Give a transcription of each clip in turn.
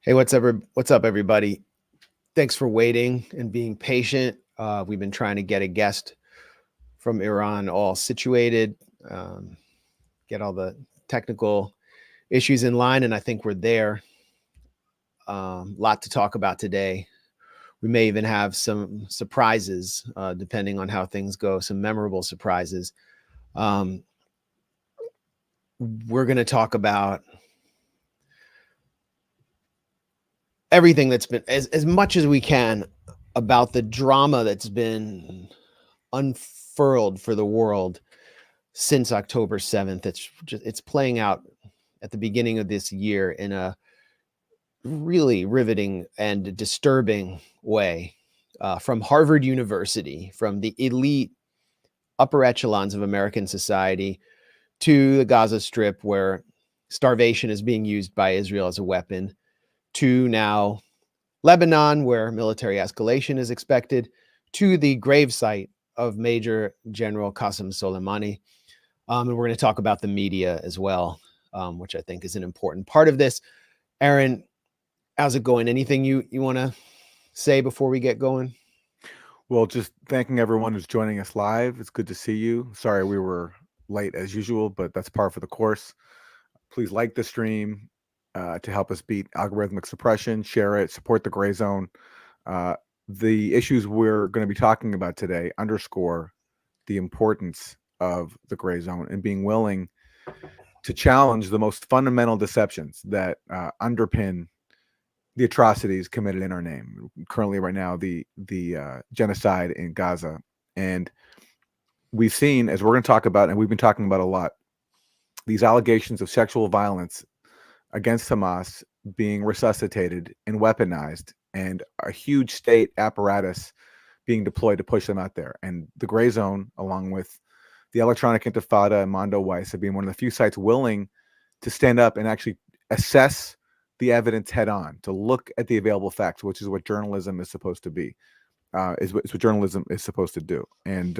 Hey, what's up, everybody? Thanks for waiting and being patient. We've been trying to get a guest from Iran all situated, um, get all the technical issues in line, and I think we're there. Lot to talk about today. We may even have some surprises, depending on how things go, some memorable surprises. Um, we're going to talk about everything that's been, as much as we can, about the drama that's been unfurled for the world since October 7th. It's playing out at the beginning of this year in a really riveting and disturbing way. From Harvard University, from the elite upper echelons of American society, to the Gaza Strip, where starvation is being used by Israel as a weapon, to now Lebanon, where military escalation is expected, to the gravesite of Major General Qasem Soleimani. And we're going to talk about the media as well, which I think is an important part of this. Aaron, how's it going? Anything you want to say before we get going? Well, just thanking everyone who's joining us live. It's good to see you. Sorry we were late as usual, but that's par for the course. Please like the stream to help us beat algorithmic suppression. Share it. Support the Grayzone. Uh, the issues we're going to be talking about today underscore the importance of the Grayzone and being willing to challenge the most fundamental deceptions that underpin the atrocities committed in our name. Currently, right now, the genocide in Gaza, and we've seen, as we're going to talk about, and we've been talking about a lot, these allegations of sexual violence against Hamas being resuscitated and weaponized, and a huge state apparatus being deployed to push them out there. And the Grayzone, along with the Electronic Intifada and Mondo Weiss, have been one of the few sites willing to stand up and actually assess the evidence head on, to look at the available facts, which is what journalism is supposed to be, is what journalism is supposed to do. And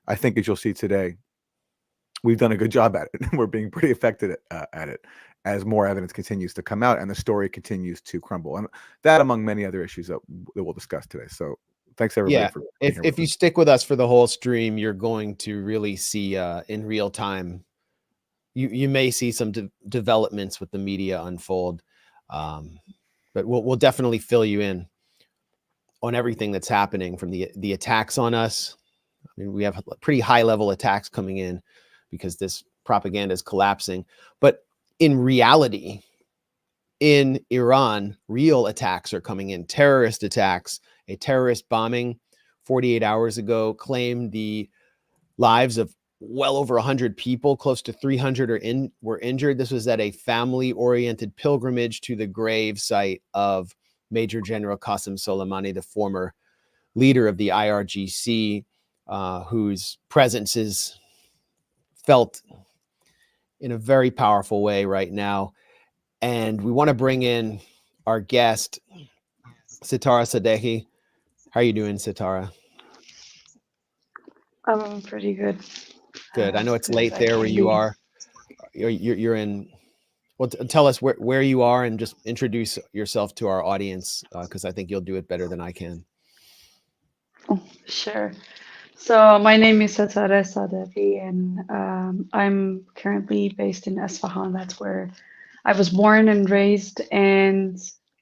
I think, as you'll see today, we've done a good job at it. We're being pretty effective at it as more evidence continues to come out and the story continues to crumble. And that, among many other issues that we'll discuss today. So thanks, everybody, Yeah, for being here if with you us. stick with us for the whole stream, you're going to really see in real time. You may see some developments with the media unfold, um, but we'll definitely fill you in on everything that's happening, from the attacks on us. I mean, we have pretty high level attacks coming in because this propaganda is collapsing. But in reality, in Iran, real attacks are coming in, terrorist attacks. A terrorist bombing 48 hours ago claimed the lives of well over 100 people. Close to 300 were injured. This was at a family-oriented pilgrimage to the grave site of Major General Qasem Soleimani, the former leader of the IRGC, whose presence is felt in a very powerful way right now. And we want to bring in our guest, Sitara Sadehi. How are you doing, Sitara? I'm pretty good, Good. I know as it's good as late I there where can you be. are. You're in. Well, tell us where you are and just introduce yourself to our audience, because I think you'll do it better than I can. Oh, sure. So my name is Satare Sadevi, and I'm currently based in Esfahan. That's where I was born and raised, and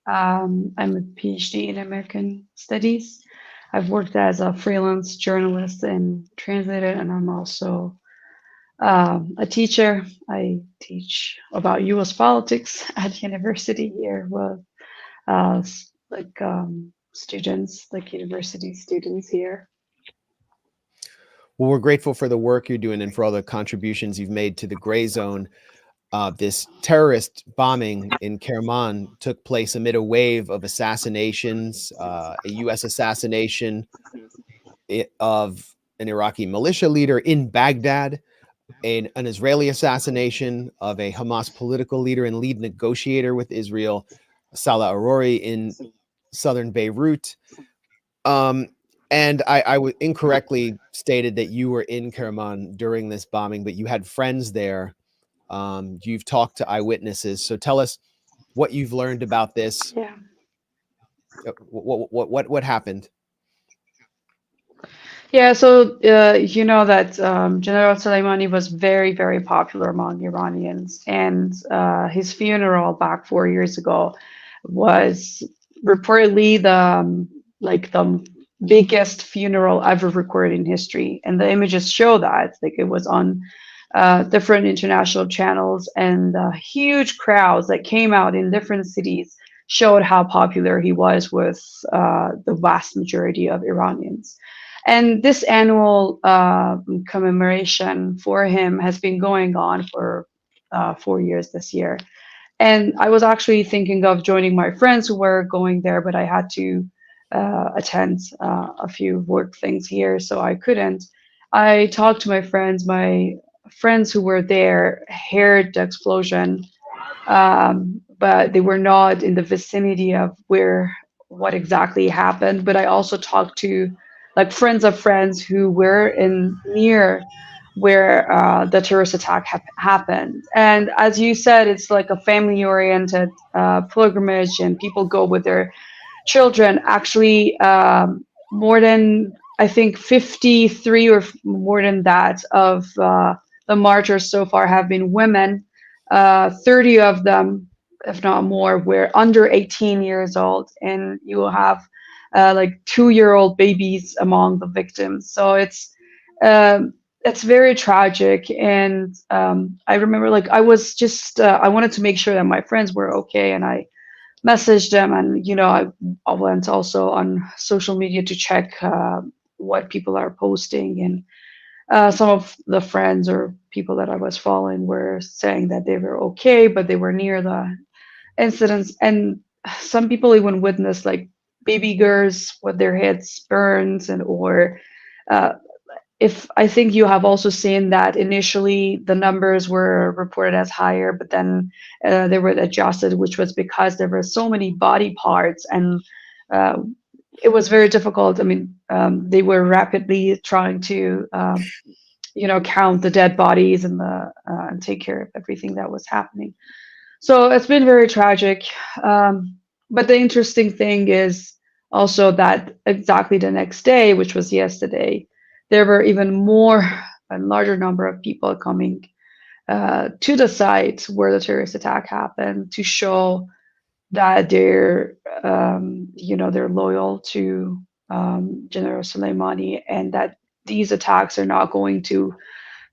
I'm a PhD in American Studies. I've worked as a freelance journalist and translator, and I'm also a teacher. I teach about U.S. politics at university here with students, like university students here. Well, we're grateful for the work you're doing and for all the contributions you've made to the Grayzone. This terrorist bombing in Kerman took place amid a wave of assassinations, a U.S. assassination of an Iraqi militia leader in Baghdad, an Israeli assassination of a Hamas political leader and lead negotiator with Israel, Salah Arori, in southern Beirut. Um, and I incorrectly stated that you were in Kerman during this bombing, but you had friends there. You've talked to eyewitnesses. So tell us, what you've learned about this. Yeah. What happened? Yeah, so you know that General Soleimani was very, very popular among Iranians, and his funeral back 4 years ago was reportedly the biggest funeral ever recorded in history, and the images show that. Like, it was on different international channels, and huge crowds that came out in different cities showed how popular he was with the vast majority of Iranians. And this annual commemoration for him has been going on for 4 years this year. And I was actually thinking of joining my friends who were going there, but I had to attend a few work things here, so I couldn't. I talked to my friends who were there heard the explosion, but they were not in the vicinity of where what exactly happened. But I also talked to like friends of friends who were in near where the terrorist attack happened. And as you said, it's like a family-oriented pilgrimage, and people go with their children. Actually, more than I think 53 or more than that of the martyrs so far have been women. 30 of them, if not more, were under 18 years old, and you will have like 2-year-old babies among the victims. So it's very tragic. And I remember, like, I was just I wanted to make sure that my friends were okay, and I messaged them, and I went also on social media to check what people are posting, and some of the friends or people that I was following were saying that they were okay, but they were near the incidents. And some people even witnessed like baby girls with their heads burned, and or uh, if I think you have also seen that initially the numbers were reported as higher, but then they were adjusted, which was because there were so many body parts, and uh, it was very difficult. I mean, they were rapidly trying to count the dead bodies and and take care of everything that was happening. So it's been very tragic. But the interesting thing is also that exactly the next day, which was yesterday, there were even more and larger number of people coming to the site where the terrorist attack happened to show that they're loyal to General Soleimani, and that these attacks are not going to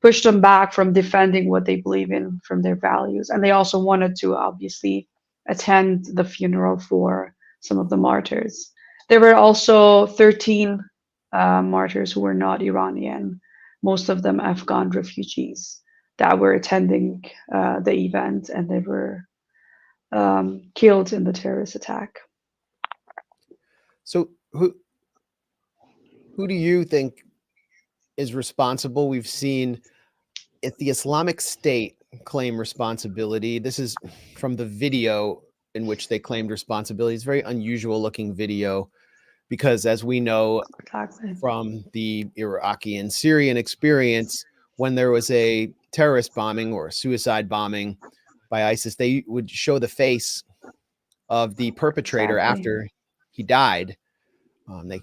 push them back from defending what they believe in, from their values. And they also wanted to obviously attend the funeral for some of the martyrs. There were also 13 martyrs who were not Iranian, most of them Afghan refugees that were attending the event, and they were killed in the terrorist attack. So who do you think is responsible? We've seen if the Islamic State claim responsibility. This is from the video in which they claimed responsibility. It's a very unusual looking video because, as we know from the Iraqi and Syrian experience, when there was a terrorist bombing or a suicide bombing by ISIS, they would show the face of the perpetrator after he died. They,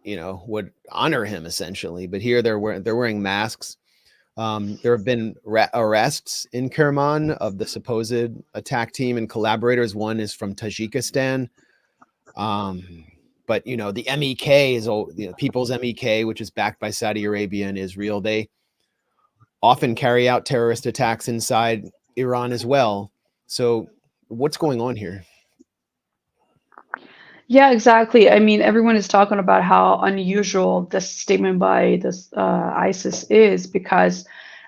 would honor him essentially. But here they're wearing masks. There have been arrests in Kerman of the supposed attack team and collaborators. One is from Tajikistan. But the MEK is People's MEK, which is backed by Saudi Arabia and Israel. They often carry out terrorist attacks inside Iran as well. So what's going on here? Yeah, exactly. I mean, everyone is talking about how unusual this statement by this ISIS is because,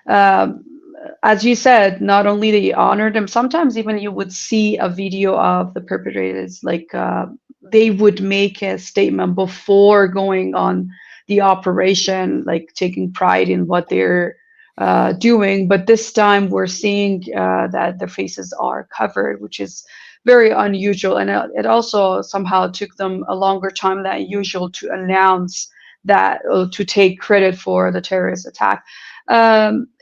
as you said, not only they honored them, sometimes even you would see a video of the perpetrators, like they would make a statement before going on the operation, like taking pride in what they're doing. But this time we're seeing that their faces are covered, which is very unusual, and it also somehow took them a longer time than usual to announce that, to take credit for the terrorist attack.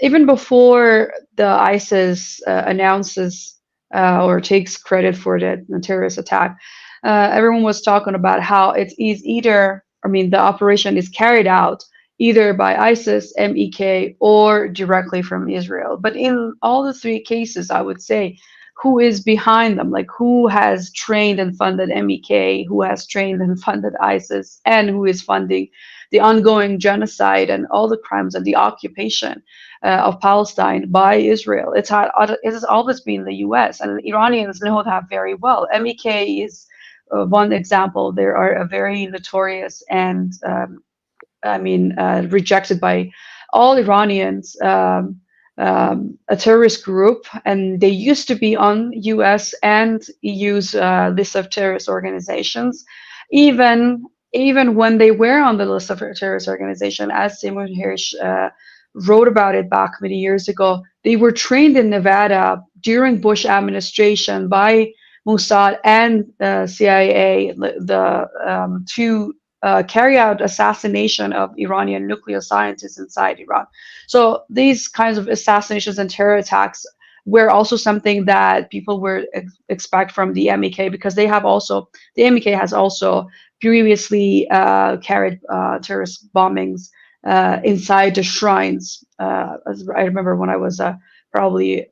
Even before the ISIS announces or takes credit for the terrorist attack. Everyone was talking about how it is either, I mean, the operation is carried out either by ISIS, MEK, or directly from Israel. But in all the three cases, I would say, who is behind them? Like, who has trained and funded MEK, who has trained and funded ISIS, and who is funding the ongoing genocide and all the crimes and the occupation of Palestine by Israel? It has always been the U.S., and Iranians know that very well. MEK is one example. They are a very notorious and rejected by all Iranians, a terrorist group, and they used to be on U.S. and EU's list of terrorist organizations, even when they were on the list of terrorist organization, as Simon Hirsch wrote about it back many years ago. They were trained in Nevada during Bush administration by Mossad and CIA to carry out assassination of Iranian nuclear scientists inside Iran. So these kinds of assassinations and terror attacks were also something that people were expect from the MEK, because the MEK has also previously carried terrorist bombings inside the shrines. As I remember when I was probably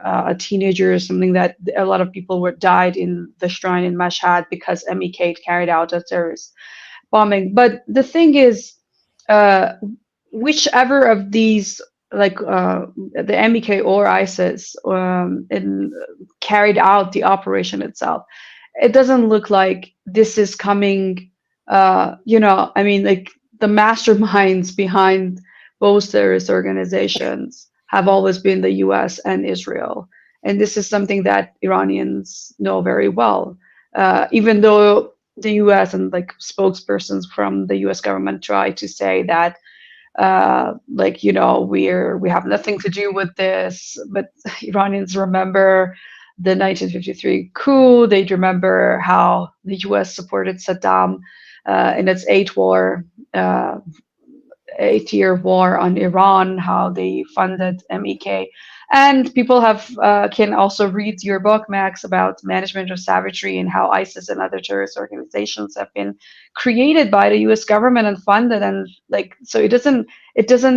a teenager or something, that a lot of people died in the shrine in Mashhad because MEK carried out a terrorist bombing. But the thing is, whichever of these, like the MEK or ISIS, carried out the operation itself, it doesn't look like this is coming. Like the masterminds behind both terrorist organizations have always been the U.S. and Israel, and this is something that Iranians know very well, even though the U.S. and like spokespersons from the U.S. government try to say that, we have nothing to do with this. But Iranians remember the 1953 coup. They remember how the U.S. supported Saddam in its eight-year war on Iran, how they funded MEK. And people can also read your book, Max, about management of savagery and how ISIS and other terrorist organizations have been created by the U.S. government and funded. And so it doesn't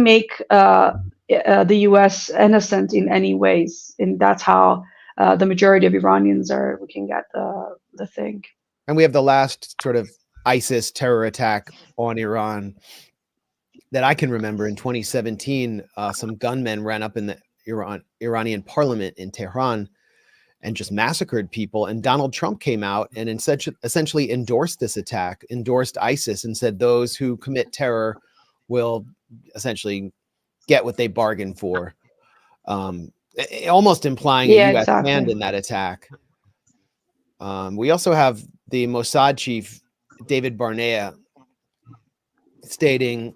make the U.S. innocent in any ways. And that's how the majority of Iranians are looking at the thing. And we have the last sort of ISIS terror attack on Iran that I can remember in 2017. Some gunmen ran up in the Iranian parliament in Tehran and just massacred people. And Donald Trump came out and essentially endorsed this attack, endorsed ISIS, and said those who commit terror will essentially get what they bargained for, almost implying a U.S. hand in that attack. We also have the Mossad chief, David Barnea, stating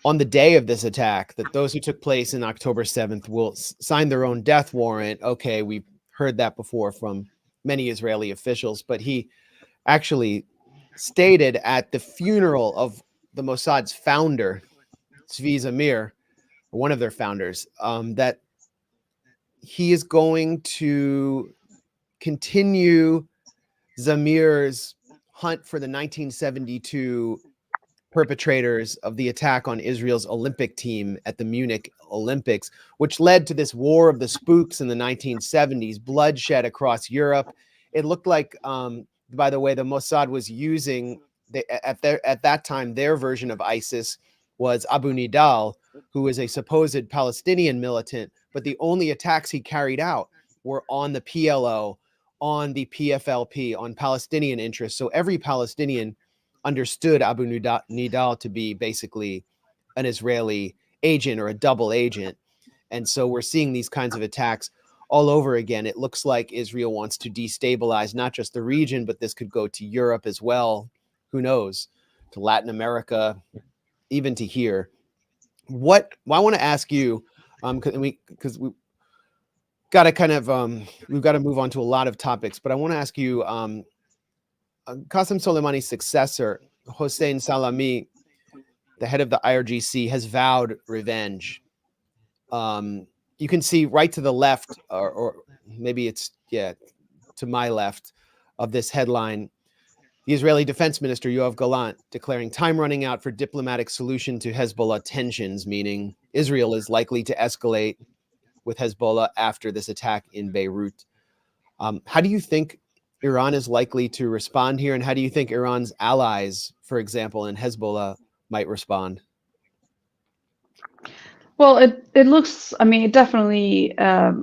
on the day of this attack that those who took place in October 7th will sign their own death warrant. Okay, we've heard that before from many Israeli officials, but he actually stated at the funeral of the Mossad's founder, Zvi Zamir, one of their founders, that he is going to continue Zamir's hunt for the 1972 perpetrators of the attack on Israel's Olympic team at the Munich Olympics, which led to this war of the spooks in the 1970s, bloodshed across Europe. It looked like, by the way, the Mossad was using, at that time, their version of ISIS was Abu Nidal, who is a supposed Palestinian militant, but the only attacks he carried out were on the PLO, on the PFLP, on Palestinian interests. So every Palestinian understood Abu Nidal to be basically an Israeli agent or a double agent. And so we're seeing these kinds of attacks all over again. It looks like Israel wants to destabilize not just the region, but this could go to Europe as well. Who knows? To Latin America, even to here. I want to ask you, because we got to kind of, we've got to move on to a lot of topics, but I want to ask you, Qasem Soleimani's successor, Hossein Salami, the head of the IRGC, has vowed revenge. you can see right to the left, or maybe it's, to my left of this headline, the Israeli Defense Minister Yoav Gallant declaring time running out for diplomatic solution to Hezbollah tensions, meaning Israel is likely to escalate with Hezbollah after this attack in Beirut. How do you think Iran is likely to respond here? And how do you think Iran's allies, for example, in Hezbollah, might respond? Well, it looks, I mean, it definitely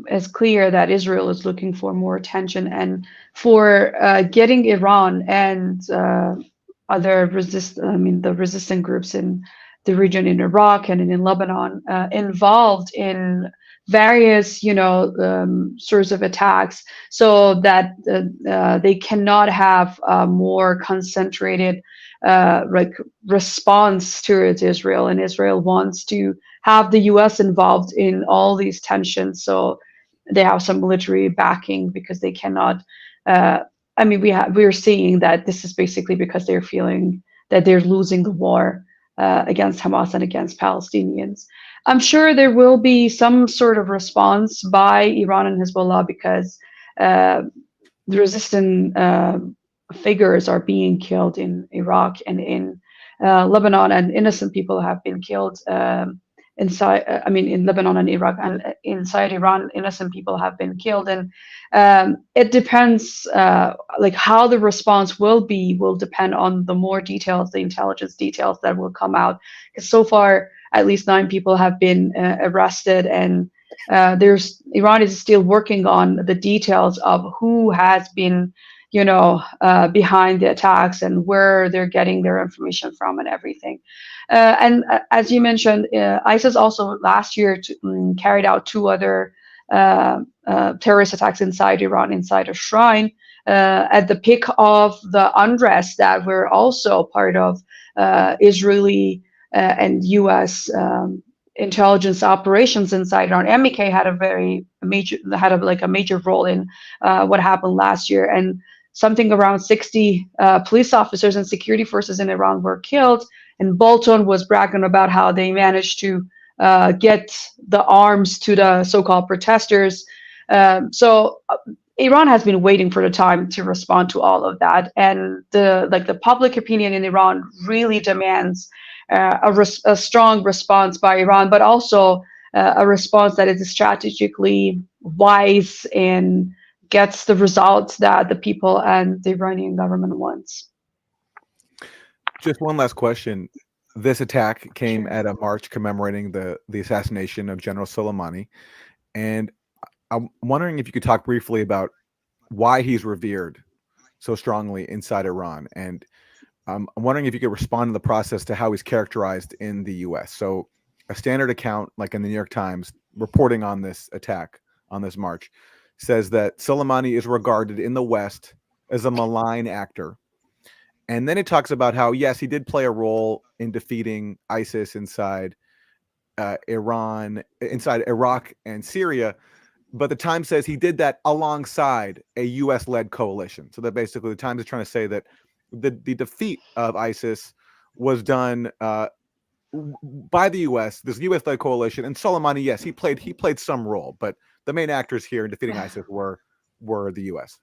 is clear that Israel is looking for more attention and for getting Iran and other the resistant groups in the region in Iraq and in Lebanon involved in various, sorts of attacks, so that they cannot have a more concentrated response towards Israel, and Israel wants to have the U.S. involved in all these tensions, so they have some military backing, because they cannot. We're seeing that this is basically because they're feeling that they're losing the war against Hamas and against Palestinians. I'm sure there will be some sort of response by Iran and Hezbollah, because the resistant figures are being killed in Iraq and in Lebanon, and innocent people have been killed in Lebanon and Iraq, and inside Iran, innocent people have been killed. And it depends, how the response will depend on the more details, the intelligence details that will come out. Because so far, at least 9 people have been arrested, and Iran is still working on the details of who has been, behind the attacks and where they're getting their information from and everything. And as you mentioned, ISIS also last year carried out 2 other terrorist attacks inside Iran, inside a shrine, at the peak of the unrest that were also part of Israeli and U.S. Intelligence operations inside Iran. MK had a major role in what happened last year, and something around 60 police officers and security forces in Iran were killed. And Bolton was bragging about how they managed to get the arms to the so-called protesters. So Iran has been waiting for the time to respond to all of that, and the public opinion in Iran really demands a strong response by Iran, but also a response that is strategically wise and gets the results that the people and the Iranian government wants. Just one last question. This attack came at a march commemorating the assassination of General Soleimani, and I'm wondering if you could talk briefly about why he's revered so strongly inside Iran, and I'm wondering if you could respond to the process to how he's characterized in the U.S. So a standard account, like in the New York Times, reporting on this attack, on this march, says that Soleimani is regarded in the West as a malign actor. And then it talks about how, yes, he did play a role in defeating ISIS inside Iran, inside Iraq and Syria. But the Times says he did that alongside a U.S.-led coalition. So that basically the Times is trying to say that the defeat of ISIS was done by the U.S., this U.S.-led coalition. And Soleimani, yes, he played some role, but the main actors here in defeating ISIS were the U.S.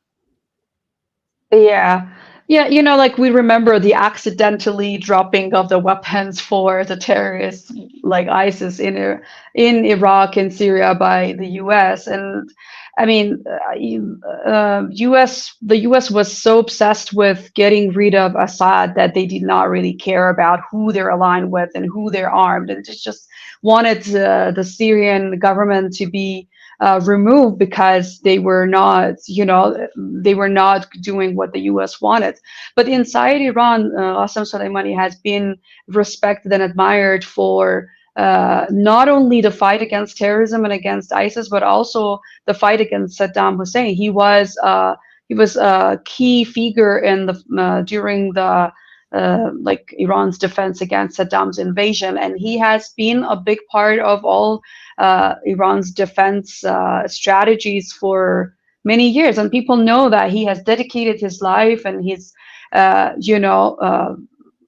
Yeah. We remember the accidentally dropping of the weapons for the terrorists like ISIS in Iraq and Syria by the U.S. And the U.S. was so obsessed with getting rid of Assad that they did not really care about who they're aligned with and who they're armed, and just wanted the Syrian government to be removed, because they were not doing what the U.S. wanted. But inside Iran, Qasem Soleimani has been respected and admired for not only the fight against terrorism and against ISIS, but also the fight against Saddam Hussein. He was a key figure in during the Iran's defense against Saddam's invasion, and he has been a big part of all Iran's defense strategies for many years. And people know that he has dedicated his life and his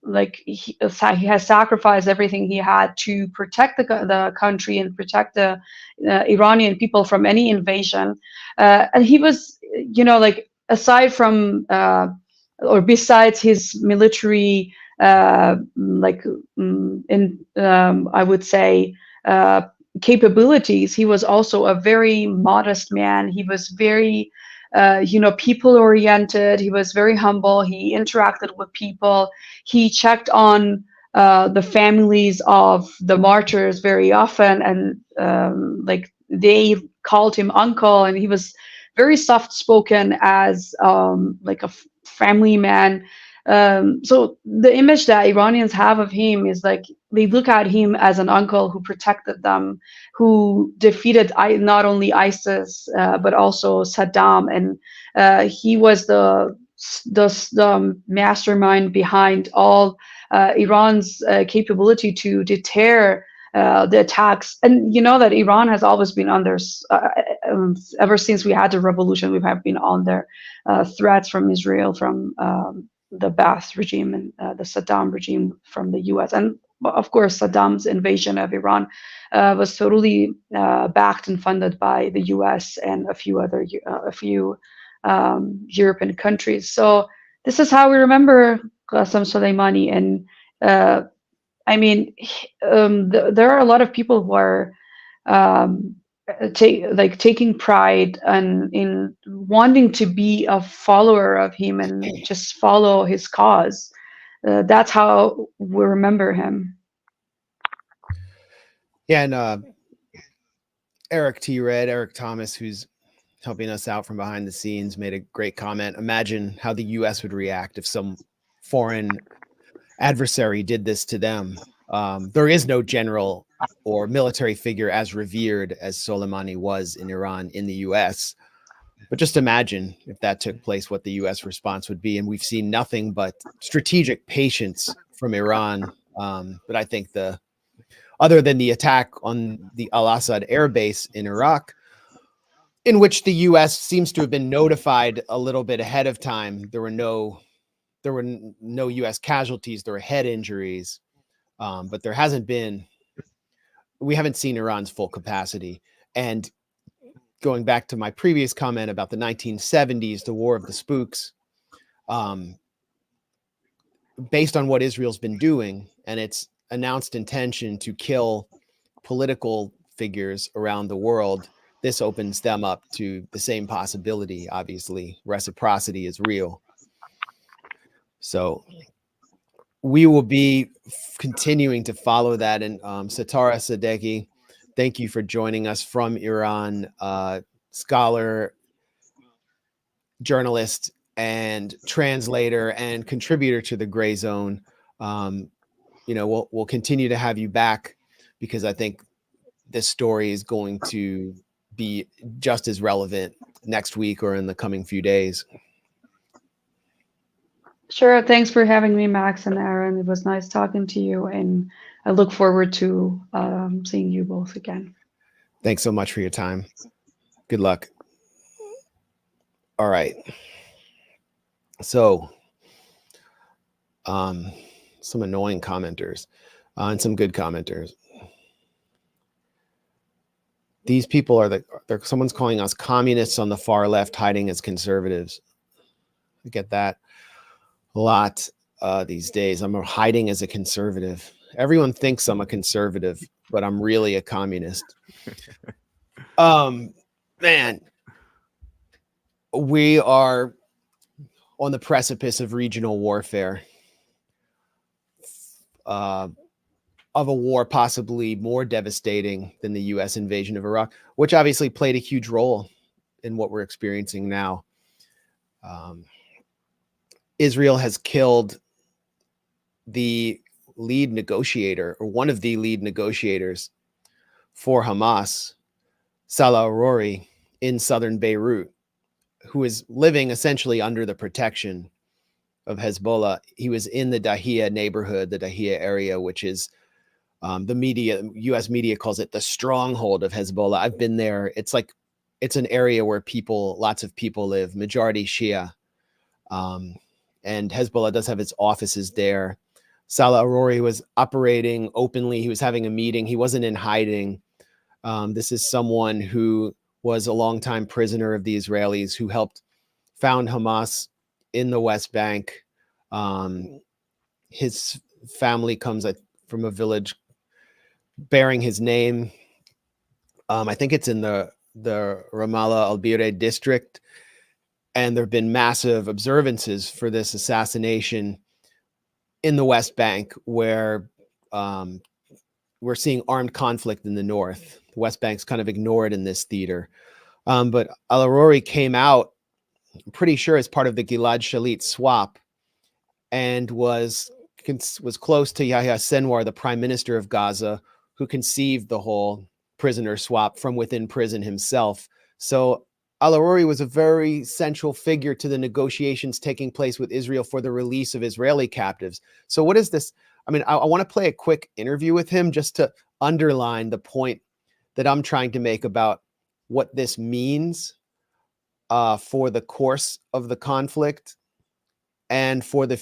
like he has sacrificed everything he had to protect the country and protect the Iranian people from any invasion. And he was, like aside from or besides his military, like I would say, capabilities, he was also a very modest man. He was very people oriented. He was very humble. He interacted with people. He checked on the families of the martyrs very often, and like they called him uncle, and he was very soft spoken as like a family man. So the image that Iranians have of him is like they look at him as an uncle who protected them, who defeated not only ISIS but also Saddam, and he was the mastermind behind all Iran's capability to deter the attacks. And you know that Iran has always been under, ever since we had the revolution, we have been under threats from Israel, from the Ba'ath regime, and the Saddam regime from the US. And of course, Saddam's invasion of Iran was totally backed and funded by the US and a few other European countries. So this is how we remember Qasem Soleimani. And I mean, there are a lot of people who are taking pride in wanting to be a follower of him and just follow his cause. That's how we remember him. Yeah, and Eric Thomas, who's helping us out from behind the scenes, made a great comment. Imagine how the US would react if some foreign adversary did this to them. There is no general or military figure as revered as Soleimani was in Iran in the US. But just imagine if that took place, what the US response would be. And we've seen nothing but strategic patience from Iran. But I think other than the attack on the Al-Assad air base in Iraq, in which the US seems to have been notified a little bit ahead of time, there were no US casualties. There were head injuries, but we haven't seen Iran's full capacity. And going back to my previous comment about the 1970s, the War of the Spooks, based on what Israel's been doing and its announced intention to kill political figures around the world, this opens them up to the same possibility. Obviously, reciprocity is real. So we will be continuing to follow that. And Satara Sadeghi, thank you for joining us from Iran, scholar, journalist, and translator, and contributor to the Grayzone. We'll continue to have you back, because I think this story is going to be just as relevant next week or in the coming few days. Sure. Thanks for having me, Max and Aaron. It was nice talking to you, and I look forward to seeing you both again. Thanks so much for your time. Good luck. All right. So, some annoying commenters and some good commenters. These people someone's calling us communists on the far left, hiding as conservatives. I get that a lot these days. I'm hiding as a conservative. Everyone thinks I'm a conservative, but I'm really a communist. Man, we are on the precipice of regional warfare, of a war possibly more devastating than the US invasion of Iraq, which obviously played a huge role in what we're experiencing now. Israel has killed the lead negotiator, or one of the lead negotiators for Hamas, Salah Arori, in southern Beirut, who is living essentially under the protection of Hezbollah. He was in the Dahia neighborhood, the Dahia area, which is US media calls it the stronghold of Hezbollah. I've been there. It's an area where lots of people live, majority Shia. And Hezbollah does have its offices there, Salah Arori was operating openly. He was having a meeting. He wasn't in hiding. This is someone who was a longtime prisoner of the Israelis who helped found Hamas in the West Bank. His family comes from a village bearing his name. I think it's in the Ramallah al-Bireh district. And there have been massive observances for this assassination in the West Bank, where we're seeing armed conflict in the north. The West Bank's kind of ignored in this theater. But al-Arori came out, I'm pretty sure, as part of the Gilad Shalit swap, and was close to Yahya Sinwar, the prime minister of Gaza, who conceived the whole prisoner swap from within prison himself. So al-Arori was a very central figure to the negotiations taking place with Israel for the release of Israeli captives. So what is this? I mean, I want to play a quick interview with him just to underline the point that I'm trying to make about what this means for the course of the conflict and for the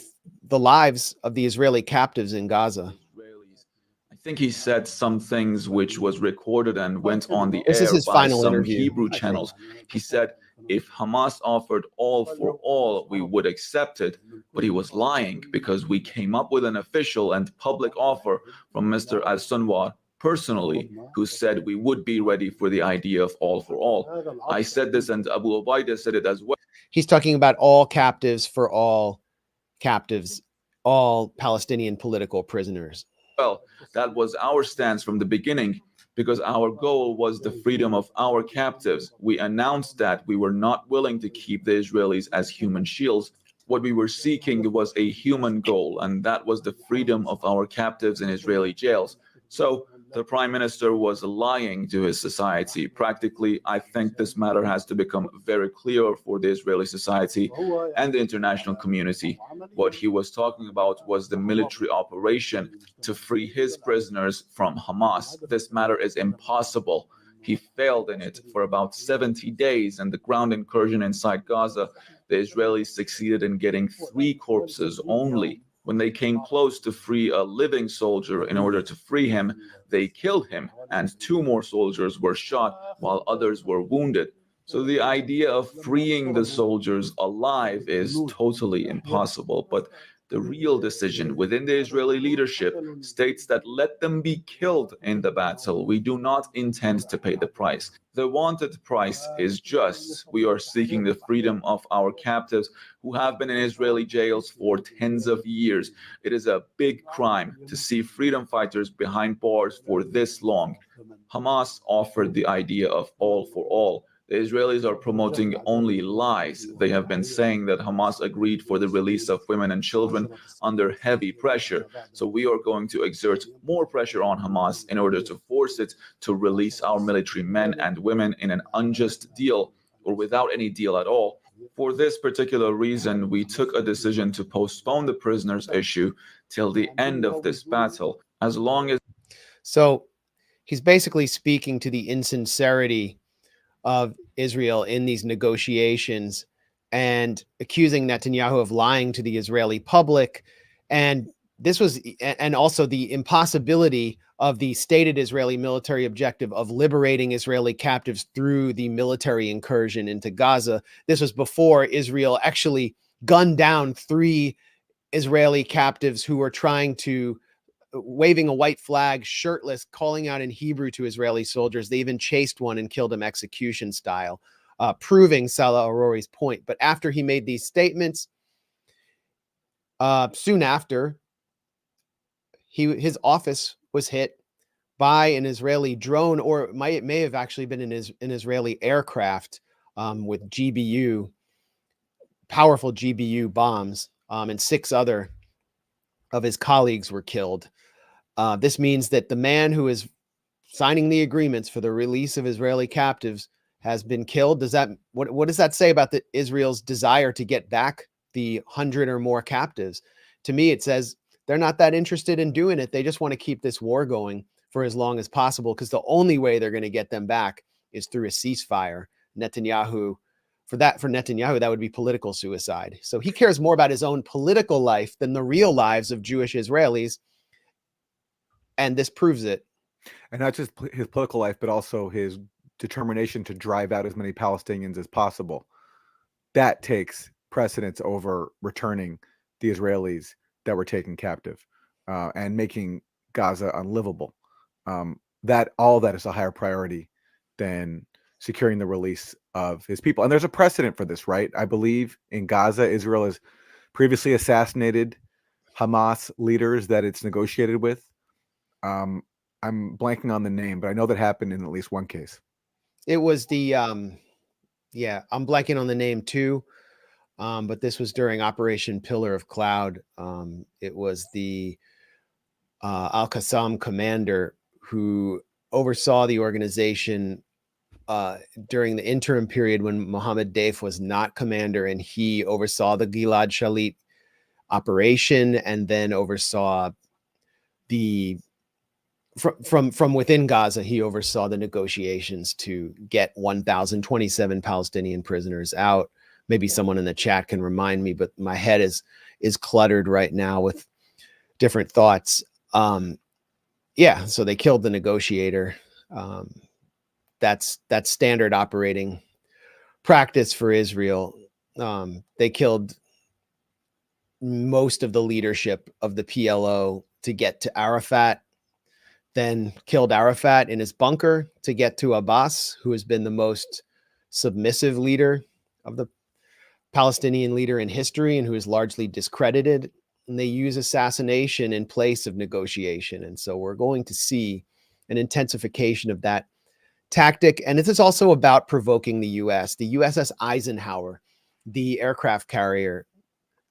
lives of the Israeli captives in Gaza. I think he said some things which was recorded and went on the This is air his by final some interview, Hebrew I think. channels. He said, if Hamas offered all for all, we would accept it. But he was lying, because we came up with an official and public offer from Mr. Al-Sunwar personally, who said we would be ready for the idea of all for all. I said this, and Abu Ubaidah said it as well. He's talking about all captives for all captives, all Palestinian political prisoners. Well, that was our stance from the beginning, because our goal was the freedom of our captives. We announced that we were not willing to keep the Israelis as human shields. What we were seeking was a human goal, and that was the freedom of our captives in Israeli jails. So the prime minister was lying to his society. Practically, I think this matter has to become very clear for the Israeli society and the international community. What he was talking about was the military operation to free his prisoners from Hamas. This matter is impossible. He failed in it for about 70 days, and the ground incursion inside Gaza, the Israelis succeeded in getting 3 corpses only. When they came close to free a living soldier in order to free him, they killed him, and 2 more soldiers were shot while others were wounded. So the idea of freeing the soldiers alive is totally impossible. But the real decision within the Israeli leadership states that let them be killed in the battle. We do not intend to pay the price. The wanted price is just. We are seeking the freedom of our captives who have been in Israeli jails for tens of years. It is a big crime to see freedom fighters behind bars for this long. Hamas offered the idea of all for all. The Israelis are promoting only lies. They have been saying that Hamas agreed for the release of women and children under heavy pressure. So we are going to exert more pressure on Hamas in order to force it to release our military men and women in an unjust deal, or without any deal at all. For this particular reason, we took a decision to postpone the prisoners issue till the end of this battle, as long as... So he's basically speaking to the insincerity of Israel in these negotiations and accusing Netanyahu of lying to the Israeli public. And this was, and also the impossibility of the stated Israeli military objective of liberating Israeli captives through the military incursion into Gaza. This was before Israel actually gunned down 3 Israeli captives who were trying to, waving a white flag, shirtless, calling out in Hebrew to Israeli soldiers. They even chased one and killed him execution style, proving Salah Arori's point. But after he made these statements, soon after, his office was hit by an Israeli drone, or it may have actually been an Israeli aircraft with GBU, powerful GBU bombs, and 6 other of his colleagues were killed. This means that the man who is signing the agreements for the release of Israeli captives has been killed. What does that say about Israel's desire to get back the 100 or more captives? To me, it says they're not that interested in doing it. They just want to keep this war going for as long as possible, because the only way they're going to get them back is through a ceasefire. Netanyahu for Netanyahu, that would be political suicide. So he cares more about his own political life than the real lives of Jewish Israelis. And this proves it. And not just his political life, but also his determination to drive out as many Palestinians as possible. That takes precedence over returning the Israelis that were taken captive and making Gaza unlivable. All that is a higher priority than securing the release of his people. And there's a precedent for this, right? I believe in Gaza, Israel has previously assassinated Hamas leaders that it's negotiated with. I'm blanking on the name, but I know that happened in at least one case. It was the, I'm blanking on the name too. But this was during Operation Pillar of Cloud. It was the Al-Qassam commander who oversaw the organization during the interim period when Mohammed Deif was not commander, and he oversaw the Gilad Shalit operation, and then oversaw the from within Gaza, he oversaw the negotiations to get 1,027 Palestinian prisoners out. Maybe someone in the chat can remind me, but my head is cluttered right now with different thoughts. So they killed the negotiator. That's standard operating practice for Israel. They killed most of the leadership of the PLO to get to Arafat, then killed Arafat in his bunker to get to Abbas, who has been the most submissive leader of the Palestinian leader in history and who is largely discredited. And they use assassination in place of negotiation. And so we're going to see an intensification of that tactic. And this is also about provoking the U.S. The USS Eisenhower, the aircraft carrier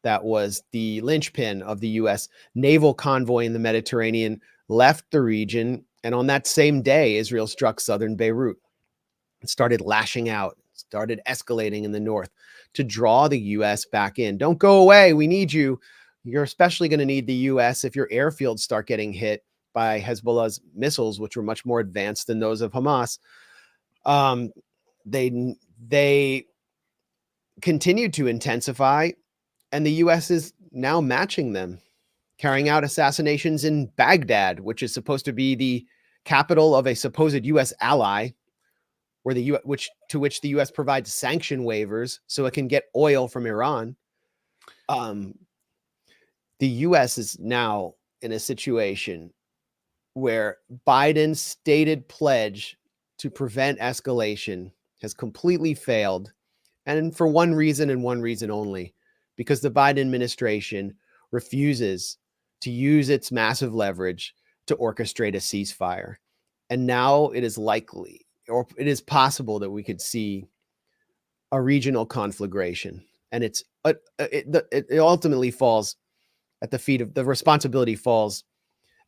that was the linchpin of the U.S. naval convoy in the Mediterranean, left the region. And on that same day, Israel struck southern Beirut. It started lashing out, started escalating in the north to draw the U.S. back in. Don't go away. We need you. You're especially going to need the U.S. if your airfields start getting hit by Hezbollah's missiles, which were much more advanced than those of Hamas. They continued to intensify, and the U.S. is now matching them, carrying out assassinations in Baghdad, which is supposed to be the capital of a supposed U.S. ally, where to which the U.S. provides sanction waivers so it can get oil from Iran. The U.S. is now in a situation where Biden's stated pledge to prevent escalation has completely failed, and for one reason and one reason only, because the Biden administration refuses to use its massive leverage to orchestrate a ceasefire. And now it is likely, or it is possible, that we could see a regional conflagration. And it ultimately falls at the feet of, the responsibility falls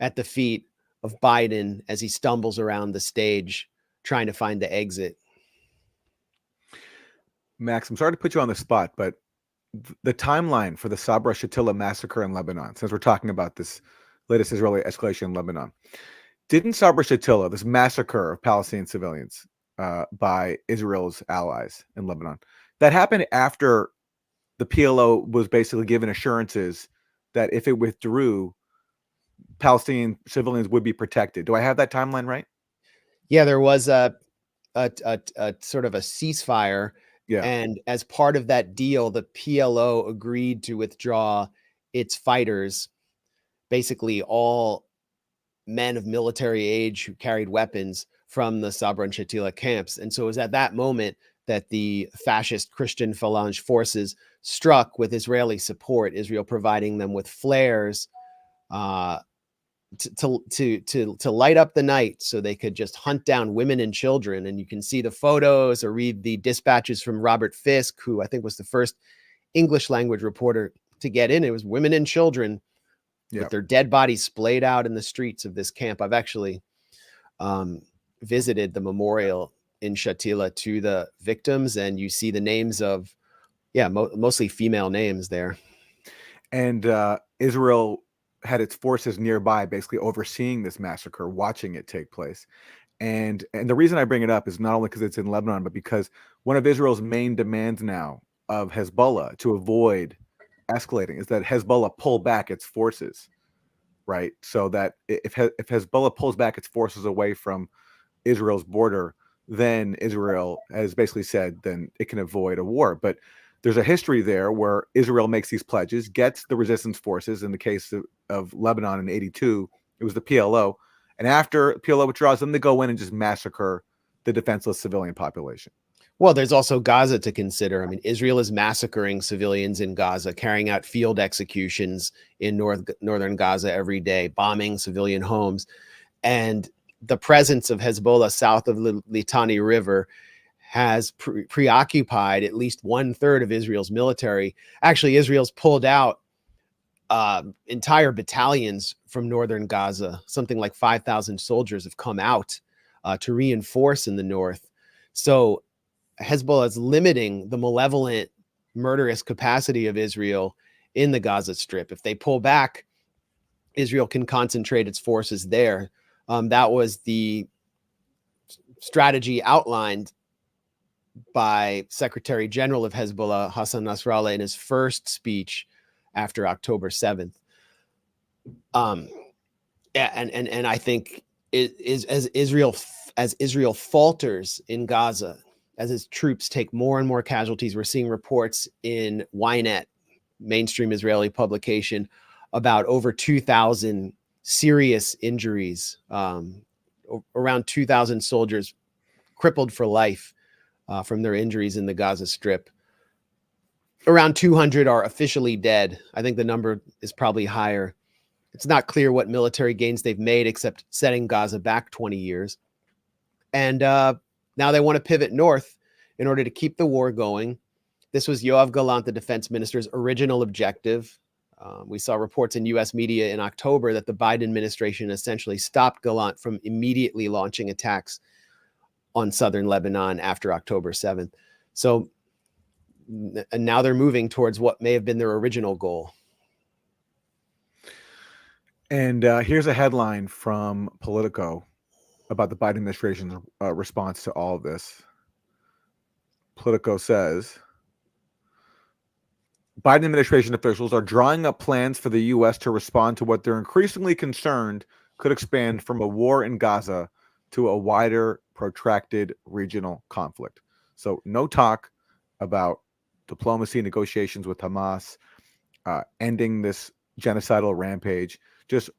at the feet of Biden as he stumbles around the stage trying to find the exit. Max, I'm sorry to put you on the spot, but the timeline for the Sabra Shatila massacre in Lebanon, since we're talking about this latest Israeli escalation in Lebanon, didn't Sabra Shatila, this massacre of Palestinian civilians by Israel's allies in Lebanon, that happened after the PLO was basically given assurances that if it withdrew, Palestinian civilians would be protected? Do I have that timeline right? Yeah, there was a sort of a ceasefire. Yeah. And as part of that deal, the PLO agreed to withdraw its fighters, basically all men of military age who carried weapons, from the Sabra and Shatila camps. And so it was at that moment that the fascist Christian Phalange forces struck with Israeli support, Israel providing them with flares to light up the night so they could just hunt down women and children. And you can see the photos or read the dispatches from Robert Fisk, who I think was the first English language reporter to get in. It was women and children with their dead bodies splayed out in the streets of this camp. I've actually visited the memorial in Shatila to the victims, and you see the names of, mostly female names there. And Israel had its forces nearby, basically overseeing this massacre, watching it take place. And the reason I bring it up is not only because it's in Lebanon, but because one of Israel's main demands now of Hezbollah to avoid escalating is that Hezbollah pull back its forces, right? So that if Hezbollah pulls back its forces away from Israel's border, then Israel has basically said then it can avoid a war. But there's a history there where Israel makes these pledges, gets the resistance forces. In the case of Lebanon in '82, it was the PLO. And after PLO withdraws, then they go in and just massacre the defenseless civilian population. Well, there's also Gaza to consider. I mean, Israel is massacring civilians in Gaza, carrying out field executions in northern Gaza every day, bombing civilian homes. And the presence of Hezbollah south of the Litani River has preoccupied at least 1/3 of Israel's military. Actually, Israel's pulled out entire battalions from northern Gaza. Something like 5,000 soldiers have come out to reinforce in the north. So Hezbollah is limiting the malevolent, murderous capacity of Israel in the Gaza Strip. If they pull back, Israel can concentrate its forces there. That was the strategy outlined by Secretary General of Hezbollah, Hassan Nasrallah, in his first speech after October 7th. And I think it is as Israel falters in Gaza, as its troops take more and more casualties. We're seeing reports in Ynet, mainstream Israeli publication, about over 2,000 serious injuries, around 2,000 soldiers crippled for life from their injuries in the Gaza Strip. Around 200 are officially dead. I think the number is probably higher. It's not clear what military gains they've made except setting Gaza back 20 years. And now they want to pivot north in order to keep the war going. This was Yoav Gallant, the defense minister's original objective. We saw reports in U.S. media in October that the Biden administration essentially stopped Gallant from immediately launching attacks on southern Lebanon after October 7th. So and now they're moving towards what may have been their original goal. And here's a headline from Politico about the Biden administration's response to all of this. Politico says, Biden administration officials are drawing up plans for the U.S. to respond to what they're increasingly concerned could expand from a war in Gaza to a wider, protracted regional conflict. So no talk about diplomacy, negotiations with Hamas, ending this genocidal rampage, just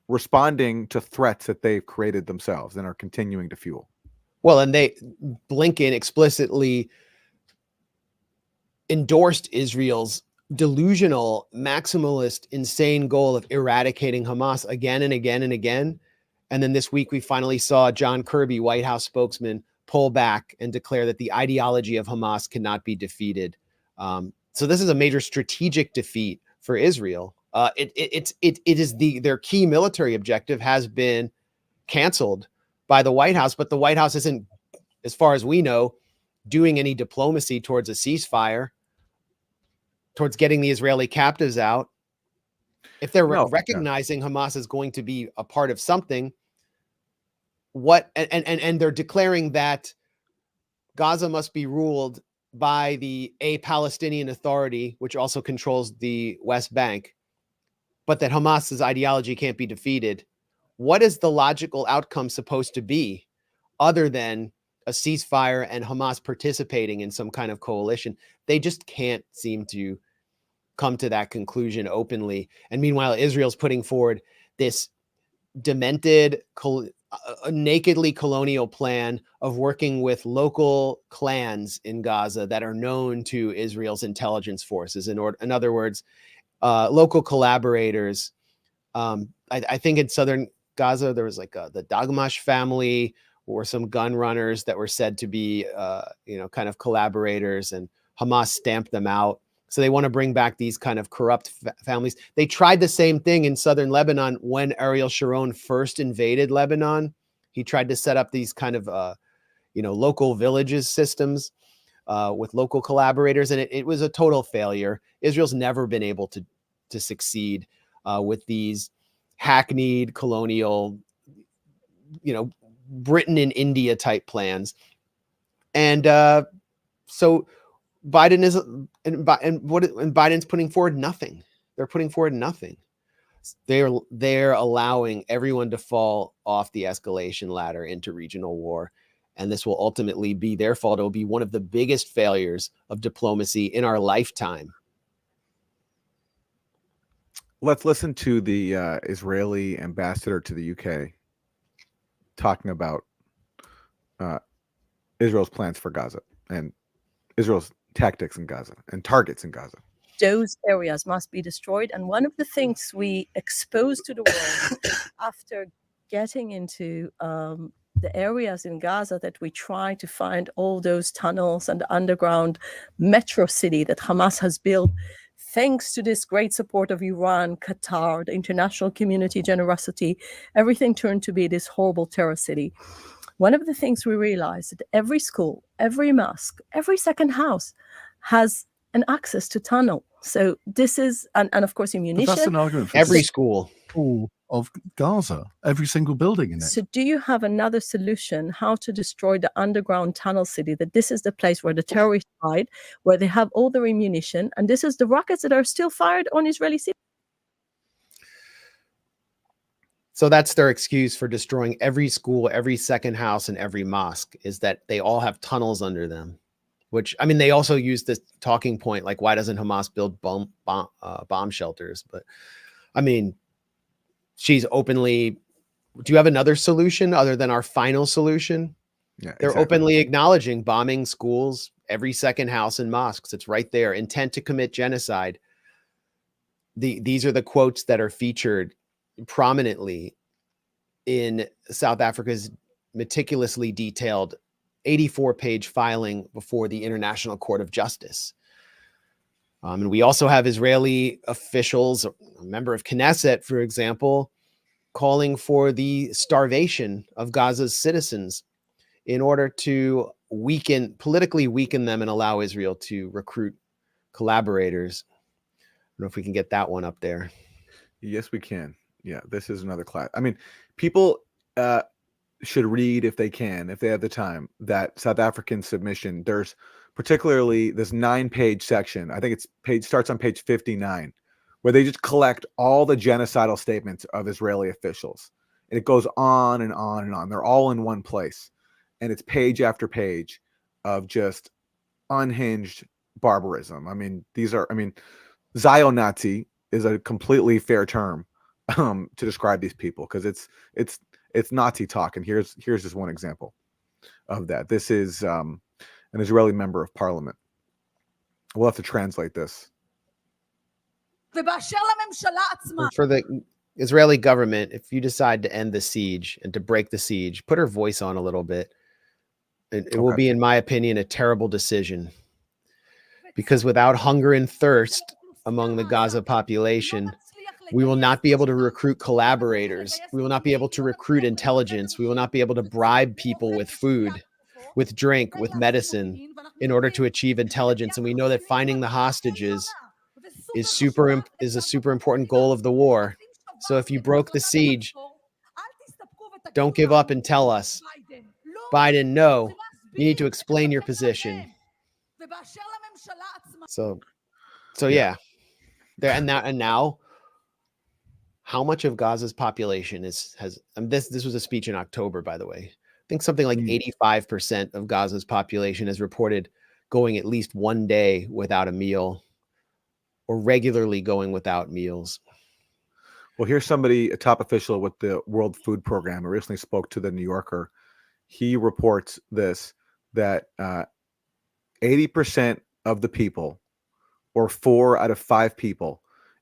responding to threats that they've created themselves and are continuing to fuel. Well, and Blinken explicitly endorsed Israel's delusional, maximalist, insane goal of eradicating Hamas again and again and again. And then this week, we finally saw John Kirby, White House spokesman, pull back and declare that the ideology of Hamas cannot be defeated. So this is a major strategic defeat for Israel. It is their key military objective has been canceled by the White House, but the White House isn't, as far as we know, doing any diplomacy towards a ceasefire, towards getting the Israeli captives out. If they're recognizing Hamas is going to be a part of something, and they're declaring that Gaza must be ruled by a Palestinian Authority, which also controls the West Bank, but that Hamas's ideology can't be defeated. What is the logical outcome supposed to be other than a ceasefire and Hamas participating in some kind of coalition? They just can't seem to come to that conclusion openly. And meanwhile, Israel's putting forward this demented, nakedly colonial plan of working with local clans in Gaza that are known to Israel's intelligence forces. In other words, local collaborators. I think in southern Gaza, there was like the Dagmash family or some gun runners that were said to be, kind of collaborators, and Hamas stamped them out. So they want to bring back these kind of corrupt families. They tried the same thing in southern Lebanon when Ariel Sharon first invaded Lebanon. He tried to set up these kind of, local villages systems with local collaborators, and it was a total failure. Israel's never been able to succeed with these hackneyed colonial, Britain and India type plans. And so Biden is, and Biden's putting forward nothing. They're putting forward nothing. They're allowing everyone to fall off the escalation ladder into regional war. And this will ultimately be their fault. It will be one of the biggest failures of diplomacy in our lifetime. Let's listen to the Israeli ambassador to the UK talking about Israel's plans for Gaza and Israel's tactics in Gaza and targets in Gaza. Those areas must be destroyed. And one of the things we exposed to the world after getting into the areas in Gaza, that we try to find all those tunnels and the underground metro city that Hamas has built, thanks to this great support of Iran, Qatar, the international community generosity, everything turned to be this horrible terror city. One of the things we realized that every school, every mosque, every second house has an access to tunnel. So this is, and of course, ammunition. But that's an argument for Every school of Gaza, every single building in it. So do you have another solution how to destroy the underground tunnel city, that this is the place where the terrorists hide, where they have all their ammunition, and this is the rockets that are still fired on Israeli cities? So that's their excuse for destroying every school, every second house, and every mosque, is that they all have tunnels under them. Which, I mean, they also use this talking point, like, why doesn't Hamas build bomb shelters? But, I mean, she's openly, do you have another solution other than our final solution? Yeah, They're exactly. openly acknowledging bombing schools, every second house and mosques. It's right there. Intent to commit genocide. These are the quotes that are featured prominently in South Africa's meticulously detailed 84-page filing before the International Court of Justice. And we also have Israeli officials, a member of Knesset, for example, calling for the starvation of Gaza's citizens in order to politically weaken them and allow Israel to recruit collaborators. I don't know if we can get that one up there. Yes, we can. Yeah, this is another class. I mean, people should read, if they can, if they have the time, that South African submission. There's particularly this 9-page section. I think starts on page 59, where they just collect all the genocidal statements of Israeli officials. And it goes on and on and on. They're all in one place. And it's page after page of just unhinged barbarism. I mean, Zio-Nazi is a completely fair term to describe these people, because it's Nazi talk. And here's just one example of that. This is an Israeli member of parliament. We'll have to translate this. For the Israeli government, if you decide to end the siege and to break the siege, put her voice on a little bit. It will be, in my opinion, a terrible decision, because without hunger and thirst among the Gaza population, we will not be able to recruit collaborators. We will not be able to recruit intelligence. We will not be able to bribe people with food, with drink, with medicine in order to achieve intelligence. And we know that finding the hostages is a super important goal of the war. So if you broke the siege, don't give up and tell us, Biden, no, you need to explain your position. So yeah. There and now, how much of Gaza's population this was a speech in October, by the way. I think something like 85% of Gaza's population is reported going at least one day without a meal, or regularly going without meals. Well, here's somebody, a top official with the World Food Program, who recently spoke to the New Yorker. He reports that 80% of the people, or 4 out of 5 people,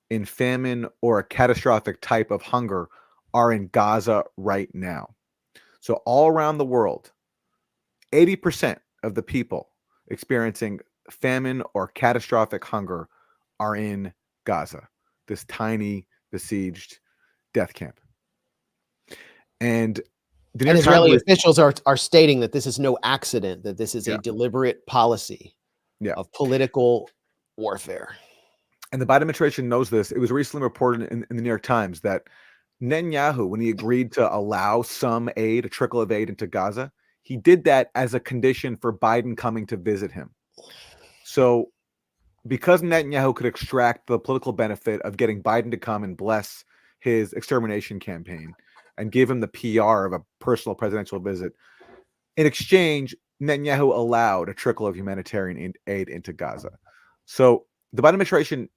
in famine or a catastrophic type of hunger are in Gaza right now. So all around the world, 80% of the people experiencing famine or catastrophic hunger are in Gaza, this tiny besieged death camp. And Israeli officials are stating that this is no accident, that this is a deliberate policy of political warfare. And the Biden administration knows this. It was recently reported in the New York Times that Netanyahu, when he agreed to allow some aid, a trickle of aid into Gaza, he did that as a condition for Biden coming to visit him. So because Netanyahu could extract the political benefit of getting Biden to come and bless his extermination campaign and give him the PR of a personal presidential visit, in exchange, Netanyahu allowed a trickle of humanitarian aid into Gaza. So the Biden administration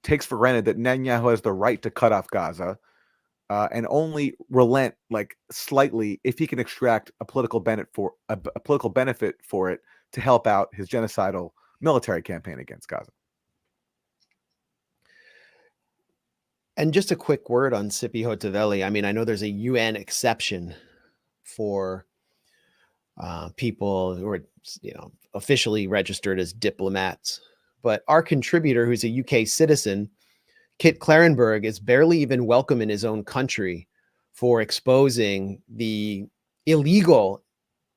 takes for granted that Netanyahu has the right to cut off Gaza and only relent like slightly if he can extract a political benefit for it to help out his genocidal military campaign against Gaza. And just a quick word on Sipi Hotovely. I mean, I know there's a UN exception for people who are, officially registered as diplomats, but our contributor, who's a UK citizen, Kit Clarenberg, is barely even welcome in his own country for exposing the illegal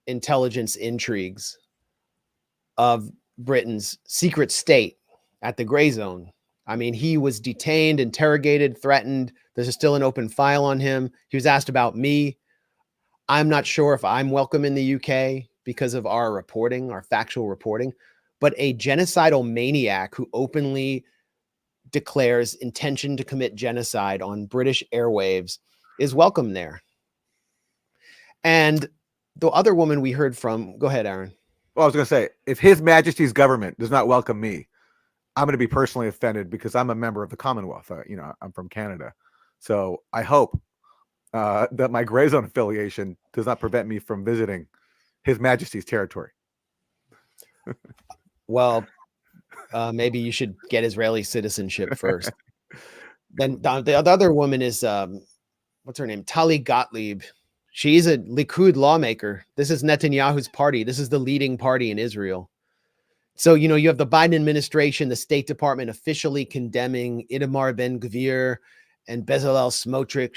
intelligence intrigues of Britain's secret state at the Grayzone. I mean, he was detained, interrogated, threatened. There's still an open file on him. He was asked about me. I'm not sure if I'm welcome in the UK because of our reporting, our factual reporting, but a genocidal maniac who openly declares intention to commit genocide on British airwaves is welcome there. And the other woman we heard from, go ahead, Aaron. Well, I was going to say, if His Majesty's government does not welcome me, I'm going to be personally offended because I'm a member of the Commonwealth. I'm from Canada. So I hope that my Grayzone affiliation does not prevent me from visiting His Majesty's territory. Well, maybe you should get Israeli citizenship first. Then the other woman is, what's her name? Tali Gottlieb. She's a Likud lawmaker. This is Netanyahu's party. This is the leading party in Israel. So, you have the Biden administration, the State Department officially condemning Itamar Ben-Gvir and Bezalel Smotrich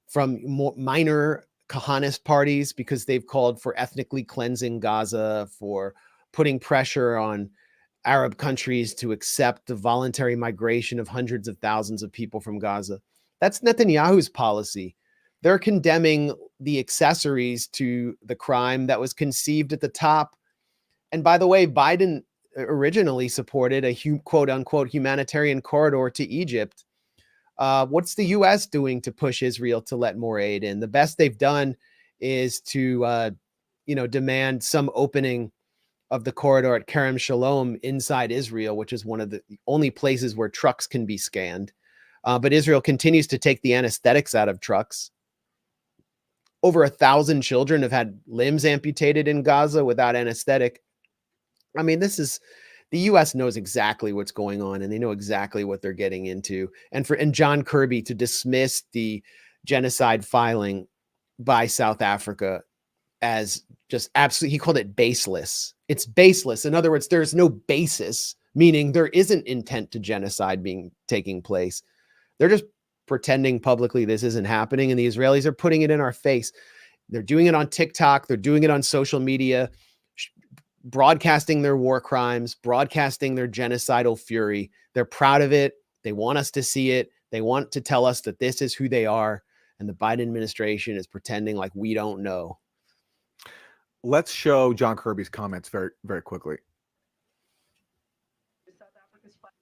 from minor Kahanist parties because they've called for ethnically cleansing Gaza, for putting pressure on Arab countries to accept the voluntary migration of hundreds of thousands of people from Gaza. That's Netanyahu's policy. They're condemning the accessories to the crime that was conceived at the top. And by the way, Biden originally supported a quote unquote humanitarian corridor to Egypt. What's the U.S. doing to push Israel to let more aid in? The best they've done is to, demand some opening of the corridor at Kerem Shalom inside Israel, which is one of the only places where trucks can be scanned. But Israel continues to take the anesthetics out of trucks. Over 1,000 children have had limbs amputated in Gaza without anesthetic. I mean, the U.S. knows exactly what's going on, and they know exactly what they're getting into. And John Kirby to dismiss the genocide filing by South Africa as just absolutely, he called it baseless. It's baseless. In other words, there's no basis, meaning there isn't intent to genocide taking place. They're just pretending publicly this isn't happening, and the Israelis are putting it in our face. They're doing it on TikTok. They're doing it on social media, broadcasting their war crimes, broadcasting their genocidal fury. They're proud of it. They want us to see it. They want to tell us that this is who they are, and the Biden administration is pretending like we don't know. Let's show John Kirby's comments very, very quickly. South Africa's filed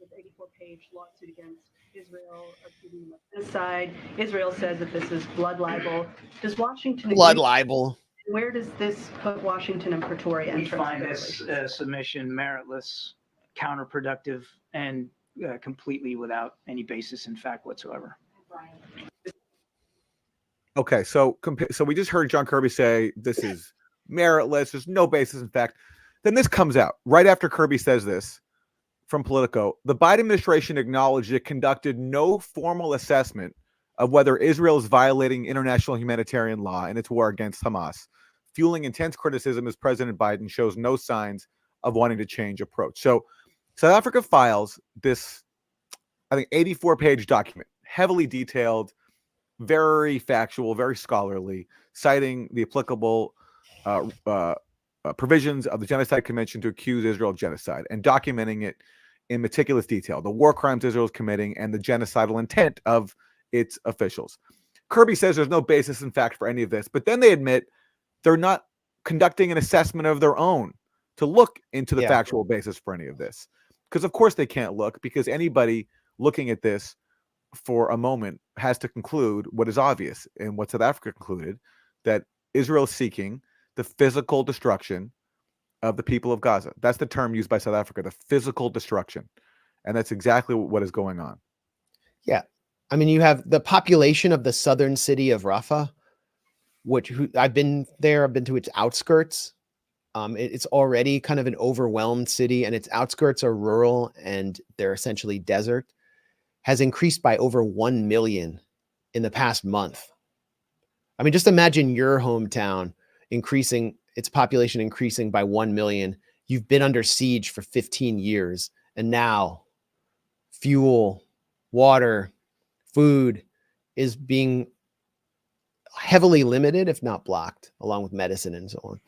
an 84-page lawsuit against Israel accusing them of genocide. Israel says that this is blood libel. Does Washington blood libel? Where does this put Washington and Pretoria? We find this submission meritless, counterproductive, and completely without any basis in fact whatsoever. Okay, so we just heard John Kirby say this is meritless. There's no basis in fact. Then this comes out right after Kirby says this from Politico. The Biden administration acknowledged it conducted no formal assessment of whether Israel is violating international humanitarian law in its war against Hamas, fueling intense criticism as President Biden shows no signs of wanting to change approach. So South Africa files this, I think, 84-page document, heavily detailed, very factual, very scholarly, citing the applicable provisions of the Genocide Convention to accuse Israel of genocide and documenting it in meticulous detail the war crimes Israel is committing and the genocidal intent of its officials. Kirby says there's no basis in fact for any of this, but then they admit they're not conducting an assessment of their own to look into the factual basis for any of this. Because of course they can't look, because anybody looking at this for a moment has to conclude what is obvious and what South Africa concluded, that Israel is seeking the physical destruction of the people of Gaza. That's the term used by South Africa, the physical destruction. And that's exactly what is going on. Yeah. I mean, you have the population of the southern city of Rafah, I've been there, I've been to its outskirts. It's already kind of an overwhelmed city, and its outskirts are rural and they're essentially desert, has increased by over 1 million in the past month. I mean, just imagine your hometown increasing, its population increasing by 1 million. You've been under siege for 15 years, and now fuel, water, food is being heavily limited, if not blocked, along with medicine and so on.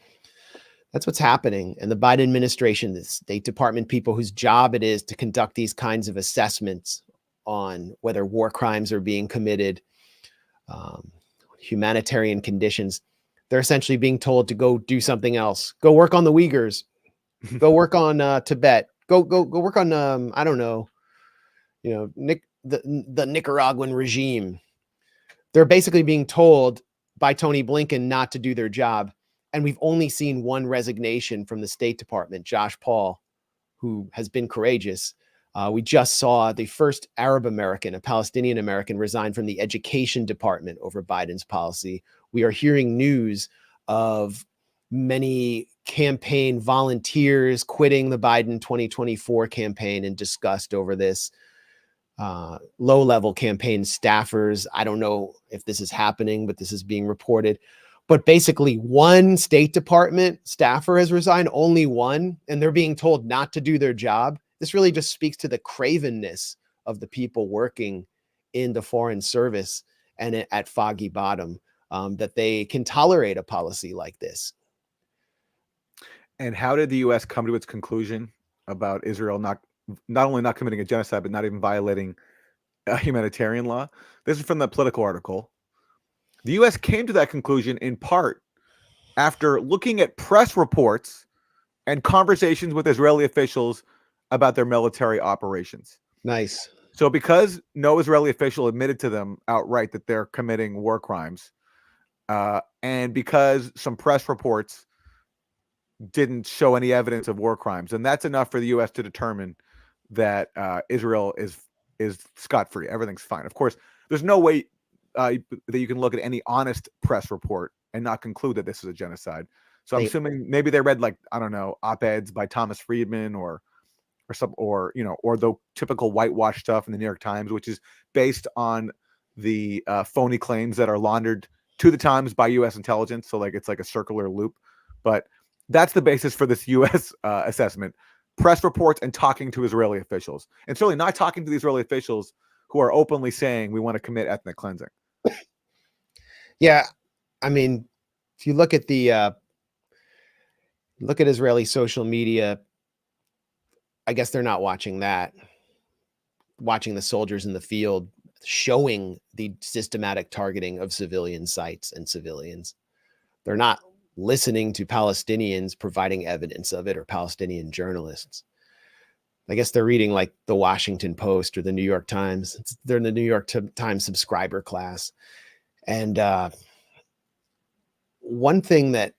That's what's happening. And the Biden administration, the State Department people whose job it is to conduct these kinds of assessments on whether war crimes are being committed, humanitarian conditions, they're essentially being told to go do something else. Go work on the Uyghurs. Go work on Tibet. Go work on I don't know, the Nicaraguan regime. They're basically being told by Tony Blinken not to do their job. And we've only seen one resignation from the State Department, Josh Paul, who has been courageous. We just saw the first Arab American, a Palestinian American, resign from the Education Department over Biden's policy. We are hearing news of many campaign volunteers quitting the Biden 2024 campaign in disgust over this. Low-level campaign staffers. I don't know if this is happening, but this is being reported. But basically, one State Department staffer has resigned, only one, and they're being told not to do their job. This really just speaks to the cravenness of the people working in the Foreign Service and at Foggy Bottom, that they can tolerate a policy like this. And how did the U.S. come to its conclusion about Israel not only not committing a genocide, but not even violating a humanitarian law? This is from the Political article. The U.S. came to that conclusion in part after looking at press reports and conversations with Israeli officials about their military operations. Nice. So because no Israeli official admitted to them outright that they're committing war crimes, and because some press reports didn't show any evidence of war crimes, and that's enough for the U.S. to determine that Israel is scot-free. Everything's fine. Of course, there's no way that you can look at any honest press report and not conclude that this is a genocide. So I'm assuming maybe they read, like, I don't know, op-eds by Thomas Friedman or the typical whitewash stuff in the New York Times, which is based on the phony claims that are laundered to the Times by U.S. intelligence. So it's like a circular loop. But that's the basis for this U.S. Assessment: press reports and talking to Israeli officials, and certainly not talking to the Israeli officials who are openly saying we want to commit ethnic cleansing. Yeah, I mean, if you look at Israeli social media, I guess they're not watching that. Watching the soldiers in the field showing the systematic targeting of civilian sites and civilians. They're not listening to Palestinians providing evidence of it, or Palestinian journalists. I guess they're reading like the Washington Post or the New York Times. They're in the New York Times subscriber class. And one thing that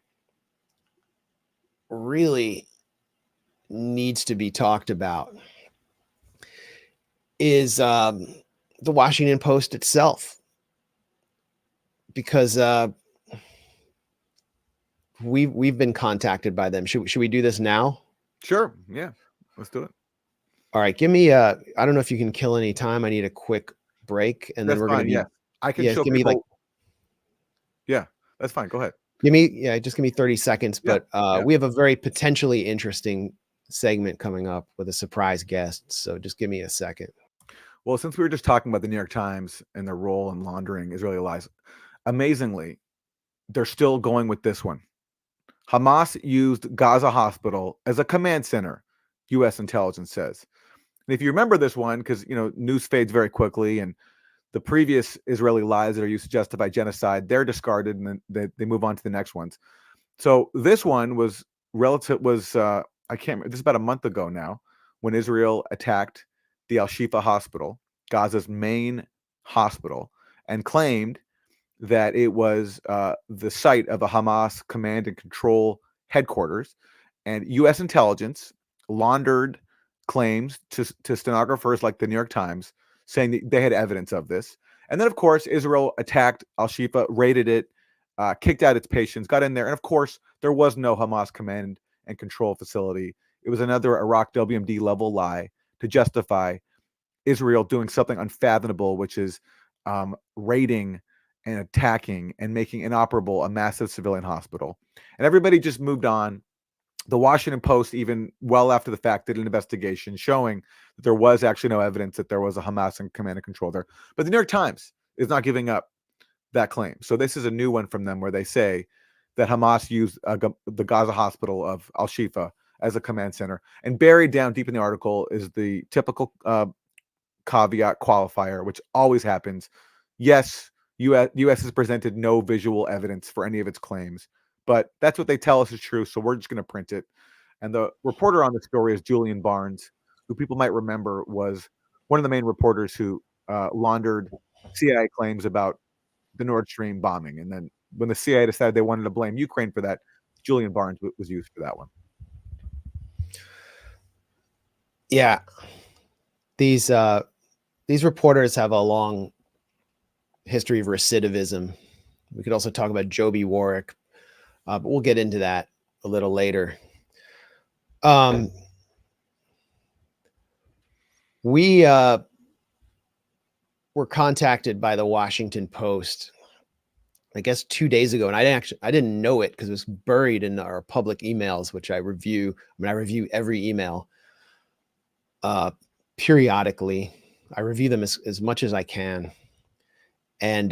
really needs to be talked about is the Washington Post itself, because we've been contacted by them. Should we do this now? Sure. Yeah, let's do it. All right. Give me I don't know if you can kill any time. I need a quick break, and then we're going to be. Yeah, I can show give people. me Yeah, that's fine. Go ahead. Just give me 30 seconds. But we have a very potentially interesting segment coming up with a surprise guest. So just give me a second. Well, since we were just talking about the New York Times and their role in laundering Israeli lies, amazingly, they're still going with this one. Hamas used Gaza hospital as a command center, U.S. intelligence says. And if you remember this one, because news fades very quickly, and the previous Israeli lies that are used to justify genocide, they're discarded, and then they move on to the next ones. So this one was I can't remember, this is about a month ago now, when Israel attacked the Al-Shifa hospital, Gaza's main hospital, and claimed that it was the site of a Hamas command and control headquarters. And U.S. intelligence laundered claims to stenographers like the New York Times, saying that they had evidence of this. And then, of course, Israel attacked Al-Shifa, raided it, kicked out its patients, got in there. And, of course, there was no Hamas command and control facility. It was another Iraq WMD level lie to justify Israel doing something unfathomable, which is raiding and attacking and making inoperable a massive civilian hospital. And everybody just moved on. The Washington Post, even well after the fact, did an investigation showing that there was actually no evidence that there was a Hamas and command and control there. But the New York Times is not giving up that claim. So this is a new one from them where they say that Hamas used the Gaza hospital of Al-Shifa as a command center. And buried down deep in the article is the typical caveat qualifier, which always happens. Yes, U.S. has presented no visual evidence for any of its claims, but that's what they tell us is true, so we're just going to print it. And the reporter on the story is Julian Barnes, who people might remember was one of the main reporters who laundered CIA claims about the Nord Stream bombing. And then when the CIA decided they wanted to blame Ukraine for that, Julian Barnes was used for that one. Yeah. These reporters have a long history of recidivism. We could also talk about Joby Warwick, but we'll get into that a little later. We were contacted by the Washington Post, I guess 2 days ago, and I didn't know it because it was buried in our public emails, which I review. I review every email periodically. I review them as much as I can. And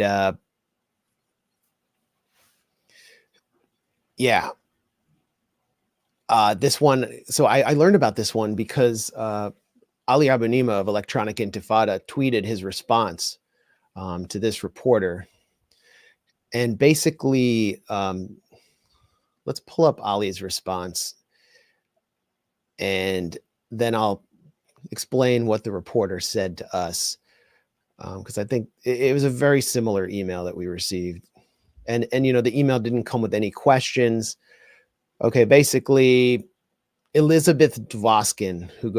this one, so I learned about this one because Ali Abunimah of Electronic Intifada tweeted his response to this reporter. And basically, let's pull up Ali's response, and then I'll explain what the reporter said to us, because I think it was a very similar email that we received. And the email didn't come with any questions. Okay, basically, Elizabeth Dvoskin, who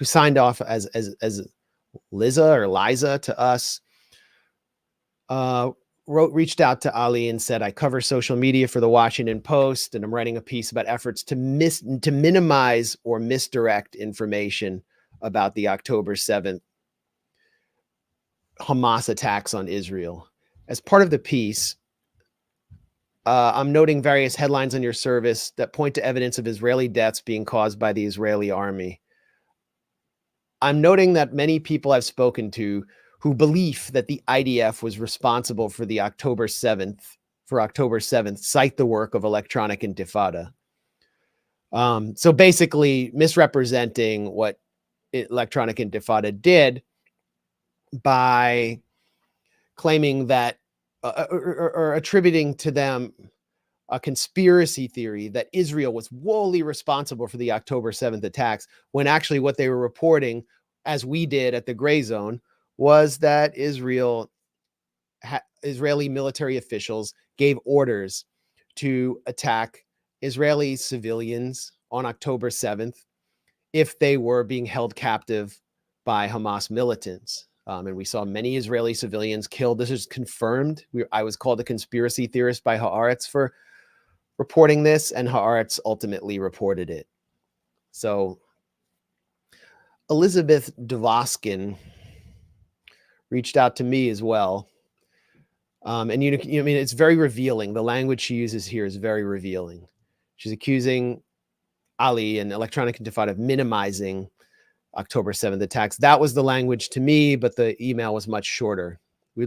signed off as Liza or Liza to us, reached out to Ali and said, I cover social media for the Washington Post, and I'm writing a piece about efforts to minimize or misdirect information about the October 7th Hamas attacks on Israel. As part of the piece, I'm noting various headlines on your service that point to evidence of Israeli deaths being caused by the Israeli army. I'm noting that many people I've spoken to who believe that the IDF was responsible for October 7th, cite the work of Electronic Intifada. So basically misrepresenting what Electronic Intifada did by claiming that or attributing to them a conspiracy theory that Israel was wholly responsible for the October 7th attacks, when actually what they were reporting, as we did at the Grayzone, was that Israeli military officials gave orders to attack Israeli civilians on October 7th if they were being held captive by Hamas militants. And we saw many Israeli civilians killed. This is confirmed. I was called a conspiracy theorist by Haaretz for reporting this, and Haaretz ultimately reported it. So Elizabeth Dvoskin reached out to me as well. And it's very revealing. The language she uses here is very revealing. She's accusing Ali and Electronic Intifada of minimizing October 7th attacks. That was the language to me, but the email was much shorter.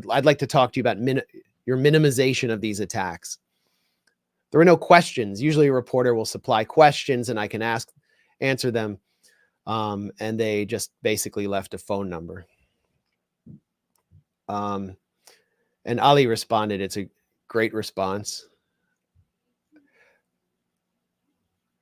I'd like to talk to you about your minimization of these attacks. There were no questions. Usually a reporter will supply questions and I can answer them. and they just basically left a phone number. And Ali responded. It's a great response.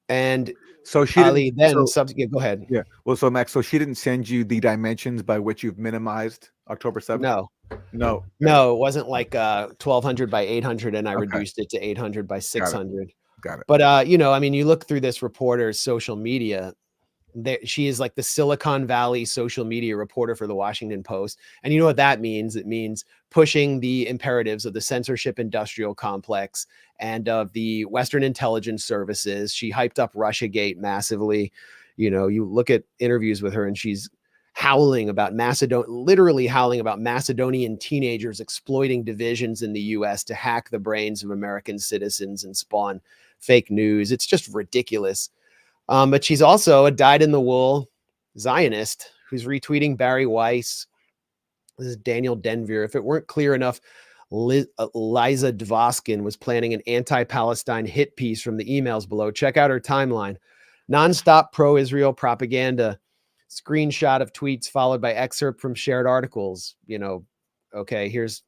And So she Ali didn't. then go ahead. Yeah. Well, so Max, so she didn't send you the dimensions by which you've minimized October 7th? No, it wasn't like 1200 by 800 and I reduced it to 800 by 600. Got it. But you know, I mean, you look through this reporter's social media, she is like the Silicon Valley social media reporter for the Washington Post. And you know what that means? It means pushing the imperatives of the censorship industrial complex and of the Western intelligence services. She hyped up Russiagate massively. You know, you look at interviews with her and she's howling about literally howling about Macedonian teenagers exploiting divisions in the US to hack the brains of American citizens and spawn fake news. It's just ridiculous. But she's also a dyed-in-the-wool Zionist who's retweeting Barry Weiss. This is Daniel Denvir. If it weren't clear enough, Liza Dvoskin was planning an anti-Palestine hit piece from the emails below. Check out her timeline. Nonstop pro-Israel propaganda. Screenshot of tweets followed by excerpt from shared articles. You know, okay, here she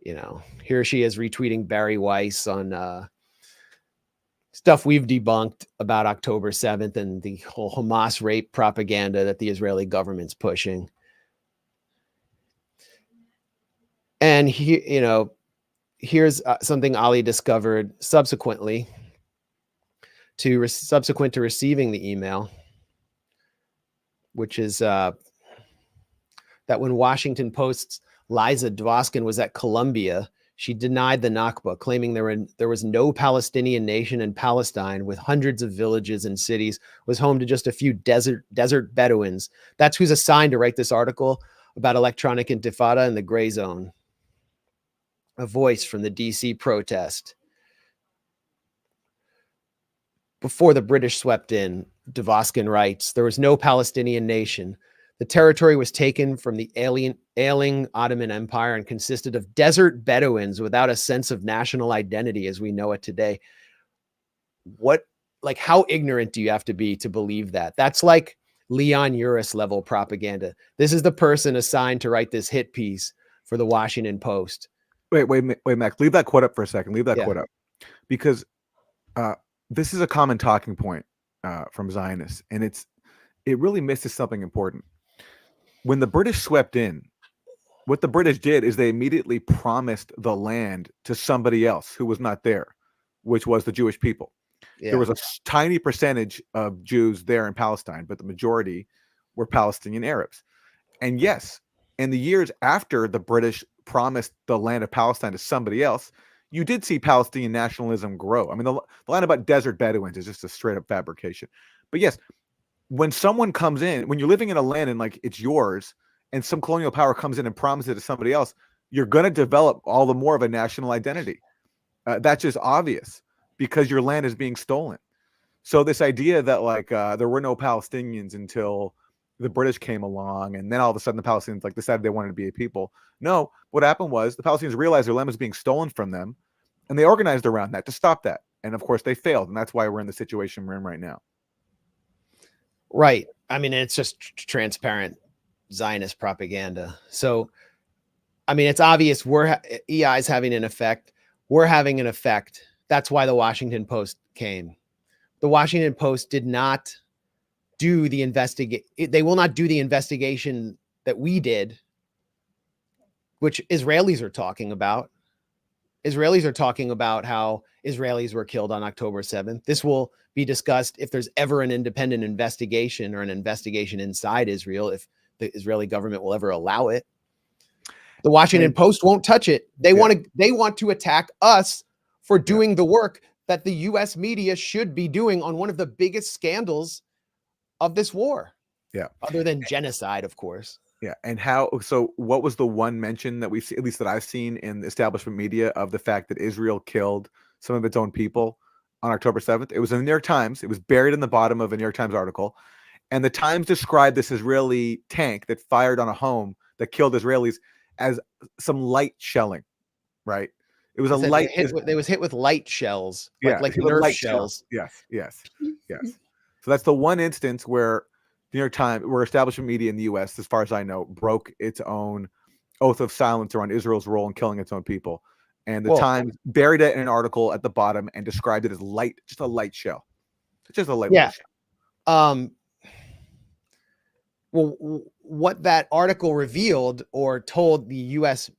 is retweeting Barry Weiss on stuff we've debunked about October 7th and the whole Hamas rape propaganda that the Israeli government's pushing. And here's something Ali discovered subsequent to receiving the email, which is that when Washington Post's Liza Dvoskin was at Columbia, she denied the Nakba, claiming there was no Palestinian nation, and Palestine, with hundreds of villages and cities, was home to just a few desert Bedouins. That's who's assigned to write this article about electronic intifada in the Grayzone. A voice from the DC protest. Before the British swept in, Dvoskin writes, there was no Palestinian nation. The territory was taken from the ailing Ottoman Empire and consisted of desert Bedouins without a sense of national identity as we know it today. How ignorant do you have to be to believe that? That's like Leon Uris level propaganda. This is the person assigned to write this hit piece for the Washington Post. Wait, Max, leave that quote up for a second. Leave that quote up, because this is a common talking point from Zionists, and it really misses something important. When the British swept in, what the British did is they immediately promised the land to somebody else who was not there, which was the Jewish people. Yeah. There was a tiny percentage of Jews there in Palestine, but the majority were Palestinian Arabs. And yes, in the years after the British promised the land of Palestine to somebody else, you did see Palestinian nationalism grow. I mean, the line about desert Bedouins is just a straight up fabrication. But yes, when someone comes in, when you're living in a land and like it's yours, and some colonial power comes in and promises it to somebody else, you're going to develop all the more of a national identity. That's just obvious because your land is being stolen. So this idea that like there were no Palestinians until the British came along, and then all of a sudden the Palestinians like decided they wanted to be a people. No, what happened was the Palestinians realized their land was being stolen from them, and they organized around that to stop that. And of course they failed, and that's why we're in the situation we're in right now. Right. I mean, it's just transparent Zionist propaganda. So, I mean, it's obvious EI is having an effect. We're having an effect. That's why the Washington Post came. The Washington Post did not do the investigation. They will not do the investigation that we did, which Israelis are talking about. Israelis are talking about how Israelis were killed on October 7th. This will be discussed if there's ever an independent investigation or an investigation inside Israel, if the Israeli government will ever allow it. The Washington Post won't touch it. They want to attack us for doing the work that the US media should be doing on one of the biggest scandals of this war. Yeah. Other than genocide, of course. Yeah. And what was the one mention that we've seen, at least that I've seen in the establishment media, of the fact that Israel killed some of its own people on October 7th? It was in the New York Times. It was buried in the bottom of a New York Times article. And the Times described this Israeli tank that fired on a home that killed Israelis as some light shelling, right? It was a light. It was hit with light shells, like Nerf shells. Yes. So that's the one instance where New York Times, where establishment media in the U.S., as far as I know, broke its own oath of silence around Israel's role in killing its own people. And the Well- Times buried it in an article at the bottom and described it as light, just a light show. Just a light Yeah. show. Well, what that article revealed or told the U.S.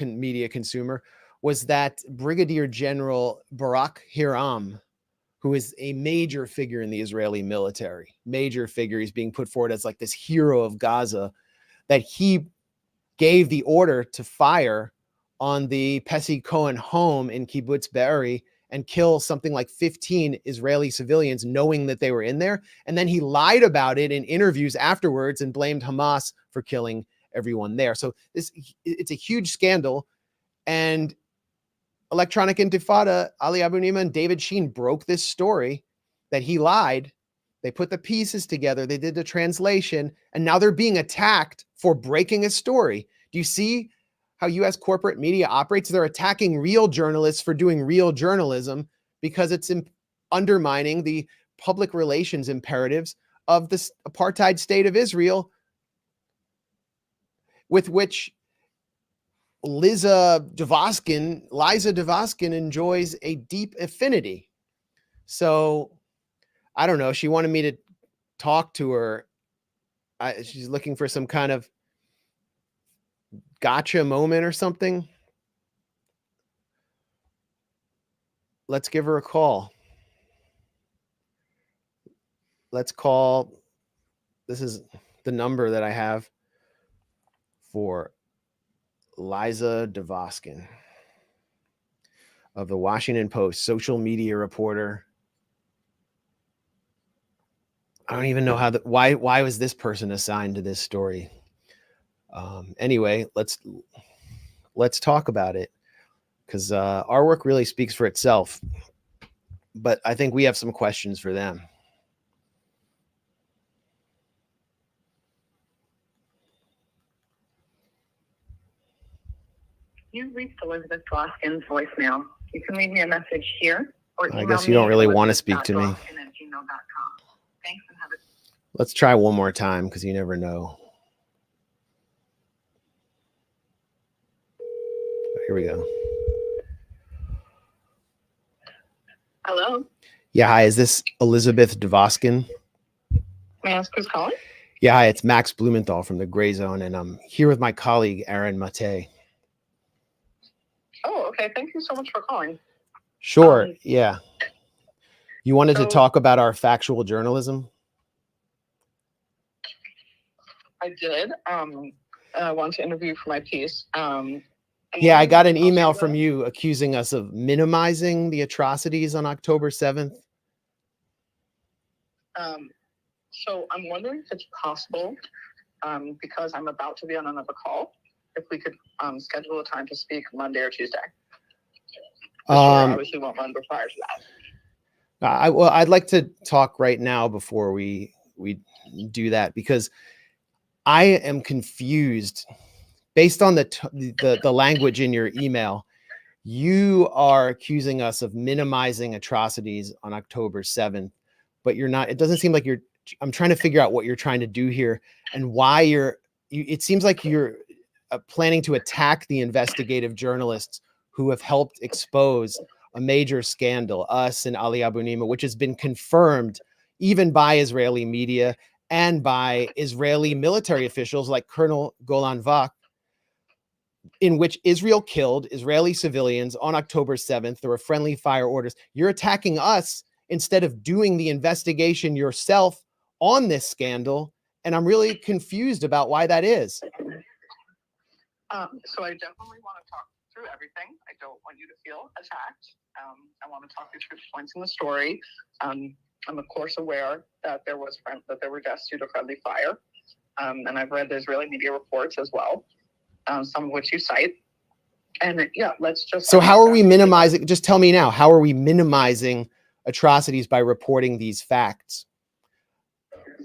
media consumer was that Brigadier General Barak Hiram, who is a major figure in the Israeli military, major figure, he's being put forward as like this hero of Gaza, that he gave the order to fire on the Pessi Cohen home in Kibbutz Be'eri and kill something like 15 Israeli civilians, knowing that they were in there. And then he lied about it in interviews afterwards and blamed Hamas for killing everyone there. So it's a huge scandal. And Electronic Intifada, Ali Abu Nima and David Sheen broke this story that he lied. They put the pieces together. They did the translation, and now they're being attacked for breaking a story. Do you see how U.S. corporate media operates? They're attacking real journalists for doing real journalism because it's undermining the public relations imperatives of this apartheid state of Israel, with which Liza Devoskin enjoys a deep affinity. So I don't know. She wanted me to talk to her. She's looking for some kind of gotcha moment or something. Let's give her a call. Let's call. This is the number that I have for Liza Devoskin of the Washington Post, social media reporter. I don't even know how why was this person assigned to this story? Anyway, let's talk about it, because our work really speaks for itself. But I think we have some questions for them. You've reached Elizabeth Dwoskin's voicemail. You can leave me a message here, or email I guess you don't really want to speak to me. elizabeth.dwoskin@gmail.com. Thanks and have a Let's try one more time, because you never know. Here we go. Hello. Yeah, hi. Is this Elizabeth Devoskin? May I ask who's calling? Yeah, hi. It's Max Blumenthal from the Grayzone, and I'm here with my colleague Aaron Mate. Oh, okay. Thank you so much for calling. Sure. Yeah. You wanted to so- talk about our factual journalism? I did. I want to interview for my piece. Yeah, I got an email from you accusing us of minimizing the atrocities on October 7th. So I'm wondering if it's possible, because I'm about to be on another call, if we could schedule a time to speak Monday or Tuesday. Obviously won't run prior to that. I'd like to talk right now before we do that, because I am confused based on the language in your email. You are accusing us of minimizing atrocities on October 7th, but you're not. It doesn't seem like you're. I'm trying to figure out what you're trying to do here and why it seems like you're planning to attack the investigative journalists who have helped expose a major scandal, us and Ali Abu Nima, which has been confirmed even by Israeli media and by Israeli military officials like Colonel Golan Vak, in which Israel killed Israeli civilians on October 7th. There were friendly fire orders. You're attacking us instead of doing the investigation yourself on this scandal. And I'm really confused about why that is. So I definitely want to talk through everything. I don't want you to feel attacked. I want to talk you through the points in the story. I'm of course aware that there were deaths due to friendly fire. And I've read the Israeli media reports as well, some of which you cite. And yeah, let's just. So how are we minimizing? Just tell me now, how are we minimizing atrocities by reporting these facts?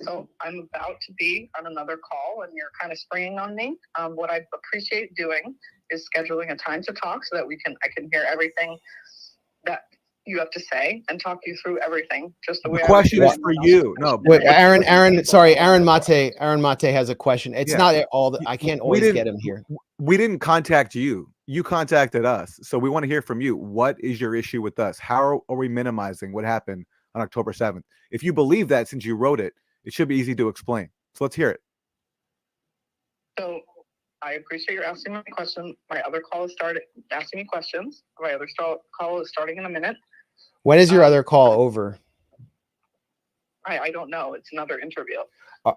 So I'm about to be on another call and you're kind of springing on me. What I appreciate doing is scheduling a time to talk so that I can hear everything that you have to say and talk you through everything. Just the way The I would question do is anyone for else's you. No, question. Wait, Aaron, sorry, Aaron Mate. Mate. Aaron Mate has a question. It's Yeah. not all that Y- I can't we always didn't- get him here. We didn't contact you. You contacted us. So we want to hear from you. What is your issue with us? How are we minimizing what happened on October 7th? If you believe that, since you wrote it, it should be easy to explain. So let's hear it. So I appreciate your asking me a question. My other call is started asking me questions. My other call is starting in a minute. When is your other call over? I don't know. It's another interview. Uh,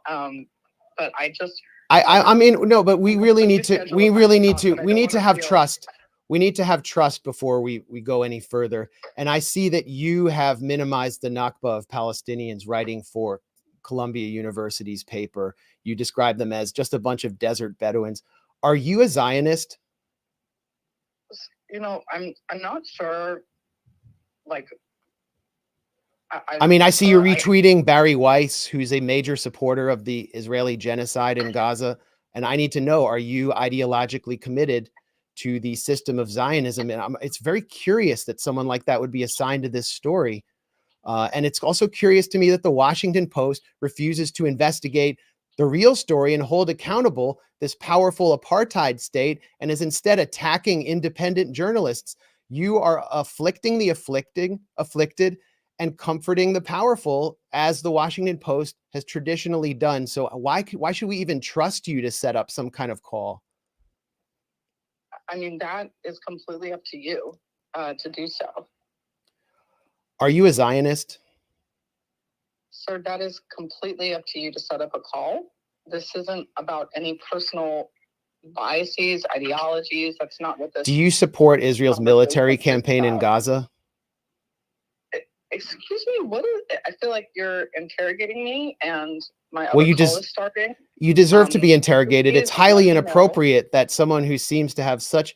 But I just I mean, no, but we really need to, schedule we a really time need talk, to, but I we don't need to wanna have feel- trust. We need to have trust before we go any further. And I see that you have minimized the Nakba of Palestinians writing for Columbia University's paper. You describe them as just a bunch of desert Bedouins. Are you a Zionist? You know, I'm not sure. Like, I mean, I see you I- retweeting Barry Weiss, who's a major supporter of the Israeli genocide in Gaza. And I need to know, are you ideologically committed to the system of Zionism? And it's very curious that someone like that would be assigned to this story. And it's also curious to me that the Washington Post refuses to investigate the real story and hold accountable this powerful apartheid state and is instead attacking independent journalists. You are afflicting the afflicted and comforting the powerful, as the Washington Post has traditionally done. So why should we even trust you to set up some kind of call? I mean, that is completely up to you to do so. Are you a Zionist? Sir, that is completely up to you to set up a call. This isn't about any personal biases, ideologies. That's not what this. Do you support Israel's military campaign in Gaza? Excuse me, what is? I feel like you're interrogating me, and my other Well, you call just is starting. you deserve to be interrogated. It's please highly let me know. inappropriate that someone who seems to have such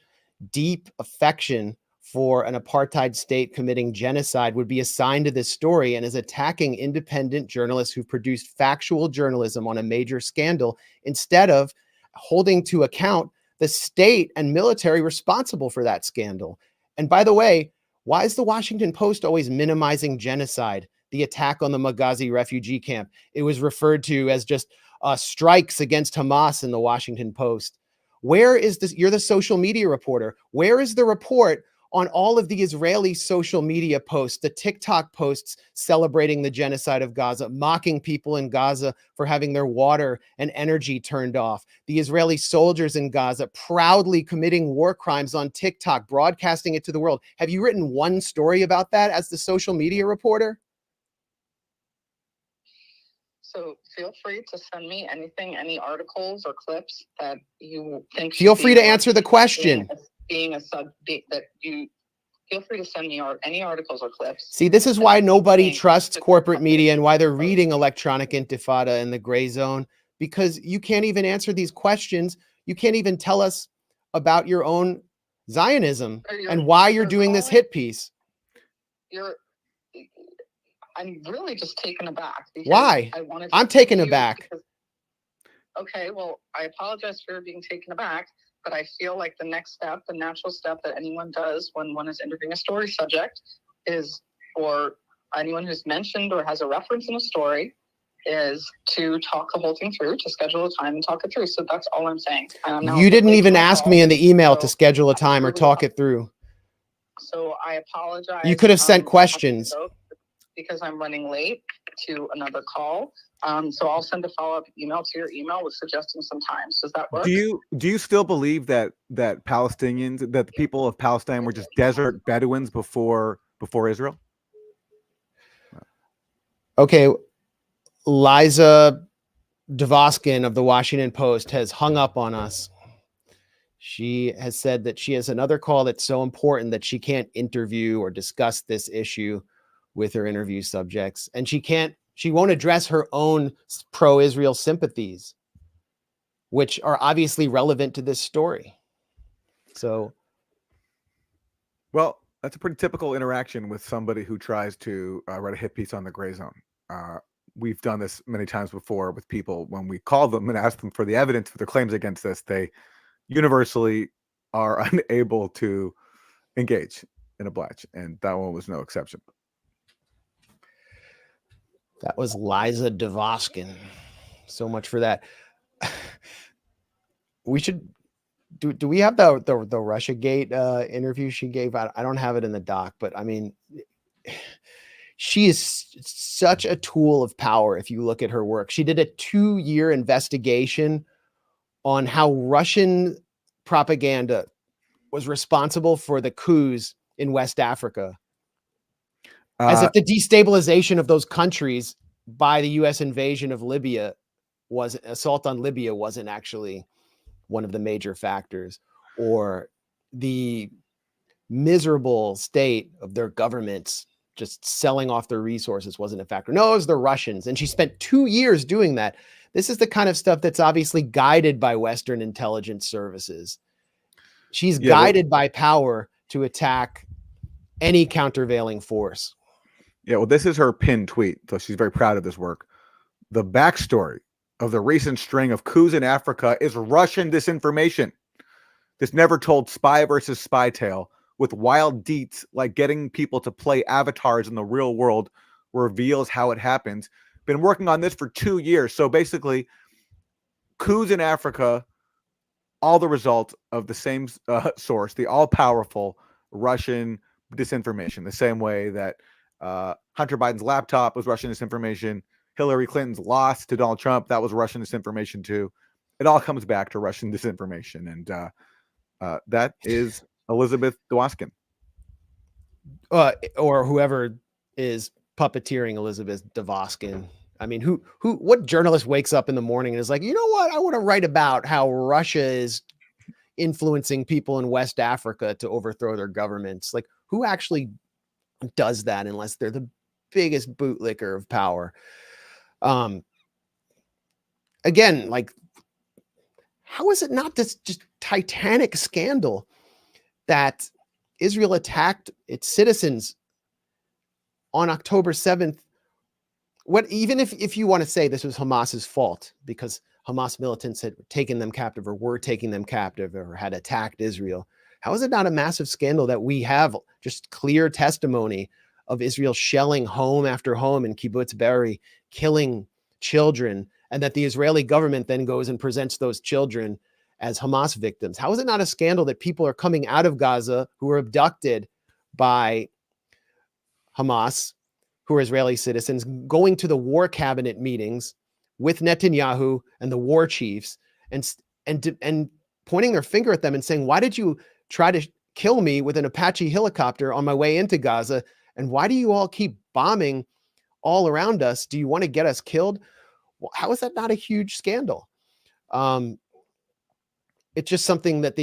deep affection for an apartheid state committing genocide would be assigned to this story and is attacking independent journalists who've produced factual journalism on a major scandal instead of holding to account the state and military responsible for that scandal. And by the way, why is the Washington Post always minimizing genocide, the attack on the Maghazi refugee camp? It was referred to as just strikes against Hamas in the Washington Post. Where is this? You're the social media reporter. Where is the report on all of the Israeli social media posts, the TikTok posts celebrating the genocide of Gaza, mocking people in Gaza for having their water and energy turned off, the Israeli soldiers in Gaza proudly committing war crimes on TikTok, broadcasting it to the world? Have you written one story about that as the social media reporter? So feel free to send me anything, any articles or clips that you think. Feel should free be to answer the question. Being a that you feel free to send me any articles or clips. See, this is why nobody Thanks. trusts corporate media and why they're reading Electronic Intifada and the Grayzone, because you can't even answer these questions. You can't even tell us about your own Zionism and why you're doing this hit piece. I'm really just taken aback. Because Why? I'm taken aback. Okay, well, I apologize for being taken aback, but I feel like the next step, the natural step that anyone does when one is interviewing a story subject is, or anyone who's mentioned or has a reference in a story, is to talk the whole thing through, to schedule a time and talk it through. So that's all I'm saying. You didn't even ask me in the email to schedule a time or talk it through. So I apologize. You could have sent questions. Because I'm running late to another call. So I'll send a follow-up email to your email with suggesting some times. Does that work? Do you still believe that Palestinians, that the people of Palestine were just desert Bedouins before Israel? Okay, Liza Dvoskin of the Washington Post has hung up on us. She has said that she has another call that's so important that she can't interview or discuss this issue with her interview subjects. And she won't address her own pro-Israel sympathies, which are obviously relevant to this story. So. Well, that's a pretty typical interaction with somebody who tries to write a hit piece on the Grayzone. We've done this many times before with people. When we call them and ask them for the evidence for their claims against us, they universally are unable to engage. in a blatch, and that one was no exception. That was Liza Devoskin. So much for that. We should do we have the Russiagate interview she gave? I don't have it in the doc, but I mean, she is such a tool of power. If you look at her work, she did a 2-year investigation on how Russian propaganda was responsible for the coups in West Africa, as if the destabilization of those countries by the U.S. invasion of Libya assault on Libya wasn't actually one of the major factors, or the miserable state of their governments just selling off their resources wasn't a factor. No, it was the Russians. And she spent 2 years doing that. This is the kind of stuff that's obviously guided by Western intelligence services. She's guided by power to attack any countervailing force. Yeah, well, this is her pinned tweet, so she's very proud of this work. The backstory of the recent string of coups in Africa is Russian disinformation. This never told spy versus spy tale with wild deets like getting people to play avatars in the real world reveals how it happens. Been working on this for 2 years. So basically, coups in Africa, all the result of the same source, the all-powerful Russian disinformation, the same way that Hunter Biden's laptop was Russian disinformation, Hillary Clinton's loss to Donald Trump, that was Russian disinformation too. It all comes back to Russian disinformation. And that is Elizabeth Dwoskin. Or whoever is puppeteering Elizabeth Dwoskin. I mean, what journalist wakes up in the morning and is like, you know what? I want to write about how Russia is influencing people in West Africa to overthrow their governments. Like, who actually does that unless they're the biggest bootlicker of power? Again, like, how is it not this just titanic scandal that Israel attacked its citizens on October 7th? What, even if you want to say this was Hamas's fault because Hamas militants had taken them captive or were taking them captive or had attacked Israel, how is it not a massive scandal that we have just clear testimony of Israel shelling home after home in Kibbutz Be'eri, killing children, and that the Israeli government then goes and presents those children as Hamas victims? How is it not a scandal that people are coming out of Gaza who were abducted by Hamas, who are Israeli citizens, going to the war cabinet meetings with Netanyahu and the war chiefs and pointing their finger at them and saying, why did you try to kill me with an Apache helicopter on my way into Gaza? And why do you all keep bombing all around us? Do you want to get us killed? Well, how is that not a huge scandal? It's just something that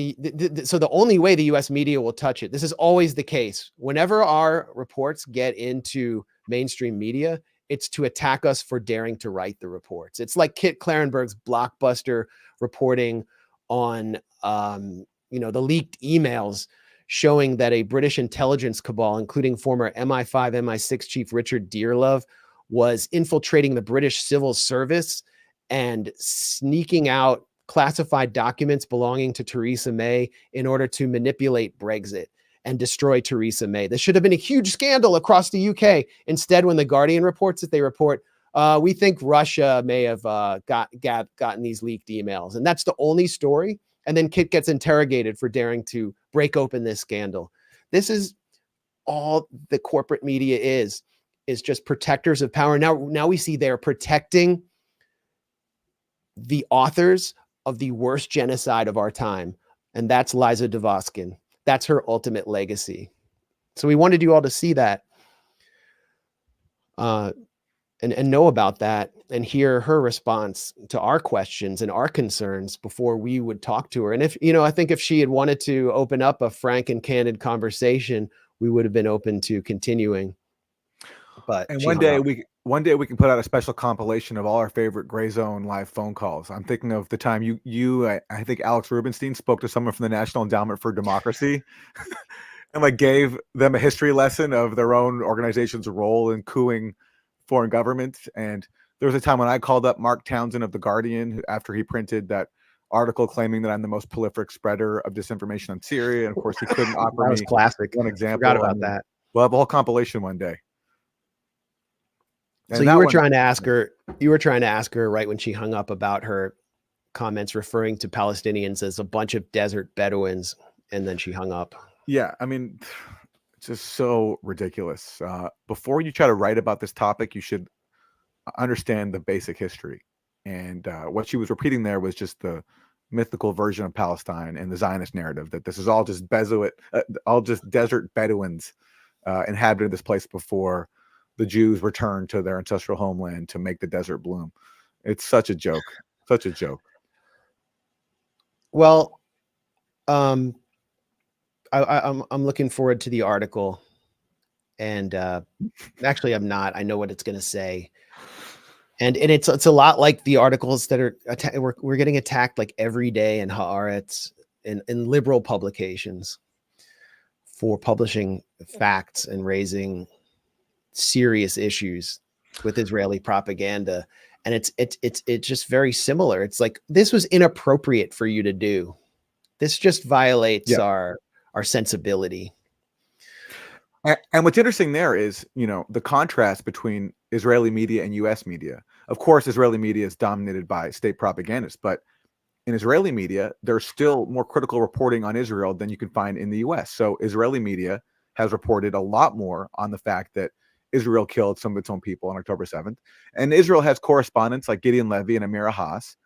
so the only way the US media will touch it, this is always the case. Whenever our reports get into mainstream media, it's to attack us for daring to write the reports. It's like Kit Clarenberg's blockbuster reporting on, the leaked emails showing that a British intelligence cabal, including former MI5, MI6 chief Richard Dearlove, was infiltrating the British civil service and sneaking out classified documents belonging to Theresa May in order to manipulate Brexit and destroy Theresa May. This should have been a huge scandal across the UK. Instead, when The Guardian reports it, they report, we think Russia may have gotten these leaked emails. And that's the only story. And then Kit gets interrogated for daring to break open this scandal. This is all the corporate media is just protectors of power. Now we see they're protecting the authors of the worst genocide of our time. And that's Liza Devoskin. That's her ultimate legacy. So we wanted you all to see that and know about that and hear her response to our questions and our concerns before we would talk to her. And if, I think if she had wanted to open up a frank and candid conversation, we would have been open to continuing. But one day we can put out a special compilation of all our favorite Grayzone live phone calls. I'm thinking of the time I think Alex Rubinstein spoke to someone from the National Endowment for Democracy and gave them a history lesson of their own organization's role in cooing foreign governments. And there was a time when I called up Mark Townsend of The Guardian after he printed that article claiming that I'm the most prolific spreader of disinformation on Syria. And of course, he couldn't offer That was me classic. one example. Forgot I about mean, that. we'll have a whole compilation one day. So you were trying to ask her. You were trying to ask her right when she hung up about her comments referring to Palestinians as a bunch of desert Bedouins, and then she hung up. Yeah, I mean, it's just so ridiculous. Before you try to write about this topic, you should understand the basic history. And what she was repeating there was just the mythical version of Palestine and the Zionist narrative that this is all just all just desert Bedouins inhabited this place before the Jews returned to their ancestral homeland to make the desert bloom. It's such a joke, such a joke. Well, I'm looking forward to the article, and actually I'm not. I know what it's going to say, and it's a lot like the articles that are we're getting attacked like every day in Haaretz in liberal publications for publishing facts and raising serious issues with Israeli propaganda. And it's just very similar. It's like, this was inappropriate for you to do. This just violates our sensibility. And what's interesting there is, the contrast between Israeli media and U.S. media. Of course, Israeli media is dominated by state propagandists, but in Israeli media, there's still more critical reporting on Israel than you can find in the U.S. So Israeli media has reported a lot more on the fact that Israel killed some of its own people on October 7th. And Israel has correspondents like Gideon Levy and Amira Haas,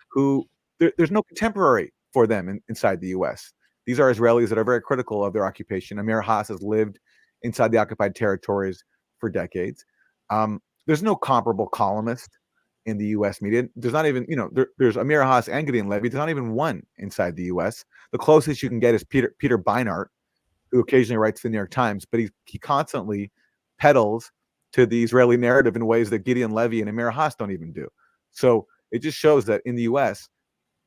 who there's no contemporary for them inside the U.S. These are Israelis that are very critical of their occupation. Amira Haas has lived inside the occupied territories for decades. There's no comparable columnist in the U.S. media. There's not even, there's Amira Haas and Gideon Levy. There's not even one inside the U.S. The closest you can get is Peter Beinart, who occasionally writes the New York Times, but he constantly peddles to the Israeli narrative in ways that Gideon Levy and Amira Haas don't even do. So it just shows that in the U.S.,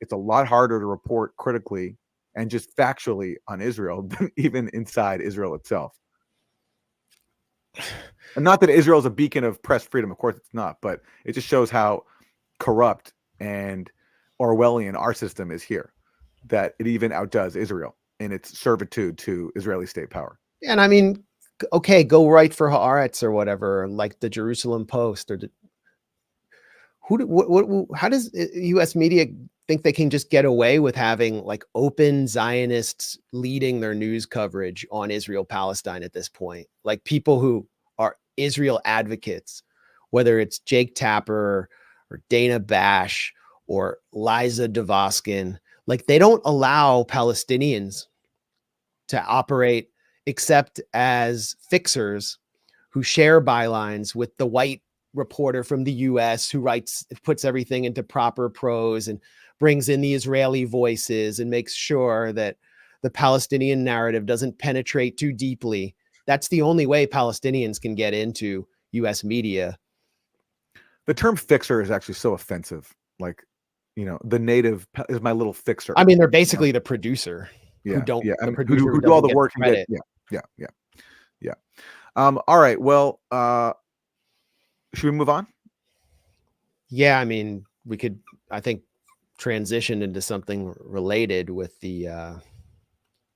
it's a lot harder to report critically and just factually on Israel than even inside Israel itself. And not that Israel is a beacon of press freedom, of course it's not, but it just shows how corrupt and Orwellian our system is here, that it even outdoes Israel in its servitude to Israeli state power. And I mean, okay, go write for Haaretz or whatever, like the Jerusalem Post, or how does U.S. media think they can just get away with having like open Zionists leading their news coverage on Israel-Palestine at this point? Like people who are Israel advocates, whether it's Jake Tapper or Dana Bash or Liza Devoskin, like they don't allow Palestinians to operate except as fixers who share bylines with the white reporter from the US who puts everything into proper prose and brings in the Israeli voices and makes sure that the Palestinian narrative doesn't penetrate too deeply. That's the only way Palestinians can get into US media. The term fixer is actually so offensive. Like, the native is my little fixer. I mean, they're basically the producer. Yeah, who do all the work and get, yeah. All right. Well, should we move on? Yeah, I mean, we could, I think, transition into something related with the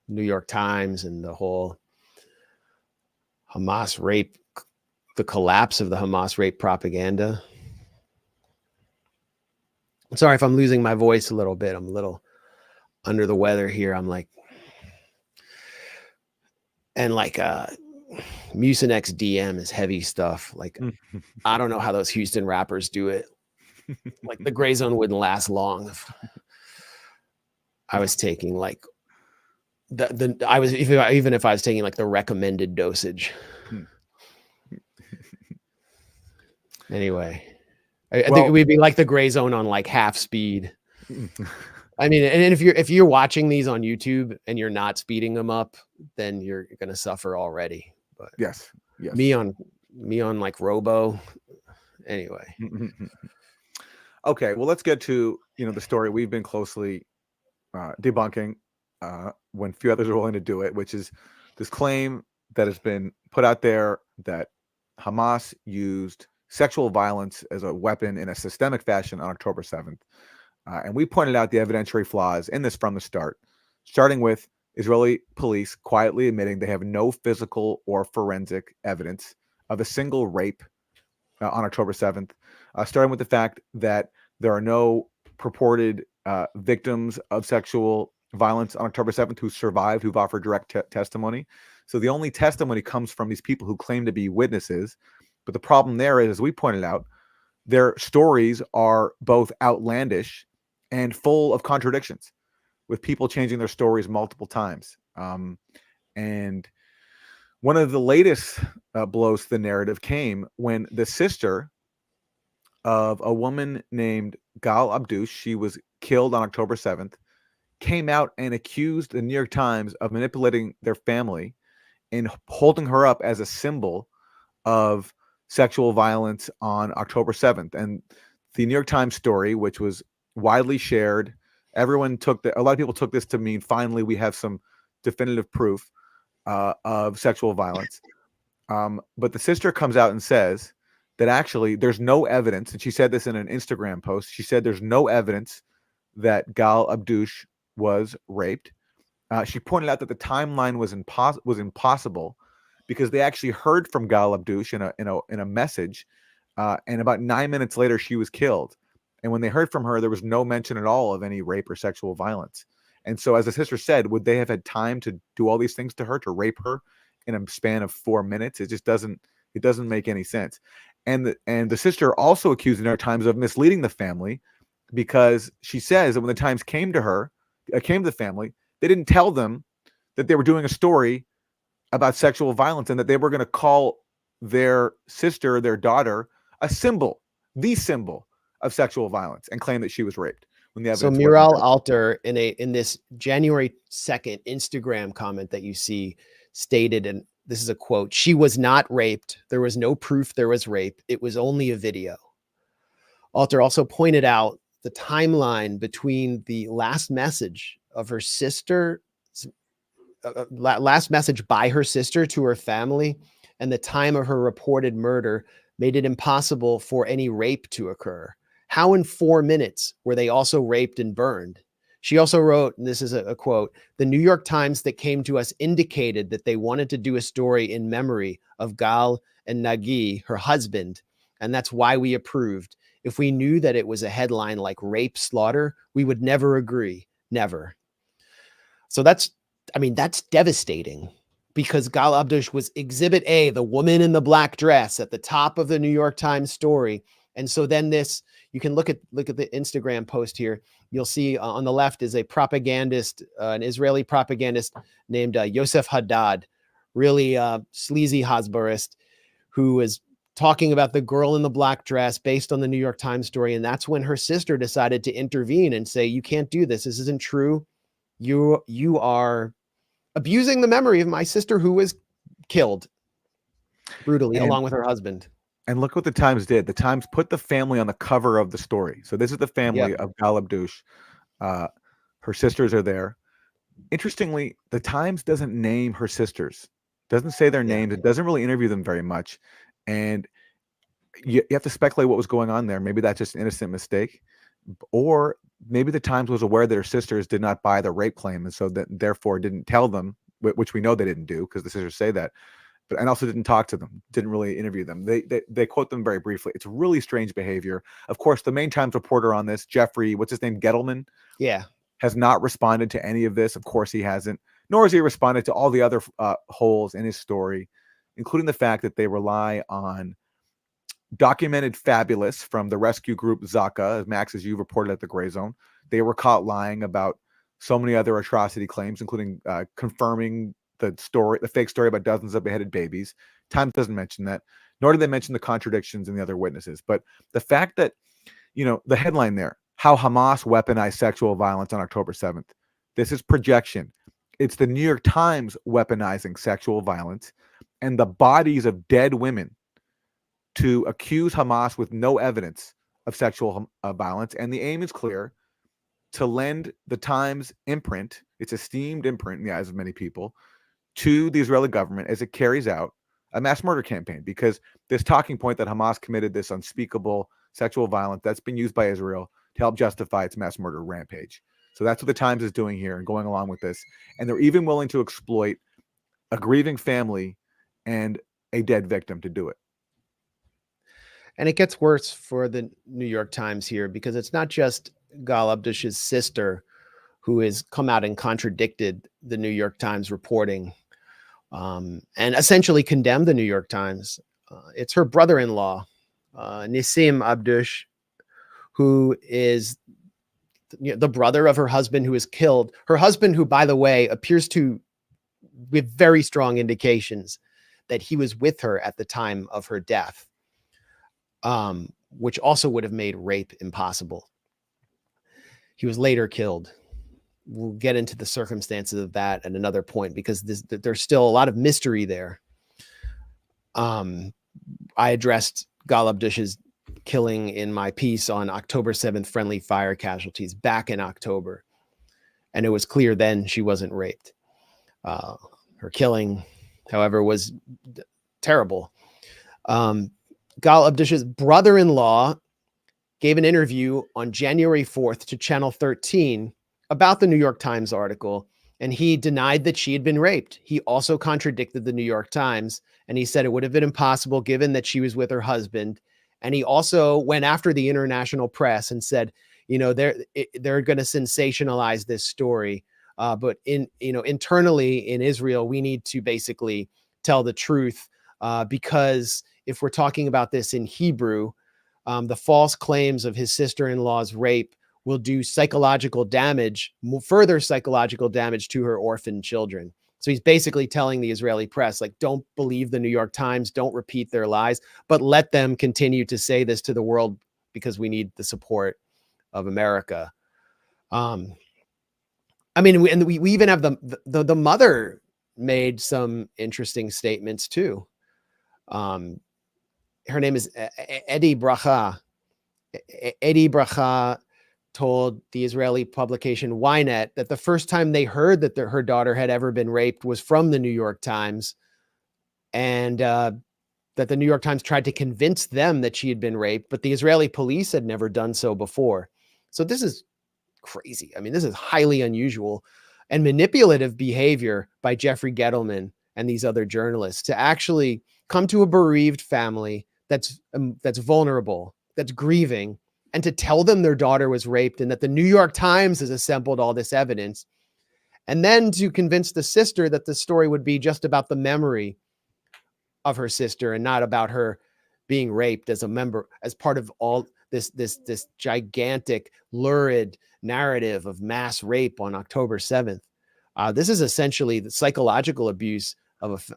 New York Times and the whole Hamas rape, the collapse of the Hamas rape propaganda. I'm sorry if I'm losing my voice a little bit. I'm a little under the weather here. I'm like, and like Mucinex DM is heavy stuff. Like, I don't know how those Houston rappers do it. Like the Grayzone wouldn't last long if I was taking like even if I was taking like the recommended dosage. Anyway, I think we'd be like the Grayzone on like half speed. I mean, and if you're watching these on YouTube and you're not speeding them up, then you're gonna suffer already. But yes. me on like Robo. Anyway. Okay, well, let's get to the story we've been closely debunking when few others are willing to do it, which is this claim that has been put out there that Hamas used sexual violence as a weapon in a systemic fashion on October 7th. And we pointed out the evidentiary flaws in this from the start, starting with Israeli police quietly admitting they have no physical or forensic evidence of a single rape on October 7th, starting with the fact that there are no purported victims of sexual violence on October 7th who survived, who've offered direct testimony. So the only testimony comes from these people who claim to be witnesses. But the problem there is, as we pointed out, their stories are both outlandish and full of contradictions, with people changing their stories multiple times. And one of the latest blows to the narrative came when the sister of a woman named Gal Abdush, she was killed on October 7th, came out and accused the New York Times of manipulating their family and holding her up as a symbol of sexual violence on October 7th. And the New York Times story, which was widely shared, a lot of people took this to mean finally we have some definitive proof of sexual violence. But the sister comes out and says that actually there's no evidence, and she said this in an Instagram post. She said there's no evidence that Gal Abdush was raped. She pointed out that the timeline was impossible because they actually heard from Gal Abdush in a message, and about 9 minutes later she was killed. And when they heard from her, there was no mention at all of any rape or sexual violence. And so, as the sister said, would they have had time to do all these things to her, to rape her in a span of 4 minutes? It just doesn't make any sense. And the sister also accused the New York Times of misleading the family, because she says that when the Times came to the family, they didn't tell them that they were doing a story about sexual violence and that they were going to call their sister, their daughter, the symbol of sexual violence, and claim that she was raped. When the So Miral Alter in this January 2nd Instagram comment that you see stated, and this is a quote, "She was not raped. There was no proof there was rape. It was only a video." Alter also pointed out the timeline between the last message of her sister, last message by her sister to her family, and the time of her reported murder made it impossible for any rape to occur. How in 4 minutes were they also raped and burned? She also wrote, and this is a quote, "The New York Times that came to us indicated that they wanted to do a story in memory of Gal and Nagi, her husband, and that's why we approved. If we knew that it was a headline like rape slaughter, we would never agree. Never." So that's devastating, because Gal Abdush was Exhibit A, the woman in the black dress, at the top of the New York Times story. And so then you can look at the Instagram post here. You'll see on the left is a propagandist, an Israeli propagandist named Yosef Haddad, really sleazy Hasbarist, who is talking about the girl in the black dress based on the New York Times story. And that's when her sister decided to intervene and say, "You can't do this. This isn't true. You are abusing the memory of my sister who was killed brutally along with her husband." And look what the Times did. The Times put the family on the cover of the story. So this is the family of Gal Abdush. Her sisters are there. Interestingly, the Times doesn't name her sisters, doesn't say their names. It doesn't really interview them very much. And you have to speculate what was going on there. Maybe that's just an innocent mistake. Or maybe the Times was aware that her sisters did not buy the rape claim, and so that therefore didn't tell them, which we know they didn't do because the sisters say that. And also didn't talk to them, didn't really interview them. They quote them very briefly. It's really strange behavior. Of course, the main Times reporter on this, Jeffrey, what's his name, Gettleman, has not responded to any of this. Of course, he hasn't, nor has he responded to all the other holes in his story, including the fact that they rely on documented fabulous from the rescue group Zaka, Max, as you reported at the Grayzone. They were caught lying about so many other atrocity claims, including confirming the fake story about dozens of beheaded babies. Times doesn't mention that, nor do they mention the contradictions in the other witnesses. But the fact that, the headline there, how Hamas weaponized sexual violence on October 7th. This is projection. It's the New York Times weaponizing sexual violence and the bodies of dead women to accuse Hamas with no evidence of sexual violence. And the aim is clear: to lend the Times imprint, its esteemed imprint in the eyes of many people, to the Israeli government as it carries out a mass murder campaign. Because this talking point that Hamas committed this unspeakable sexual violence, that's been used by Israel to help justify its mass murder rampage. So that's what the Times is doing here and going along with this. And they're even willing to exploit a grieving family and a dead victim to do it. And it gets worse for the New York Times here, because it's not just Gal Abdush's sister who has come out and contradicted the New York Times reporting and essentially condemned the New York Times. It's her brother-in-law, Nissim Abdush, who is the brother of her husband who was killed. Her husband, who, by the way, appears to, with very strong indications that he was with her at the time of her death, which also would have made rape impossible. He was later killed. We'll get into the circumstances of that at another point, because there's still a lot of mystery there. I addressed Gal Abdush's killing in my piece on October 7th, Friendly Fire Casualties, back in October. And it was clear then she wasn't raped. Her killing, however, was terrible. Gal Abdush's brother-in-law gave an interview on January 4th to Channel 13 about the New York Times article, and he denied that she had been raped. He also contradicted the New York Times, and he said it would have been impossible given that she was with her husband. And he also went after the international press and said, they're going to sensationalize this story, but internally in Israel, we need to basically tell the truth, because if we're talking about this in Hebrew, the false claims of his sister-in-law's rape will do psychological damage, further psychological damage to her orphaned children. So he's basically telling the Israeli press, like, don't believe the New York Times, don't repeat their lies, but let them continue to say this to the world, because we need the support of America. We even have the mother made some interesting statements too. Her name is Eddie Bracha. Eddie Bracha told the Israeli publication Ynet that the first time they heard that her daughter had ever been raped was from the New York Times, and that the New York Times tried to convince them that she had been raped, but the Israeli police had never done so before. So this is crazy. This is highly unusual and manipulative behavior by Jeffrey Gettleman and these other journalists to actually come to a bereaved family that's vulnerable, that's grieving, and to tell them their daughter was raped and that the New York Times has assembled all this evidence, and then to convince the sister that the story would be just about the memory of her sister and not about her being raped as part of all this gigantic, lurid narrative of mass rape on October 7th. This is essentially the psychological abuse of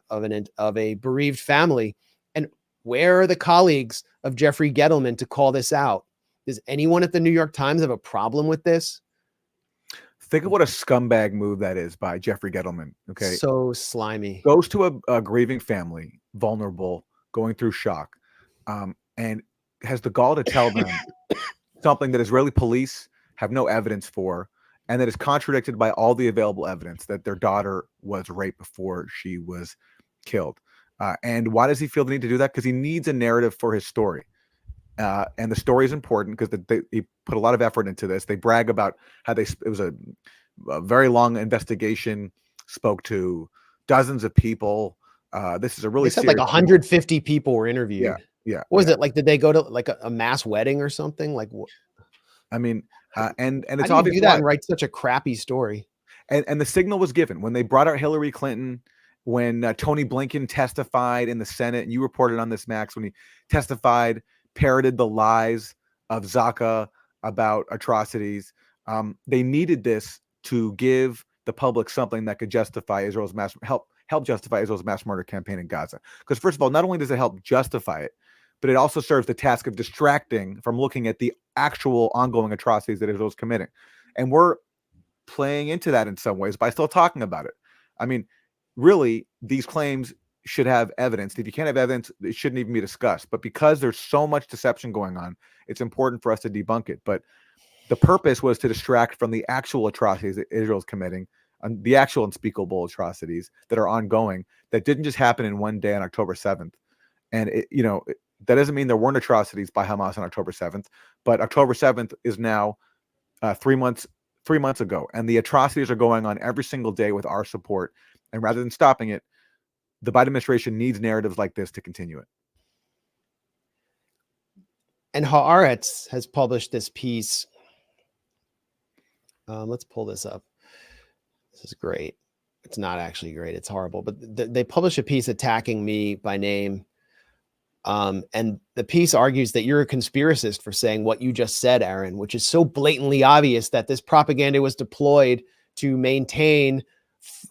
a bereaved family. And where are the colleagues of Jeffrey Gettleman to call this out? Does anyone at the New York Times have a problem with this? Think of what a scumbag move that is by Jeffrey Gettleman. Okay. So slimy. Goes to a grieving family, vulnerable, going through shock, and has the gall to tell them something that Israeli police have no evidence for, and that is contradicted by all the available evidence that their daughter was raped before she was killed. And why does he feel the need to do that? Because he needs a narrative for his story. And the story is important because he put a lot of effort into this. They brag about how it was a very long investigation, spoke to dozens of people. This is a really they said like 150 people were interviewed. Yeah. What was it like? Did they go to like a mass wedding or something? Like what? And it's how do obvious you do that and write such a crappy story. And the signal was given when they brought out Hillary Clinton, when Tony Blinken testified in the Senate, and you reported on this, Max, when he testified, parroted the lies of Zaka about atrocities. They needed this to give the public something that could justify Israel's help justify Israel's mass murder campaign in Gaza. Because first of all, not only does it help justify it, but it also serves the task of distracting from looking at the actual ongoing atrocities that Israel's committing. And we're playing into that in some ways by still talking about it. Really, these claims should have evidence. If you can't have evidence, it shouldn't even be discussed. But because there's so much deception going on, it's important for us to debunk it. But the purpose was to distract from the actual atrocities that Israel's committing, and the actual unspeakable atrocities that are ongoing, that didn't just happen in one day on October 7th. And That doesn't mean there weren't atrocities by Hamas on October 7th, but October 7th is now 3 months ago, and the atrocities are going on every single day with our support. And rather than stopping it, the Biden administration needs narratives like this to continue it. And Haaretz has published this piece. Let's pull this up. This is great. It's not actually great. It's horrible. But they publish a piece attacking me by name. And the piece argues that you're a conspiracist for saying what you just said, Aaron, which is so blatantly obvious that this propaganda was deployed to maintain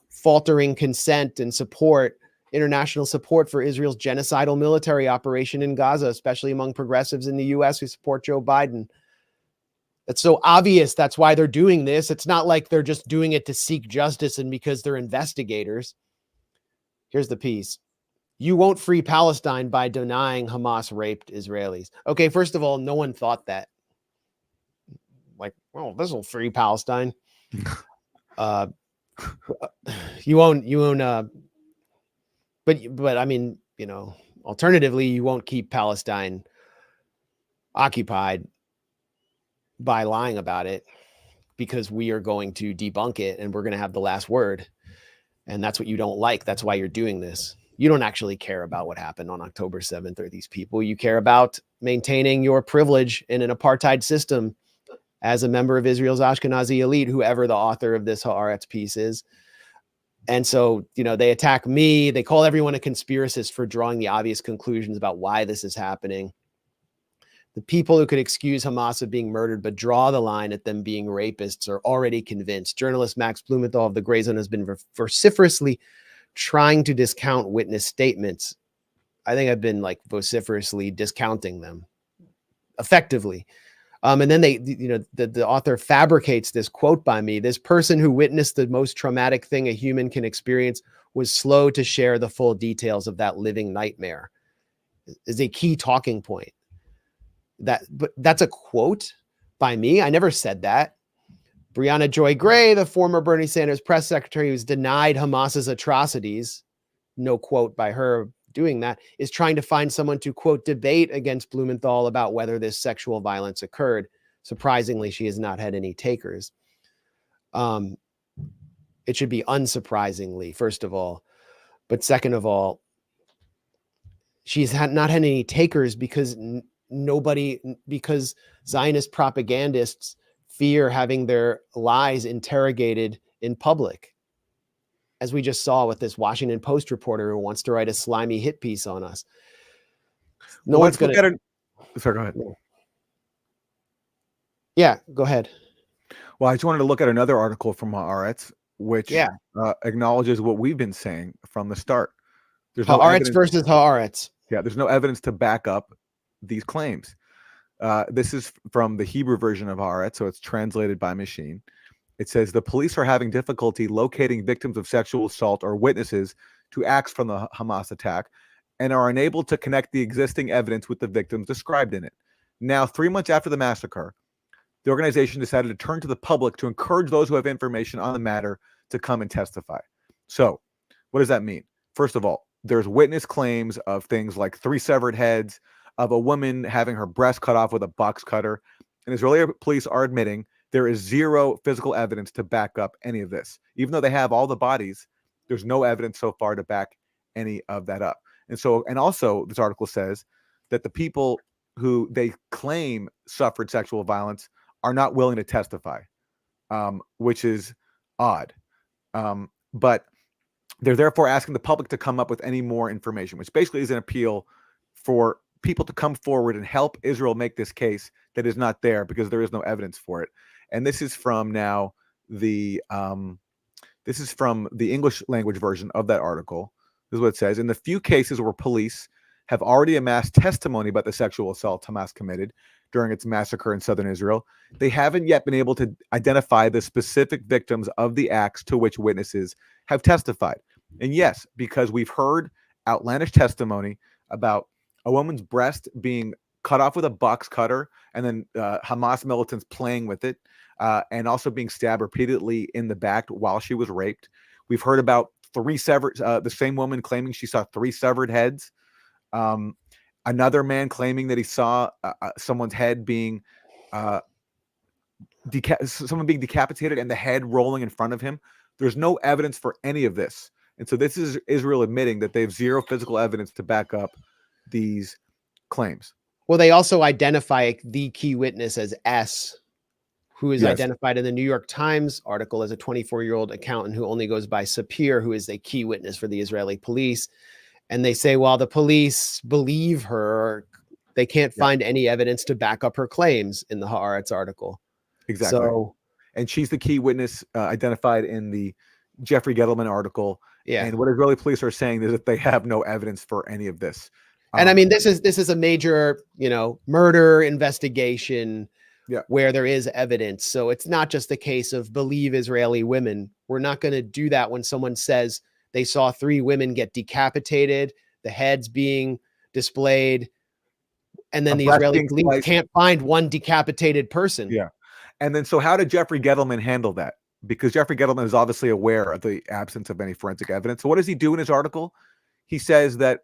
faltering consent and support, international support for Israel's genocidal military operation in Gaza, especially among progressives in the US who support Joe Biden. It's so obvious. That's why they're doing this. It's not like they're just doing it to seek justice and because they're investigators. Here's the piece. You won't free Palestine by denying Hamas raped Israelis. Okay, first of all, no one thought that. Like, well, this will free Palestine. You won't. But I mean, you know, alternatively, you won't keep Palestine occupied by lying about it, because we are going to debunk it and we're going to have the last word. And that's what you don't like. That's why you're doing this. You don't actually care about what happened on October 7th or these people. You care about maintaining your privilege in an apartheid system as a member of Israel's Ashkenazi elite, whoever the author of this Haaretz piece is. And so, you know, they attack me. They call everyone a conspiracist for drawing the obvious conclusions about why this is happening. The people who could excuse Hamas of being murdered but draw the line at them being rapists are already convinced. Journalist Max Blumenthal of the Grayzone has been vociferously trying to discount witness statements. I think I've been like vociferously discounting them effectively. And then the author fabricates this quote by me. This person who witnessed the most traumatic thing a human can experience was slow to share the full details of that living nightmare, is a key talking point. But that's a quote by me. I never said that. Brianna Joy Gray, the former Bernie Sanders press secretary who's denied Hamas's atrocities, no quote by her doing that, is trying to find someone to, quote, debate against Blumenthal about whether this sexual violence occurred. Surprisingly, she has not had any takers. It should be unsurprisingly, first of all. But second of all, she's not had any takers because because Zionist propagandists fear having their lies interrogated in public, as we just saw with this Washington Post reporter who wants to write a slimy hit piece on us. No one's going to. Sorry, go ahead. Yeah, go ahead. Well, I just wanted to look at another article from Haaretz, which acknowledges what we've been saying from the start. There's no Haaretz versus Haaretz. Yeah, there's no evidence to back up these claims. This is from the Hebrew version of Haaretz, so it's translated by machine. It says the police are having difficulty locating victims of sexual assault or witnesses to acts from the Hamas attack and are unable to connect the existing evidence with the victims described in it. Now, 3 months after the massacre, the organization decided to turn to the public to encourage those who have information on the matter to come and testify. So, what does that mean? First of all, there's witness claims of things like 3 severed heads, of a woman having her breast cut off with a box cutter. And Israeli police are admitting there is zero physical evidence to back up any of this. Even though they have all the bodies, there's no evidence so far to back any of that up. And also, this article says that the people who they claim suffered sexual violence are not willing to testify, which is odd. But they're therefore asking the public to come up with any more information, which basically is an appeal for people to come forward and help Israel make this case that is not there because there is no evidence for it. And this is from the English language version of that article. This is what it says. In the few cases where police have already amassed testimony about the sexual assault Hamas committed during its massacre in southern Israel, they haven't yet been able to identify the specific victims of the acts to which witnesses have testified. And yes, because we've heard outlandish testimony about a woman's breast being cut off with a box cutter, and then Hamas militants playing with it, and also being stabbed repeatedly in the back while she was raped. We've heard about 3 severed, the same woman claiming she saw 3 severed heads. another man claiming that he saw someone's head being someone being decapitated and the head rolling in front of him. There's no evidence for any of this. And so this is Israel admitting that they have zero physical evidence to back up these claims. Well, they also identify the key witness as S, who is Yes. identified in the New York Times article as a 24-year-old accountant who only goes by Sapir, who is a key witness for the Israeli police. And they say, while the police believe her, they can't find any evidence to back up her claims in the Haaretz article. Exactly. So, and she's the key witness identified in the Jeffrey Gettleman article. yeah. And what Israeli police are saying is that they have no evidence for any of this. And I mean, this is a major, murder investigation where there is evidence. So it's not just the case of believe Israeli women. We're not going to do that when someone says they saw 3 women get decapitated, the heads being displayed, and then the Israeli police can't find one decapitated person. Yeah. And then, so how did Jeffrey Gettleman handle that? Because Jeffrey Gettleman is obviously aware of the absence of any forensic evidence. So what does he do in his article? He says that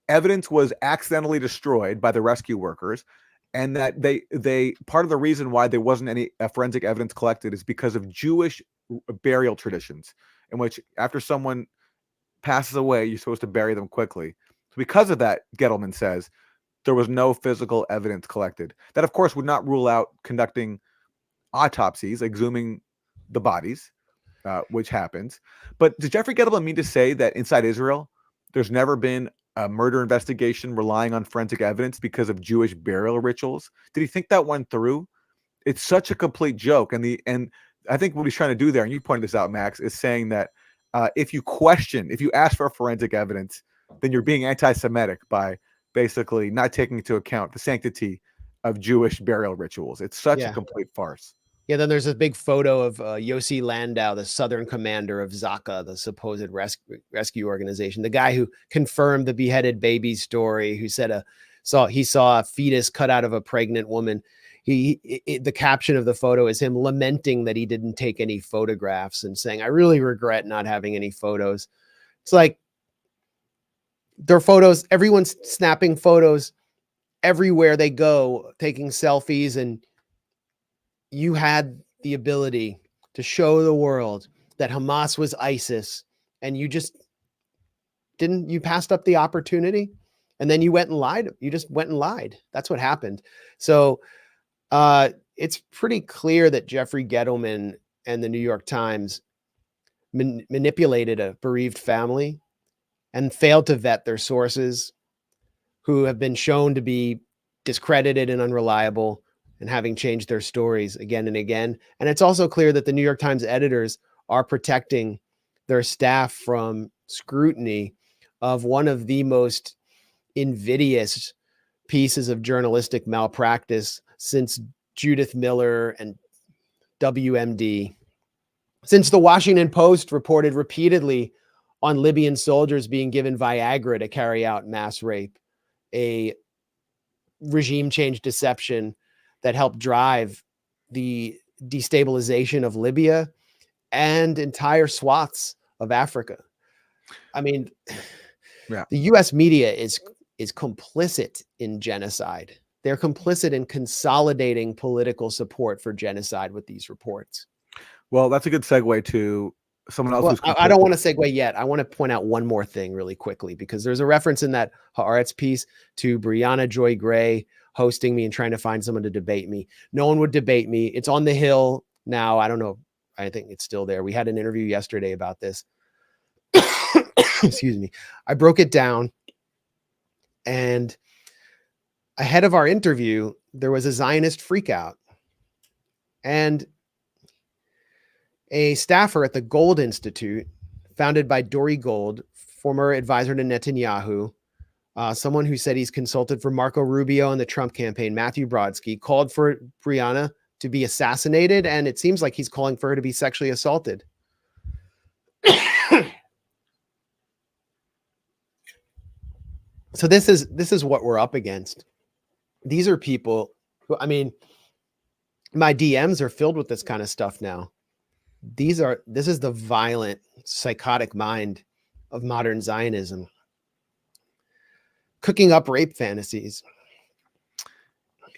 evidence was accidentally destroyed by the rescue workers, and that they part of the reason why there wasn't any forensic evidence collected is because of Jewish burial traditions, in which after someone passes away, you're supposed to bury them quickly. So because of that, Gettleman says there was no physical evidence collected. That, of course, would not rule out conducting autopsies, exhuming the bodies, which happens. But does Jeffrey Gettleman mean to say that inside Israel, there's never been a murder investigation relying on forensic evidence because of Jewish burial rituals? Did he think that one through? It's such a complete joke. And I think what he's trying to do there, and you pointed this out, Max, is saying that if you ask for forensic evidence, then you're being anti-Semitic by basically not taking into account the sanctity of Jewish burial rituals. It's such a complete farce. Yeah, then there's a big photo of Yossi Landau, the Southern commander of Zaka, the supposed rescue organization, the guy who confirmed the beheaded baby story, who said he saw a fetus cut out of a pregnant woman. The caption of the photo is him lamenting that he didn't take any photographs and saying, "I really regret not having any photos." It's like their photos, everyone's snapping photos everywhere they go, taking selfies, and you had the ability to show the world that Hamas was ISIS, and you just didn't. You passed up the opportunity, and then you went and lied. You just went and lied. That's what happened. So it's pretty clear that Jeffrey Gettleman and the New York Times manipulated a bereaved family and failed to vet their sources, who have been shown to be discredited and unreliable, and having changed their stories again and again. And it's also clear that the New York Times editors are protecting their staff from scrutiny of one of the most invidious pieces of journalistic malpractice since Judith Miller and WMD. Since the Washington Post reported repeatedly on Libyan soldiers being given Viagra to carry out mass rape, a regime change deception that helped drive the destabilization of Libya and entire swaths of Africa. I mean, the U.S. media is complicit in genocide. They're complicit in consolidating political support for genocide with these reports. Well, that's a good segue to someone else. I don't want to segue yet. I want to point out one more thing really quickly, because there's a reference in that Haaretz piece to Brianna Joy Gray hosting me and trying to find someone to debate me. No one would debate me. It's on the Hill now. I don't know. I think it's still there. We had an interview yesterday about this. Excuse me. I broke it down, and ahead of our interview, there was a Zionist freakout, and a staffer at the Gold Institute, founded by Dori Gold, former advisor to Netanyahu, someone who said he's consulted for Marco Rubio and the Trump campaign, Matthew Brodsky, called for Brianna to be assassinated, and it seems like he's calling for her to be sexually assaulted. So this is what we're up against. These are people who, I mean, my DMs are filled with this kind of stuff now. This is the violent, psychotic mind of modern Zionism. cooking up rape fantasies.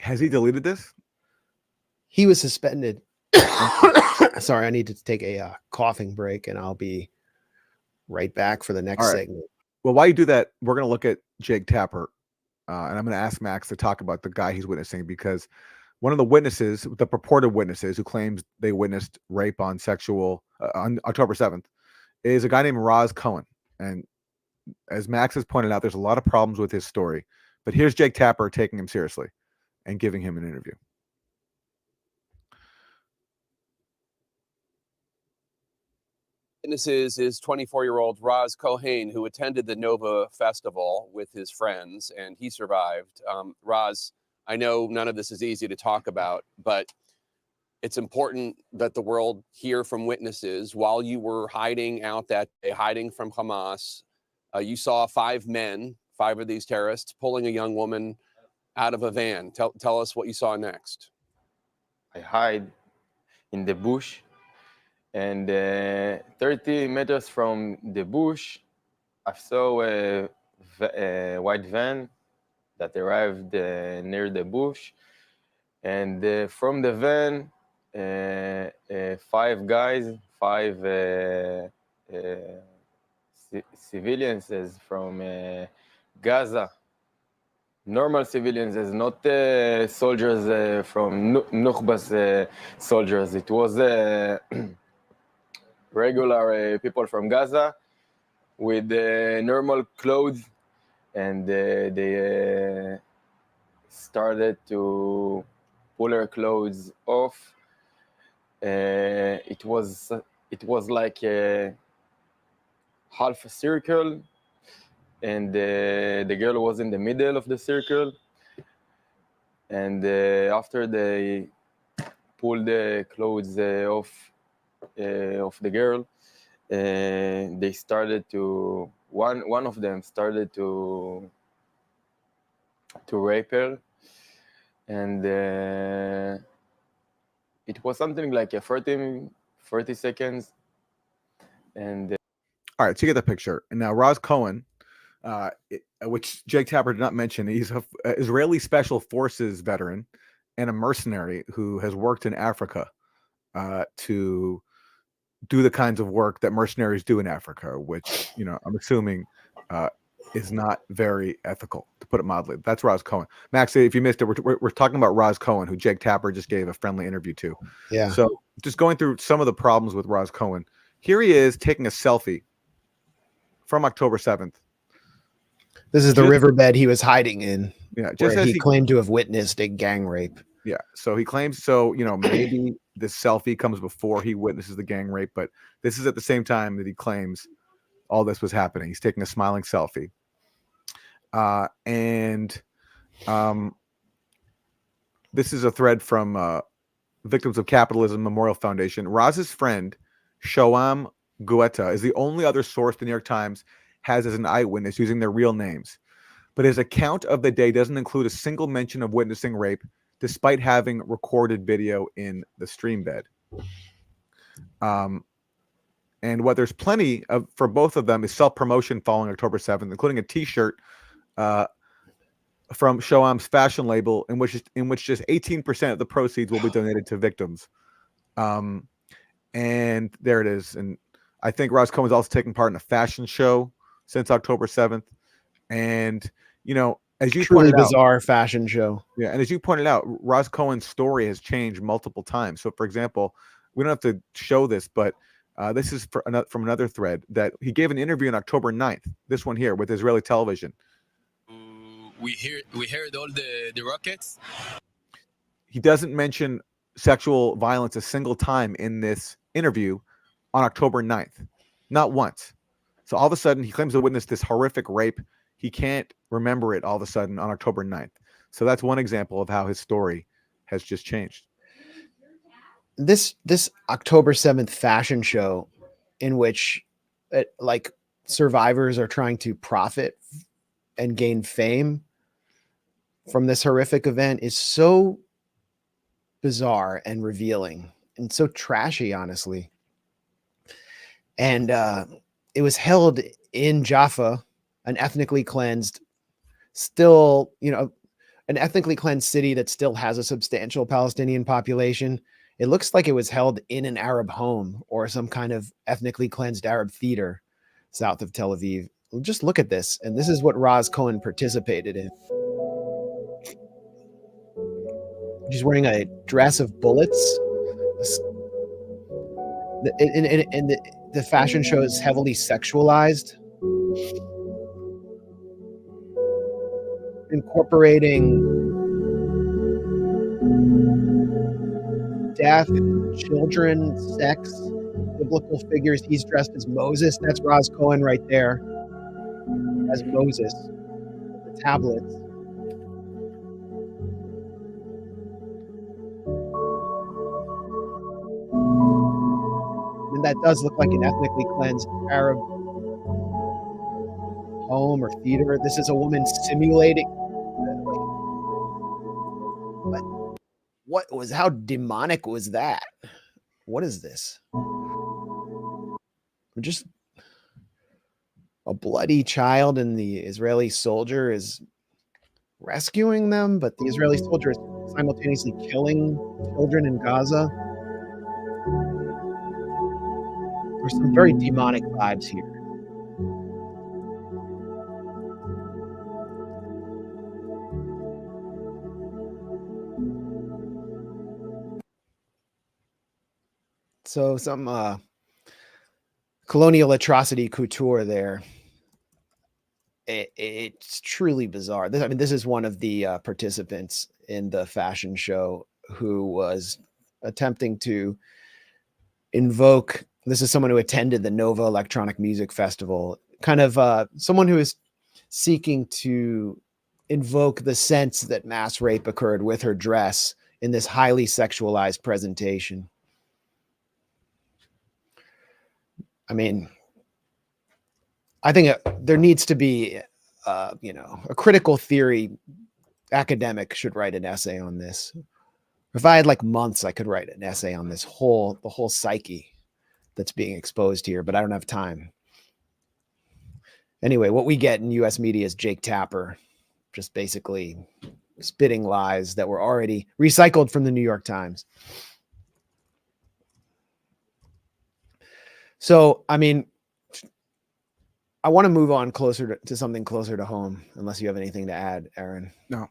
Has he deleted this? He was suspended. Sorry, I need to take a coughing break, and I'll be right back for the next All right. segment. Well, while you do that, we're going to look at Jake Tapper, and I'm going to ask Max to talk about the guy he's witnessing, because one of the witnesses, the purported witnesses who claims they witnessed rape on October 7th, is a guy named Roz Cohen. And as Max has pointed out, there's a lot of problems with his story. But here's Jake Tapper taking him seriously and giving him an interview. Witnesses is 24-year-old Roz Cohen, who attended the Nova Festival with his friends, and he survived. Roz, I know none of this is easy to talk about, but it's important that the world hear from witnesses. While you were hiding out that day, hiding from Hamas, you saw 5 men, 5 of these terrorists, pulling a young woman out of a van. Tell us what you saw next. I hide in the bush, and 30 meters from the bush, I saw a white van that arrived near the bush, and from the van, 5 guys, 5 civilians from Gaza. Normal civilians, as not soldiers from Nukhba's soldiers. It was regular people from Gaza with normal clothes, and they started to pull their clothes off. It was like a half a circle, and the girl was in the middle of the circle. And after they pulled the clothes off the girl, they started to one of them started to rape her, and it was something like a 30 seconds. And all right, so you get the picture. And now Roz Cohen, which Jake Tapper did not mention, he's an Israeli Special Forces veteran and a mercenary who has worked in Africa to do the kinds of work that mercenaries do in Africa, which, I'm assuming is not very ethical, to put it mildly. That's Roz Cohen. Max, if you missed it, we're talking about Roz Cohen, who Jake Tapper just gave a friendly interview to. Yeah. So just going through some of the problems with Roz Cohen. Here he is taking a selfie from October 7th. This is the riverbed he was hiding in. Yeah, just as he claimed to have witnessed a gang rape. Yeah, so he claims, maybe this selfie comes before he witnesses the gang rape, but this is at the same time that he claims all this was happening. He's taking a smiling selfie. This is a thread from Victims of Capitalism Memorial Foundation. Roz's friend, Shoam Guetta, is the only other source the New York Times has as an eyewitness using their real names. But his account of the day doesn't include a single mention of witnessing rape, despite having recorded video in the stream bed. And what there's plenty of for both of them is self-promotion following October 7th, including a T-shirt from Shoam's fashion label, in which just 18% of the proceeds will be donated to victims. And there it is. And I think Roz Cohen's also taking part in a fashion show since October 7th. And, as you Truly pointed out, bizarre fashion show. Yeah, and as you pointed out, Roz Cohen's story has changed multiple times. So, for example, we don't have to show this, but this is from another thread that he gave an interview on October 9th, this one here, with Israeli television. We heard all the rockets. He doesn't mention sexual violence a single time in this interview on October 9th. Not once. So all of a sudden, he claims to witness this horrific rape. He can't remember it all of a sudden on October 9th. So that's one example of how his story has just changed. This October 7th fashion show, in which survivors are trying to profit and gain fame from this horrific event, is so bizarre and revealing and so trashy, honestly. And it was held in Jaffa, an ethnically cleansed still, an ethnically cleansed city that still has a substantial Palestinian population. It looks like it was held in an Arab home or some kind of ethnically cleansed Arab theater south of Tel Aviv. Just look at this. And this is what Roz Cohen participated in. She's wearing a dress of bullets. And the fashion show is heavily sexualized, incorporating death, children, sex, biblical figures. He's dressed as Moses. That's Roz Cohen right there as Moses. The tablets. And that does look like an ethnically cleansed Arab home or theater. This is a woman simulating. How demonic was that? What is this? Just a bloody child, and the Israeli soldier is rescuing them, but the Israeli soldier is simultaneously killing children in Gaza. There's some very demonic vibes here. So some colonial atrocity couture there. It's truly bizarre. This is one of the participants in the fashion show who was attempting to invoke. This is someone who attended the Nova Electronic Music Festival, kind of someone who is seeking to invoke the sense that mass rape occurred with her dress in this highly sexualized presentation. I mean, I think there needs to be, a critical theory academic should write an essay on this. If I had like months, I could write an essay on the whole psyche that's being exposed here, but I don't have time. Anyway, what we get in U.S. media is Jake Tapper, just basically spitting lies that were already recycled from the New York Times. So, I mean, I want to move on closer to something closer to home, unless you have anything to add, Aaron. No.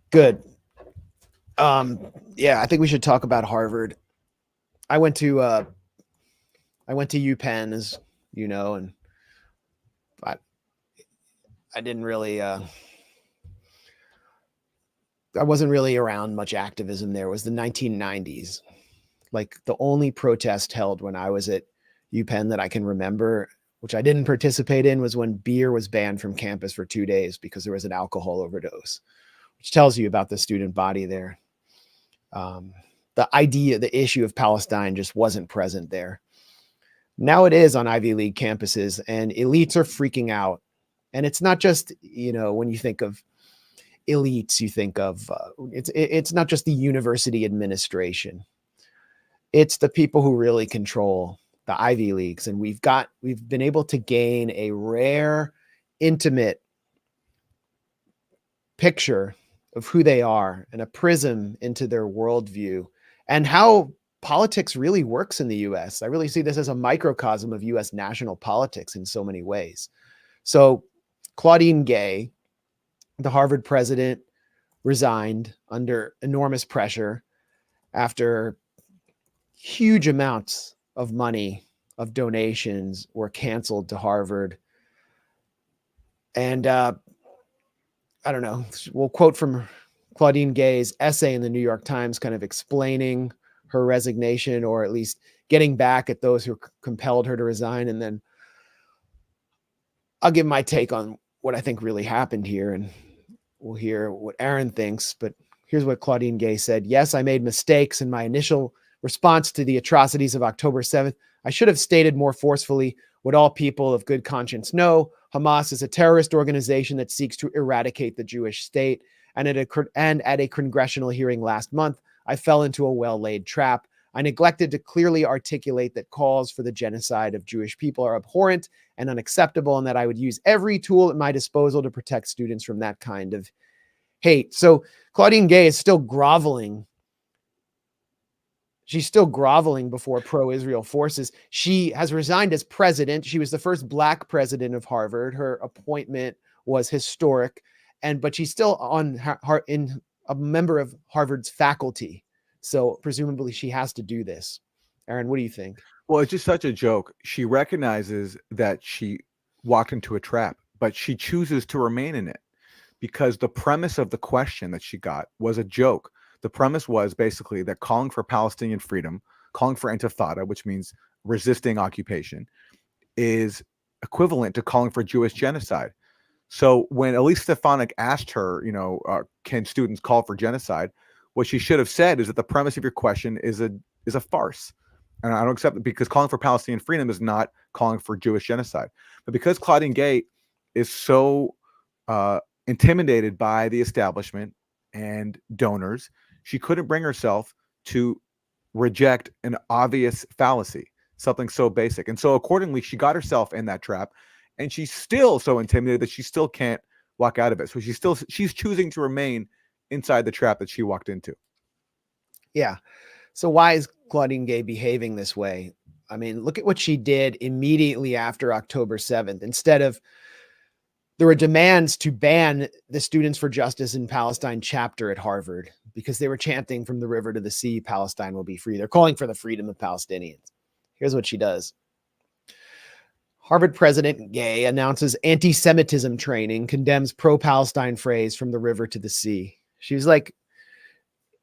Good. Yeah, I think we should talk about Harvard. I went to UPenn, as you know, and I didn't really, I wasn't really around much activism there. It was the 1990s. Like the only protest held when I was at UPenn that I can remember, which I didn't participate in, was when beer was banned from campus for 2 days because there was an alcohol overdose, which tells you about the student body there. The issue of Palestine just wasn't present there. Now it is on Ivy League campuses, and elites are freaking out. And it's not just, when you think of elites, you think of, it's not just the university administration. It's the people who really control the Ivy Leagues. And we've been able to gain a rare, intimate picture of who they are and a prism into their worldview and how politics really works in the US. I really see this as a microcosm of US national politics in so many ways. So Claudine Gay, the Harvard president, resigned under enormous pressure after huge amounts of money, of donations were canceled to Harvard. And I don't know, we'll quote from Claudine Gay's essay in the New York Times, kind of explaining her resignation, or at least getting back at those who compelled her to resign. And then I'll give my take on what I think really happened here, and we'll hear what Aaron thinks. But here's what Claudine Gay said. "Yes, I made mistakes in my initial response to the atrocities of October 7th. I should have stated more forcefully what all people of good conscience know. Hamas is a terrorist organization that seeks to eradicate the Jewish state. And at a congressional hearing last month, I fell into a well-laid trap. I neglected to clearly articulate that calls for the genocide of Jewish people are abhorrent and unacceptable, and that I would use every tool at my disposal to protect students from that kind of hate. So Claudine Gay is still groveling. She's still groveling before pro-Israel forces. She has resigned as president. She was the first Black president of Harvard. Her appointment was historic, but she's still on in a member of Harvard's faculty. So presumably she has to do this. Aaron, what do you think? Well, it's just such a joke. She recognizes that she walked into a trap, but she chooses to remain in it because the premise of the question that she got was a joke. The premise was basically that calling for Palestinian freedom, calling for intifada, which means resisting occupation, is equivalent to calling for Jewish genocide. So when Elise Stefanik asked her, can students call for genocide? What she should have said is that the premise of your question is a farce. And I don't accept it, because calling for Palestinian freedom is not calling for Jewish genocide. But because Claudine Gay is so intimidated by the establishment and donors, she couldn't bring herself to reject an obvious fallacy, something so basic. And so accordingly, she got herself in that trap, and she's still so intimidated that she still can't walk out of it. So she's choosing to remain inside the trap that she walked into. Yeah. So why is Claudine Gay behaving this way? I mean, look at what she did immediately after October 7th. There were demands to ban the Students for Justice in Palestine chapter at Harvard because they were chanting from the river to the sea, Palestine will be free. They're calling for the freedom of Palestinians. Here's what she does. Harvard President Gay announces anti-Semitism training, condemns pro-Palestine phrase from the river to the sea. She was like,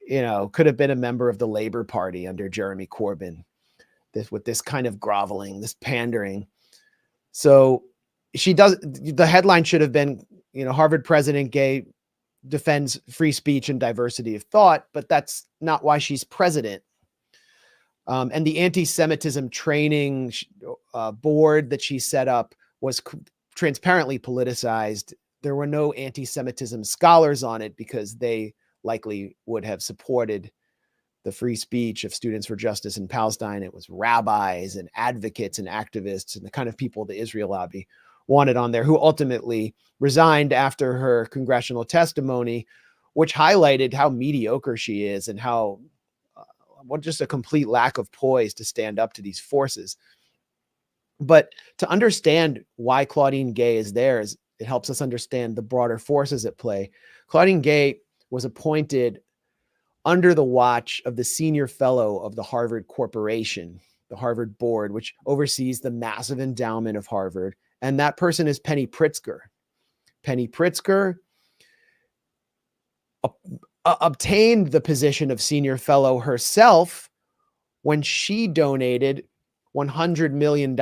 could have been a member of the Labor Party under Jeremy Corbyn, with this kind of groveling, this pandering. So the headline should have been, Harvard President Gay defends free speech and diversity of thought, but that's not why she's president. And the anti-Semitism training board that she set up was transparently politicized. There were no anti-Semitism scholars on it because they likely would have supported the free speech of Students for Justice in Palestine. It was rabbis and advocates and activists and the kind of people the Israel lobby wanted on there, who ultimately resigned after her congressional testimony, which highlighted how mediocre she is and how just a complete lack of poise to stand up to these forces. But to understand why Claudine Gay is there, it helps us understand the broader forces at play. Claudine Gay was appointed under the watch of the senior fellow of the Harvard Corporation, the Harvard board, which oversees the massive endowment of Harvard. And that person is Penny Pritzker. Penny Pritzker obtained the position of senior fellow herself when she donated $100 million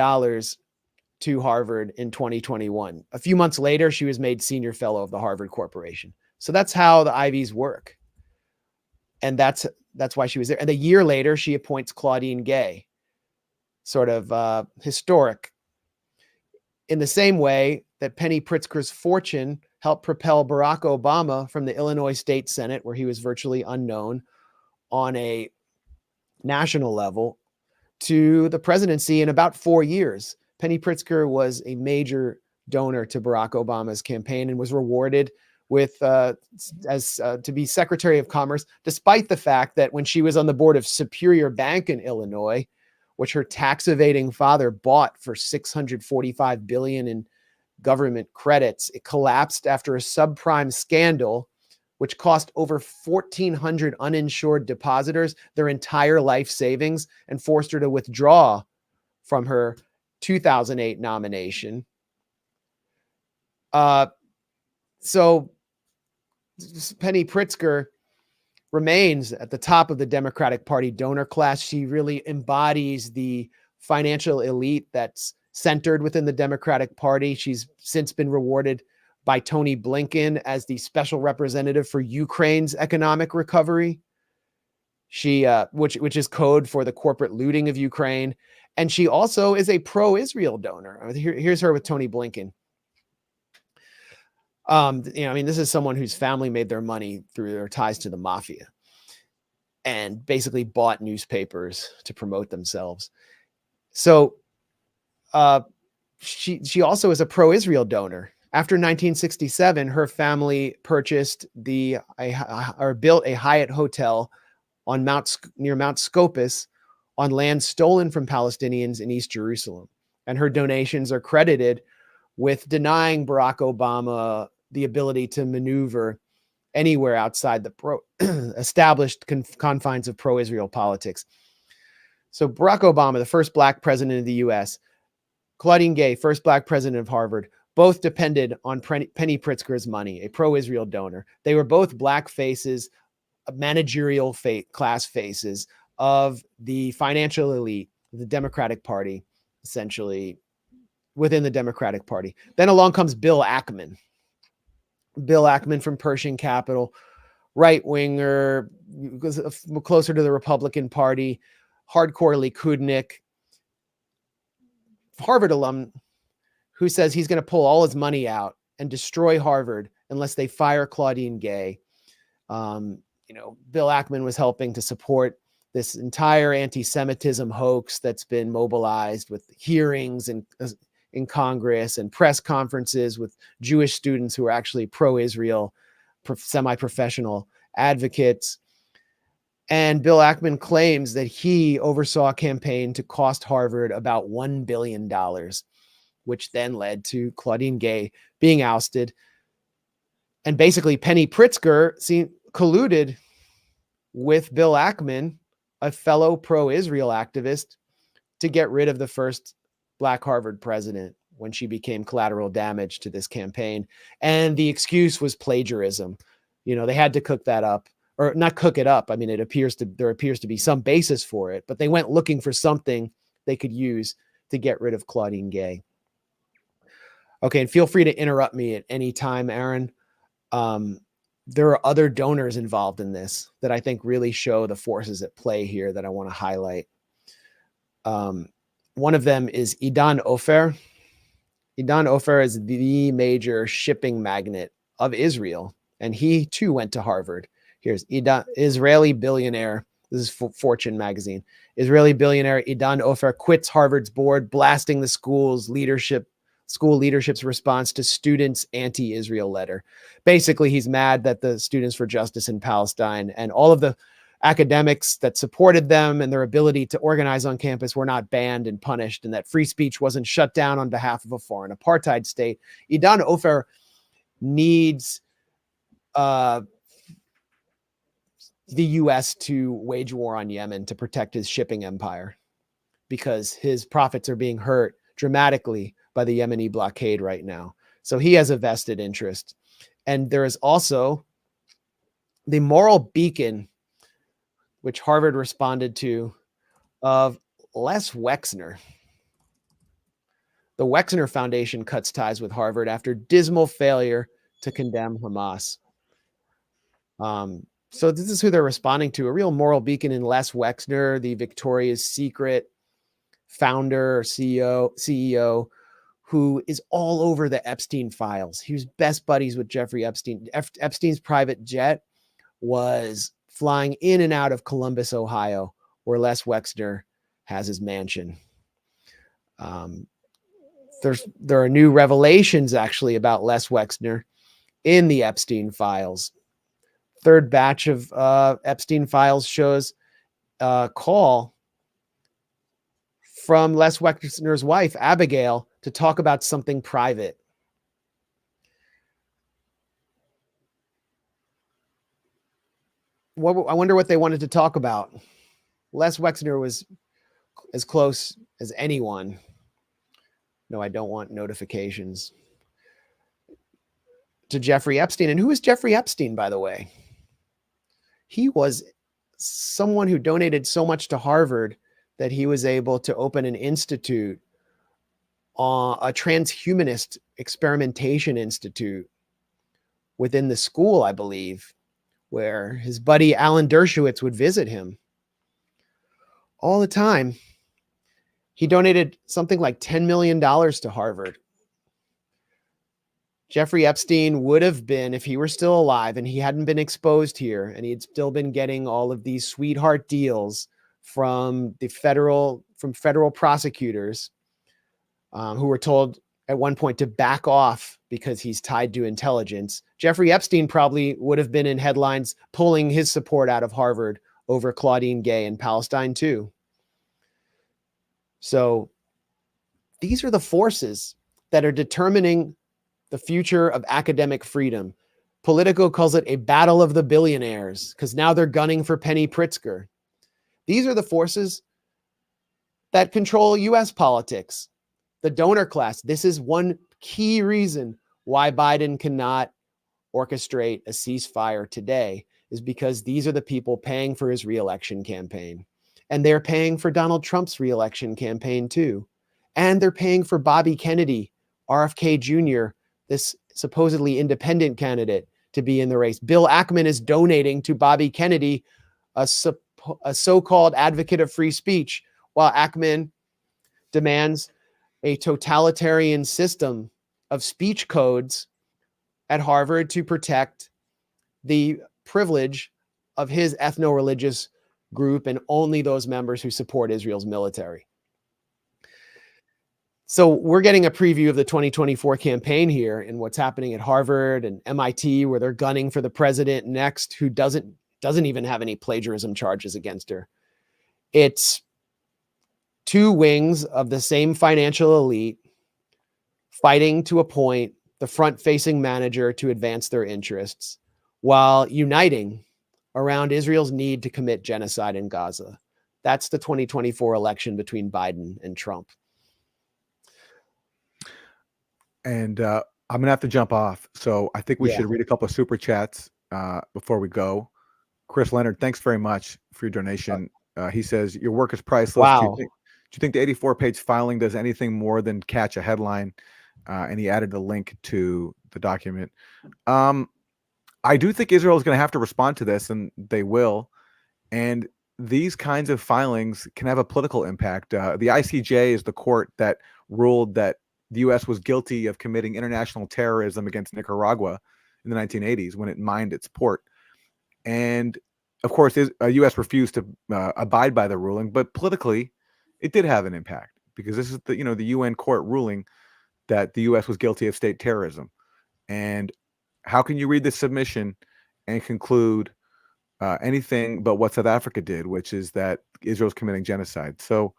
to Harvard in 2021. A few months later, she was made senior fellow of the Harvard Corporation. So that's how the Ivies work. And that's why she was there. And a year later, she appoints Claudine Gay, sort of historic. In the same way that Penny Pritzker's fortune helped propel Barack Obama from the Illinois State Senate, where he was virtually unknown, on a national level, to the presidency in about 4 years. Penny Pritzker was a major donor to Barack Obama's campaign and was rewarded with to be Secretary of Commerce, despite the fact that when she was on the board of Superior Bank in Illinois, which her tax evading father bought for $645 billion in government credits, it collapsed after a subprime scandal, which cost over 1,400 uninsured depositors their entire life savings and forced her to withdraw from her 2008 nomination. So Penny Pritzker remains at the top of the Democratic Party donor class. She really embodies the financial elite that's centered within the Democratic Party. She's since been rewarded by Tony Blinken as the special representative for Ukraine's economic recovery. She, which is code for the corporate looting of Ukraine. And she also is a pro-Israel donor. Here's her with Tony Blinken. This is someone whose family made their money through their ties to the mafia. and basically bought newspapers to promote themselves. So she also is a pro-Israel donor. After 1967, her family purchased or built a Hyatt hotel on near Mount Scopus on land stolen from Palestinians in East Jerusalem. And her donations are credited with denying Barack Obama the ability to maneuver anywhere outside the established confines of pro-Israel politics. So Barack Obama, the first black president of the US, Claudine Gay, first black president of Harvard, both depended on Penny Pritzker's money, a pro-Israel donor. They were both black faces, managerial class faces of the financial elite, the Democratic Party, essentially within the Democratic Party. Then along comes Bill Ackman. Bill Ackman from Pershing Capital, right-winger, closer to the Republican Party, hardcore Likudnik, Harvard alum who says he's going to pull all his money out and destroy Harvard unless they fire Claudine Gay. Bill Ackman was helping to support this entire anti-Semitism hoax that's been mobilized with hearings in Congress and press conferences with Jewish students who are actually pro-Israel, semi-professional advocates. And Bill Ackman claims that he oversaw a campaign to cost Harvard about $1 billion, which then led to Claudine Gay being ousted. And basically Penny Pritzker colluded with Bill Ackman, a fellow pro-Israel activist, to get rid of the first black Harvard president when she became collateral damage to this campaign. And the excuse was plagiarism. They had to cook that up, or not cook it up. I mean, there appears to be some basis for it, but they went looking for something they could use to get rid of Claudine Gay. Okay, and feel free to interrupt me at any time, Aaron. There are other donors involved in this that I think really show the forces at play here that I want to highlight. One of them is Idan Ofer. Idan Ofer is the major shipping magnate of Israel, and he too went to Harvard. Here's Israeli billionaire. This is Fortune magazine. Israeli billionaire Idan Ofer quits Harvard's board, blasting the school leadership's response to students' anti-Israel letter. Basically, he's mad that the Students for Justice in Palestine and all of the academics that supported them and their ability to organize on campus were not banned and punished, and that free speech wasn't shut down on behalf of a foreign apartheid state. Idan Ofer needs the U.S. to wage war on Yemen to protect his shipping empire because his profits are being hurt dramatically by the Yemeni blockade right now. So he has a vested interest. And there is also the moral beacon, which Harvard responded to, of Les Wexner. The Wexner Foundation cuts ties with Harvard after dismal failure to condemn Hamas. So this is who they're responding to, a real moral beacon in Les Wexner, the Victoria's Secret founder or CEO, who is all over the Epstein files. He was best buddies with Jeffrey Epstein. Epstein's private jet was flying in and out of Columbus, Ohio, where Les Wexner has his mansion. There are new revelations actually about Les Wexner in the Epstein files. Third batch of Epstein files shows a call from Les Wexner's wife, Abigail, to talk about something private. I wonder what they wanted to talk about. Les Wexner was as close as anyone. No, I don't want notifications. To Jeffrey Epstein. And who is Jeffrey Epstein, by the way? He was someone who donated so much to Harvard that he was able to open an institute, a transhumanist experimentation institute within the school, I believe, where his buddy Alan Dershowitz would visit him all the time. He donated something like $10 million to Harvard. Jeffrey Epstein would have been, if he were still alive and he hadn't been exposed here and he'd still been getting all of these sweetheart deals from federal prosecutors who were told at one point to back off because he's tied to intelligence. Jeffrey Epstein probably would have been in headlines pulling his support out of Harvard over Claudine Gay in Palestine too. So these are the forces that are determining the future of academic freedom. Politico calls it a battle of the billionaires because now they're gunning for Penny Pritzker. These are the forces that control US politics, the donor class. This is one key reason why Biden cannot orchestrate a ceasefire today, is because these are the people paying for his reelection campaign. And they're paying for Donald Trump's reelection campaign too. And they're paying for Bobby Kennedy, RFK Jr., this supposedly independent candidate, to be in the race. Bill Ackman is donating to Bobby Kennedy, a so-called advocate of free speech, while Ackman demands a totalitarian system of speech codes at Harvard to protect the privilege of his ethno-religious group and only those members who support Israel's military. So we're getting a preview of the 2024 campaign here and what's happening at Harvard and MIT, where they're gunning for the president next, who doesn't even have any plagiarism charges against her. It's two wings of the same financial elite fighting to appoint the front-facing manager to advance their interests while uniting around Israel's need to commit genocide in Gaza. That's the 2024 election between Biden and Trump. And I'm going to have to jump off. So I think we should read a couple of super chats before we go. Chris Leonard, thanks very much for your donation. He says, your work is priceless. Wow. Do you think the 84-page filing does anything more than catch a headline? And he added a link to the document. I do think Israel is going to have to respond to this, and they will. And these kinds of filings can have a political impact. The ICJ is the court that ruled that the U.S. was guilty of committing international terrorism against Nicaragua in the 1980s when it mined its port. And of course, the U.S. refused to abide by the ruling, but politically, it did have an impact because this is the UN court ruling that the U.S. was guilty of state terrorism. And how can you read this submission and conclude anything but what South Africa did, which is that Israel's committing genocide? So,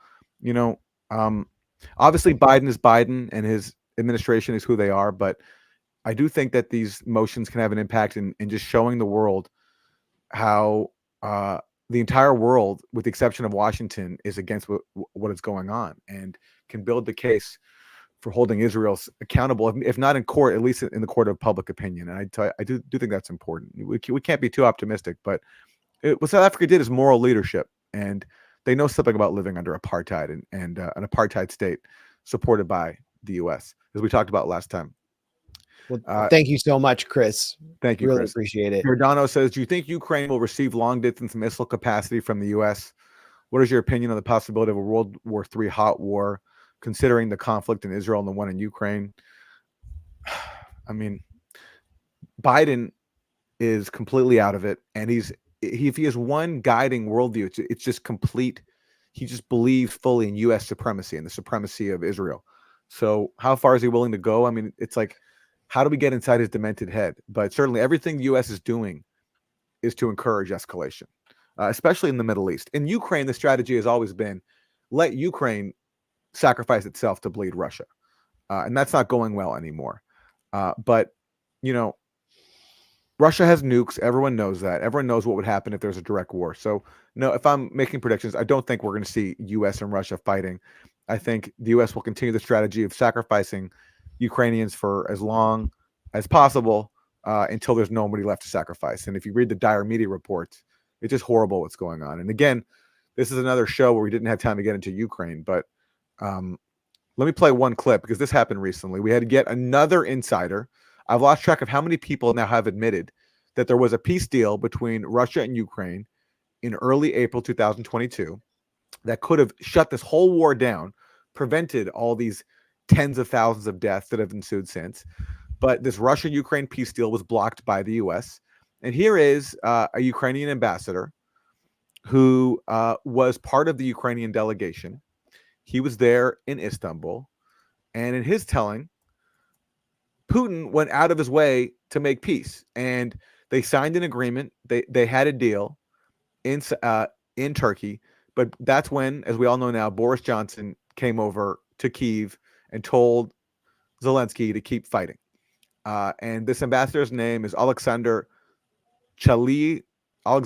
obviously Biden is Biden and his administration is who they are, but I do think that these motions can have an impact in just showing the world how the entire world, with the exception of Washington, is against what is going on and can build the case for holding Israel accountable, if not in court, at least in the court of public opinion. And I do think that's important. We can't be too optimistic, but what South Africa did is moral leadership, and they know something about living under apartheid and an apartheid state supported by the U.S., as we talked about last time. Well, thank you so much, Chris. Thank you, really Chris. Appreciate it. Giordano says, do you think Ukraine will receive long-distance missile capacity from the U.S.? What is your opinion on the possibility of a World War III hot war, considering the conflict in Israel and the one in Ukraine? I mean, Biden is completely out of it, and if he has one guiding worldview, it's just complete. He just believes fully in U.S. supremacy and the supremacy of Israel. So how far is he willing to go? I mean, it's like, how do we get inside his demented head? But certainly everything the U.S. is doing is to encourage escalation, especially in the Middle East. In Ukraine, the strategy has always been, let Ukraine sacrifice itself to bleed Russia. And that's not going well anymore. But, Russia has nukes. Everyone knows that. Everyone knows what would happen if there's a direct war. So, no, if I'm making predictions, I don't think we're going to see U.S. and Russia fighting. I think the U.S. will continue the strategy of sacrificing Ukrainians for as long as possible until there's nobody left to sacrifice. And if you read the dire media reports, it's just horrible what's going on. And again, this is another show where we didn't have time to get into Ukraine, but let me play one clip because this happened recently. We had to get another insider. I've lost track of how many people now have admitted that there was a peace deal between Russia and Ukraine in early April 2022 that could have shut this whole war down, prevented all these tens of thousands of deaths that have ensued since. But this Russia-Ukraine peace deal was blocked by the U.S. And here is a Ukrainian ambassador who was part of the Ukrainian delegation. He was there in Istanbul. And in his telling, Putin went out of his way to make peace. And they signed an agreement. They had a deal in Turkey. But that's when, as we all know now, Boris Johnson came over to Kyiv and told Zelensky to keep fighting. And this ambassador's name is Alexander Chalyi. I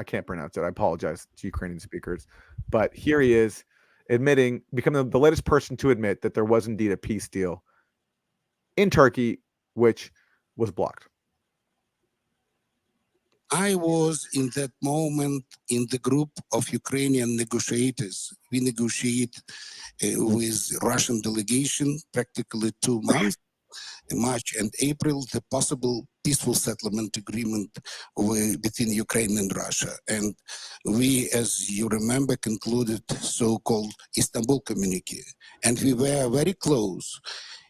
can't pronounce it. I apologize to Ukrainian speakers. But here he is becoming the latest person to admit that there was indeed a peace deal in Turkey, which was blocked. I was in that moment in the group of Ukrainian negotiators. We negotiate with Russian delegation practically 2 months, in March and April, the possible peaceful settlement agreement between Ukraine and Russia. And we, as you remember, concluded so-called Istanbul communique. And we were very close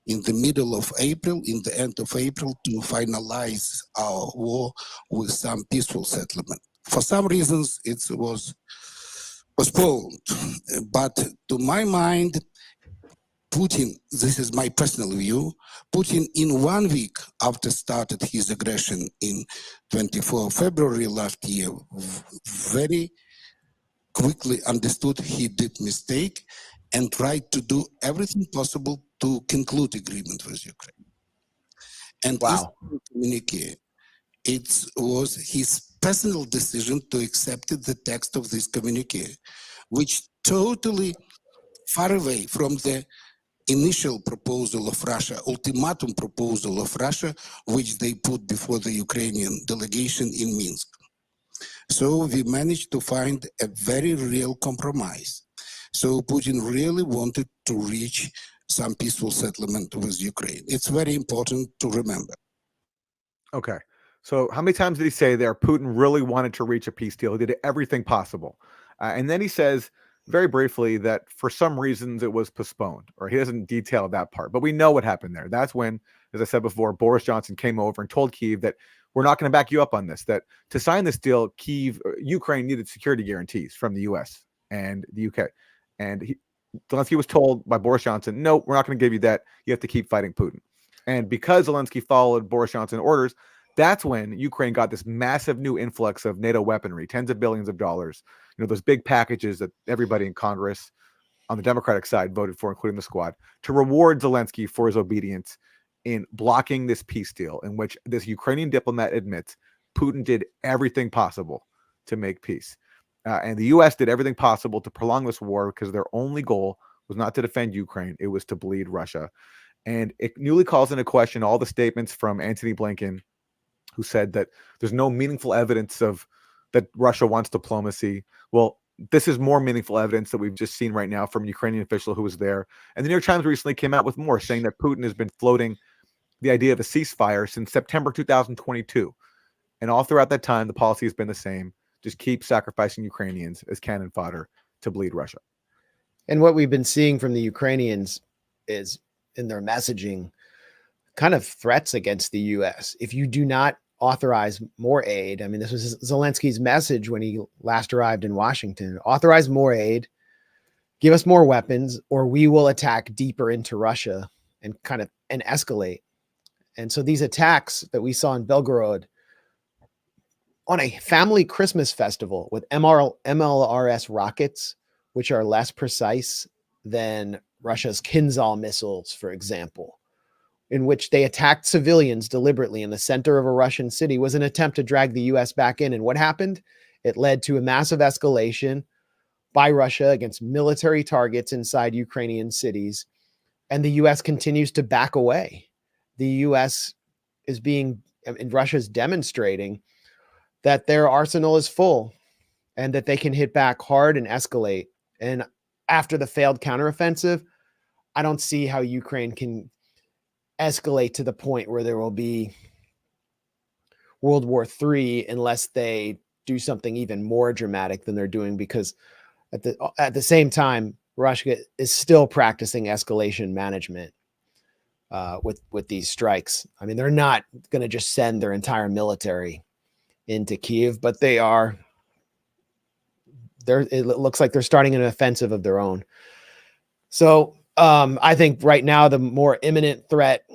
in the middle of April, in the end of April, to finalize our war with some peaceful settlement. For some reasons, it was postponed. But to my mind, Putin, this is my personal view, Putin in 1 week after started his aggression in 24 February last year, very quickly understood he did mistake and tried to do everything possible to conclude agreement with Ukraine. And communique, it was his personal decision to accept the text of this communique, which totally far away from the initial proposal of Russia, ultimatum proposal of Russia, which they put before the Ukrainian delegation in Minsk. So we managed to find a very real compromise. So Putin really wanted to reach some peaceful settlement with Ukraine. It's very important to remember. Okay. So how many times did he say there Putin really wanted to reach a peace deal? He did everything possible. And then he says very briefly that for some reasons it was postponed, or he doesn't detail that part, but we know what happened there. That's when, as I said before, Boris Johnson came over and told Kyiv that we're not going to back you up on this, that to sign this deal, Ukraine needed security guarantees from the US and the UK. And Zelensky was told by Boris Johnson, no, we're not going to give you that. You have to keep fighting Putin. And because Zelensky followed Boris Johnson orders, that's when Ukraine got this massive new influx of NATO weaponry, tens of billions of dollars, those big packages that everybody in Congress on the Democratic side voted for, including the squad, to reward Zelensky for his obedience in blocking this peace deal, in which this Ukrainian diplomat admits Putin did everything possible to make peace. And the U.S. did everything possible to prolong this war because their only goal was not to defend Ukraine. It was to bleed Russia. And it newly calls into question all the statements from Antony Blinken, who said that there's no meaningful evidence of that Russia wants diplomacy. Well, this is more meaningful evidence that we've just seen right now from a Ukrainian official who was there. And the New York Times recently came out with more, saying that Putin has been floating the idea of a ceasefire since September 2022. And all throughout that time, the policy has been the same. Just keep sacrificing Ukrainians as cannon fodder to bleed Russia. And what we've been seeing from the Ukrainians is in their messaging kind of threats against the U.S. If you do not authorize more aid, I mean, this was Zelensky's message when he last arrived in Washington, authorize more aid, give us more weapons, or we will attack deeper into Russia and escalate. And so these attacks that we saw in Belgorod on a family Christmas festival with MLRS rockets, which are less precise than Russia's Kinzhal missiles, for example, in which they attacked civilians deliberately in the center of a Russian city, was an attempt to drag the U.S. back in. And what happened? It led to a massive escalation by Russia against military targets inside Ukrainian cities. And the U.S. continues to back away. The U.S. and Russia's demonstrating that their arsenal is full and that they can hit back hard and escalate. And after the failed counteroffensive, I don't see how Ukraine can escalate to the point where there will be World War III unless they do something even more dramatic than they're doing, because at the same time, Russia is still practicing escalation management. with these strikes. I mean, they're not going to just send their entire military into Kiev, but they are. It looks like they're starting an offensive of their own. So I think right now the more imminent threat.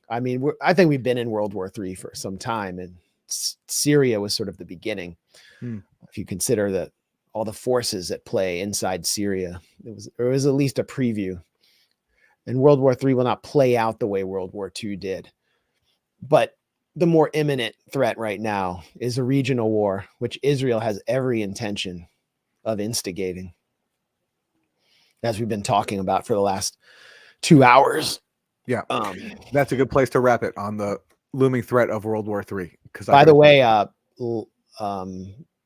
I mean, I think we've been in World War III for some time, and Syria was sort of the beginning. If you consider that all the forces at play inside Syria, it was at least a preview. And World War III will not play out the way World War II did. But the more imminent threat right now is a regional war, which Israel has every intention of instigating, as we've been talking about for the last 2 hours. Yeah, that's a good place to wrap it on the looming threat of World War III. Because by the way,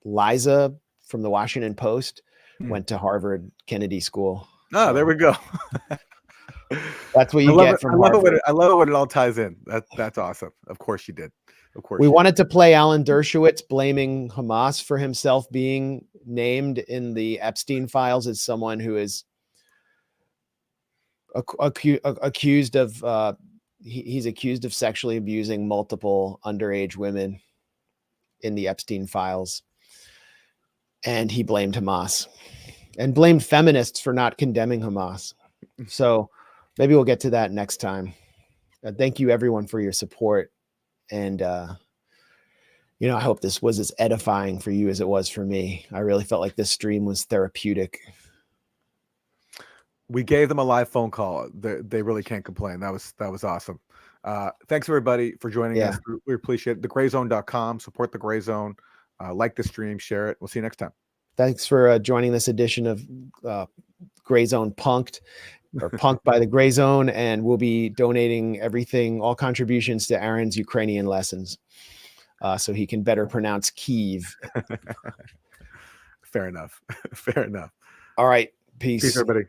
Liza from the Washington Post went to Harvard Kennedy School. Oh, so there we go. That's what you get from Harvard. I love it when it all ties in. That's awesome. Of course you did. Of course. We wanted to play Alan Dershowitz blaming Hamas for himself being named in the Epstein files as someone who is accused of he's accused of sexually abusing multiple underage women in the Epstein files. And he blamed Hamas and blamed feminists for not condemning Hamas. So maybe we'll get to that next time. Thank you everyone for your support. And, I hope this was as edifying for you as it was for me. I really felt like this stream was therapeutic. We gave them a live phone call. They really can't complain. That was awesome. Thanks everybody for joining us. We appreciate it. Grayzone.com. Support the Grayzone. Like the stream, share it. We'll see you next time. Thanks for joining this edition of Grayzone Punked by the Grayzone, and we'll be donating all contributions to Aaron's Ukrainian lessons, so he can better pronounce Kyiv. Fair enough. Fair enough. All right. Peace. Peace, everybody.